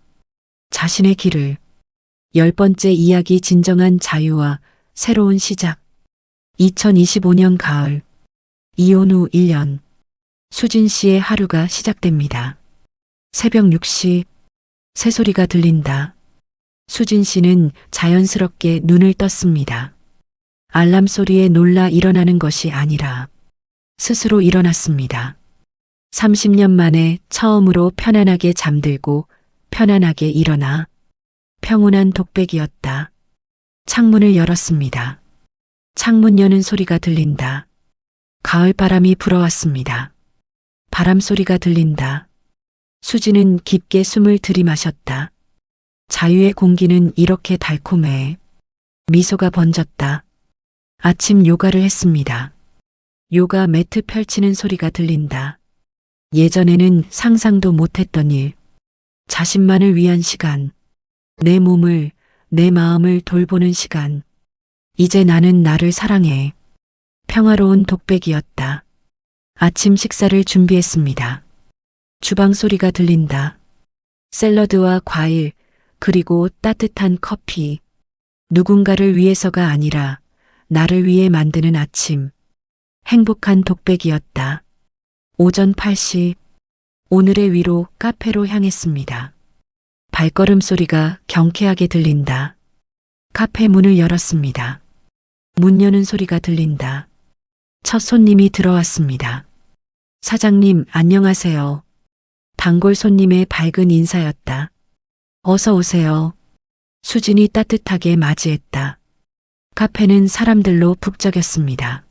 자신의 길을. 10번째 이야기 진정한 자유와 새로운 시작. 2025년 가을. 이혼 후 1년. 수진 씨의 하루가 시작됩니다. 새벽 6시. 새소리가 들린다. 수진 씨는 자연스럽게 눈을 떴습니다. 알람 소리에 놀라 일어나는 것이 아니라 스스로 일어났습니다. 30년 만에 처음으로 편안하게 잠들고 편안하게 일어나 평온한 독백이었다. 창문을 열었습니다. 창문 여는 소리가 들린다. 가을 바람이 불어왔습니다. 바람 소리가 들린다. 수지는 깊게 숨을 들이마셨다. 자유의 공기는 이렇게 달콤해. 미소가 번졌다. 아침 요가를 했습니다. 요가 매트 펼치는 소리가 들린다. 예전에는 상상도 못했던 일. 자신만을 위한 시간. 내 몸을, 내 마음을 돌보는 시간. 이제 나는 나를 사랑해. 평화로운 독백이었다. 아침 식사를 준비했습니다. 주방 소리가 들린다. 샐러드와 과일, 그리고 따뜻한 커피. 누군가를 위해서가 아니라 나를 위해 만드는 아침. 행복한 독백이었다. 오전 8시. 오늘의 위로 카페로 향했습니다. 발걸음 소리가 경쾌하게 들린다. 카페 문을 열었습니다. 문 여는 소리가 들린다. 첫 손님이 들어왔습니다. 사장님, 안녕하세요. 단골 손님의 밝은 인사였다. 어서 오세요. 수진이 따뜻하게 맞이했다. 카페는 사람들로 북적였습니다.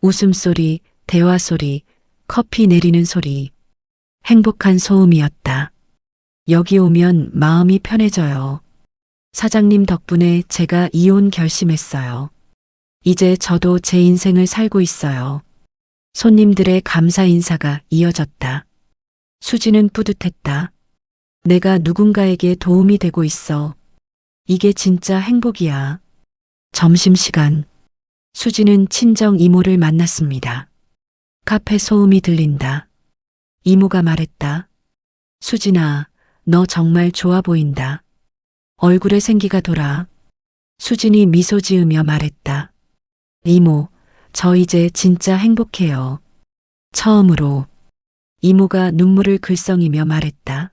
웃음소리, 대화소리, 커피 내리는 소리. 행복한 소음이었다. 여기 오면 마음이 편해져요. 사장님 덕분에 제가 이혼 결심했어요. 이제 저도 제 인생을 살고 있어요. 손님들의 감사 인사가 이어졌다. 수지는 뿌듯했다. 내가 누군가에게 도움이 되고 있어. 이게 진짜 행복이야. 점심시간. 수지는 친정 이모를 만났습니다. 카페 소음이 들린다. 이모가 말했다. 수진아, 너 정말 좋아 보인다. 얼굴에 생기가 돌아. 수진이 미소 지으며 말했다. 이모, 저 이제 진짜 행복해요. 처음으로. 이모가 눈물을 글썽이며 말했다.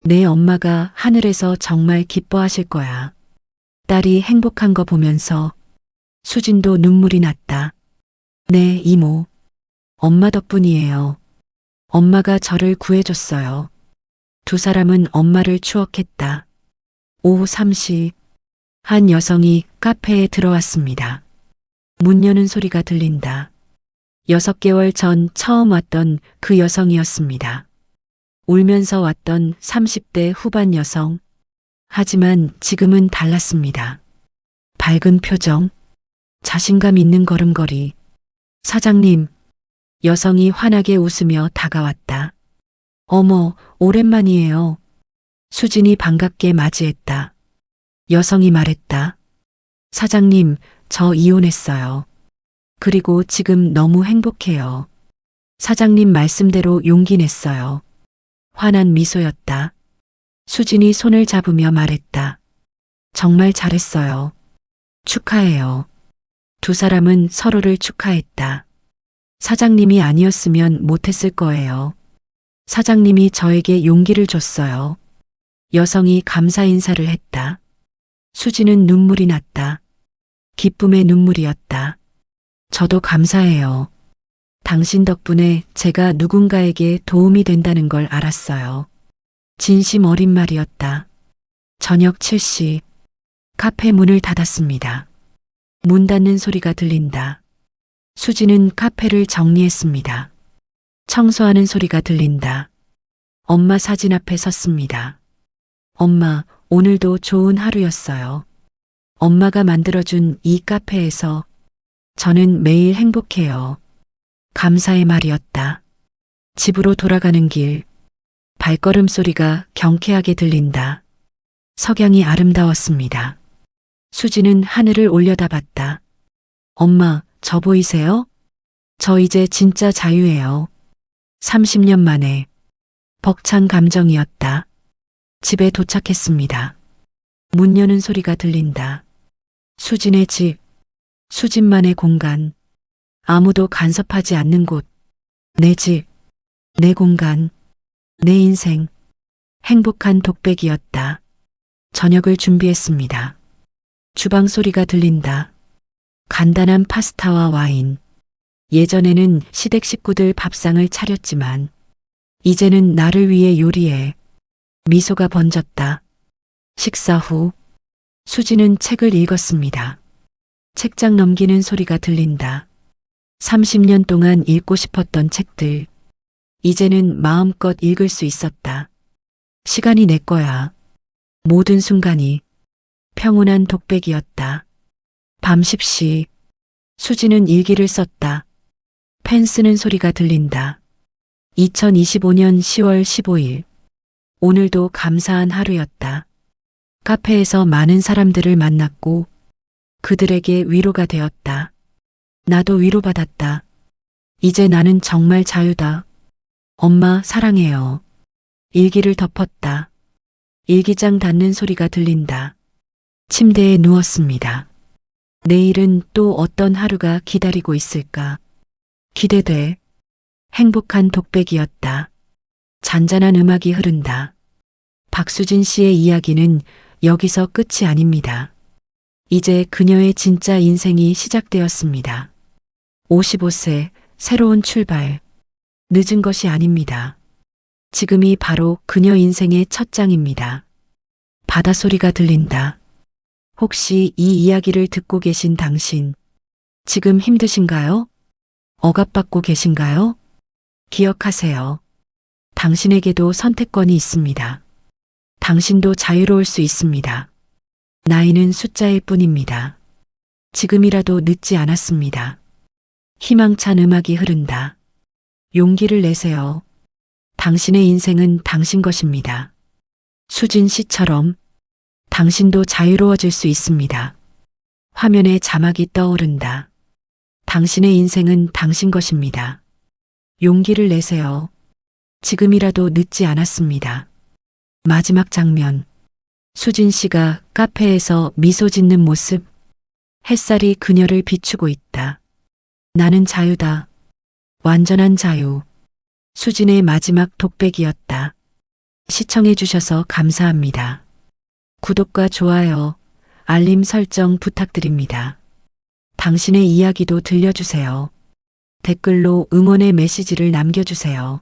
내 엄마가 하늘에서 정말 기뻐하실 거야. 딸이 행복한 거 보면서 수진도 눈물이 났다. 네, 이모. 엄마 덕분이에요. 엄마가 저를 구해줬어요. 두 사람은 엄마를 추억했다. 오후 3시. 한 여성이 카페에 들어왔습니다. 문 여는 소리가 들린다. 6개월 전 처음 왔던 그 여성이었습니다. 울면서 왔던 30대 후반 여성. 하지만 지금은 달랐습니다. 밝은 표정, 자신감 있는 걸음걸이. 사장님, 여성이 환하게 웃으며 다가왔다. 어머, 오랜만이에요. 수진이 반갑게 맞이했다. 여성이 말했다. 사장님, 저 이혼했어요. 그리고 지금 너무 행복해요. 사장님 말씀대로 용기 냈어요. 환한 미소였다. 수진이 손을 잡으며 말했다. 정말 잘했어요. 축하해요. 두 사람은 서로를 축하했다. 사장님이 아니었으면 못했을 거예요. 사장님이 저에게 용기를 줬어요. 여성이 감사 인사를 했다. 수지는 눈물이 났다. 기쁨의 눈물이었다. 저도 감사해요. 당신 덕분에 제가 누군가에게 도움이 된다는 걸 알았어요. 진심 어린 말이었다. 저녁 7시 카페 문을 닫았습니다. 문 닫는 소리가 들린다. 수지는 카페를 정리했습니다. 청소하는 소리가 들린다. 엄마 사진 앞에 섰습니다. 엄마, 오늘도 좋은 하루였어요. 엄마가 만들어준 이 카페에서 저는 매일 행복해요. 감사의 말이었다. 집으로 돌아가는 길, 발걸음 소리가 경쾌하게 들린다. 석양이 아름다웠습니다. 수지는 하늘을 올려다봤다. 엄마, 저 보이세요? 저 이제 진짜 자유예요. 30년 만에 벅찬 감정이었다. 집에 도착했습니다. 문 여는 소리가 들린다. 수진의 집, 수진만의 공간, 아무도 간섭하지 않는 곳, 내 집, 내 공간, 내 인생, 행복한 독백이었다. 저녁을 준비했습니다. 주방 소리가 들린다. 간단한 파스타와 와인. 예전에는 시댁 식구들 밥상을 차렸지만 이제는 나를 위해 요리해. 미소가 번졌다. 식사 후 수지는 책을 읽었습니다. 책장 넘기는 소리가 들린다. 30년 동안 읽고 싶었던 책들. 이제는 마음껏 읽을 수 있었다. 시간이 내 거야. 모든 순간이 평온한 독백이었다. 밤 10시 수지는 일기를 썼다. 펜 쓰는 소리가 들린다. 2025년 10월 15일. 오늘도 감사한 하루였다. 카페에서 많은 사람들을 만났고 그들에게 위로가 되었다. 나도 위로받았다. 이제 나는 정말 자유다. 엄마 사랑해요. 일기를 덮었다. 일기장 닫는 소리가 들린다. 침대에 누웠습니다. 내일은 또 어떤 하루가 기다리고 있을까? 기대돼. 행복한 독백이었다. 잔잔한 음악이 흐른다. 박수진 씨의 이야기는 여기서 끝이 아닙니다. 이제 그녀의 진짜 인생이 시작되었습니다. 55세, 새로운 출발. 늦은 것이 아닙니다. 지금이 바로 그녀 인생의 첫 장입니다. 바다소리가 들린다. 혹시 이 이야기를 듣고 계신 당신, 지금 힘드신가요? 억압받고 계신가요? 기억하세요. 당신에게도 선택권이 있습니다. 당신도 자유로울 수 있습니다. 나이는 숫자일 뿐입니다. 지금이라도 늦지 않았습니다. 희망찬 음악이 흐른다. 용기를 내세요. 당신의 인생은 당신 것입니다. 수진 씨처럼 당신도 자유로워질 수 있습니다. 화면에 자막이 떠오른다. 당신의 인생은 당신 것입니다. 용기를 내세요. 지금이라도 늦지 않았습니다. 마지막 장면. 수진 씨가 카페에서 미소 짓는 모습. 햇살이 그녀를 비추고 있다. 나는 자유다. 완전한 자유. 수진의 마지막 독백이었다. 시청해 주셔서 감사합니다. 구독과 좋아요, 알림 설정 부탁드립니다. 당신의 이야기도 들려주세요. 댓글로 응원의 메시지를 남겨주세요.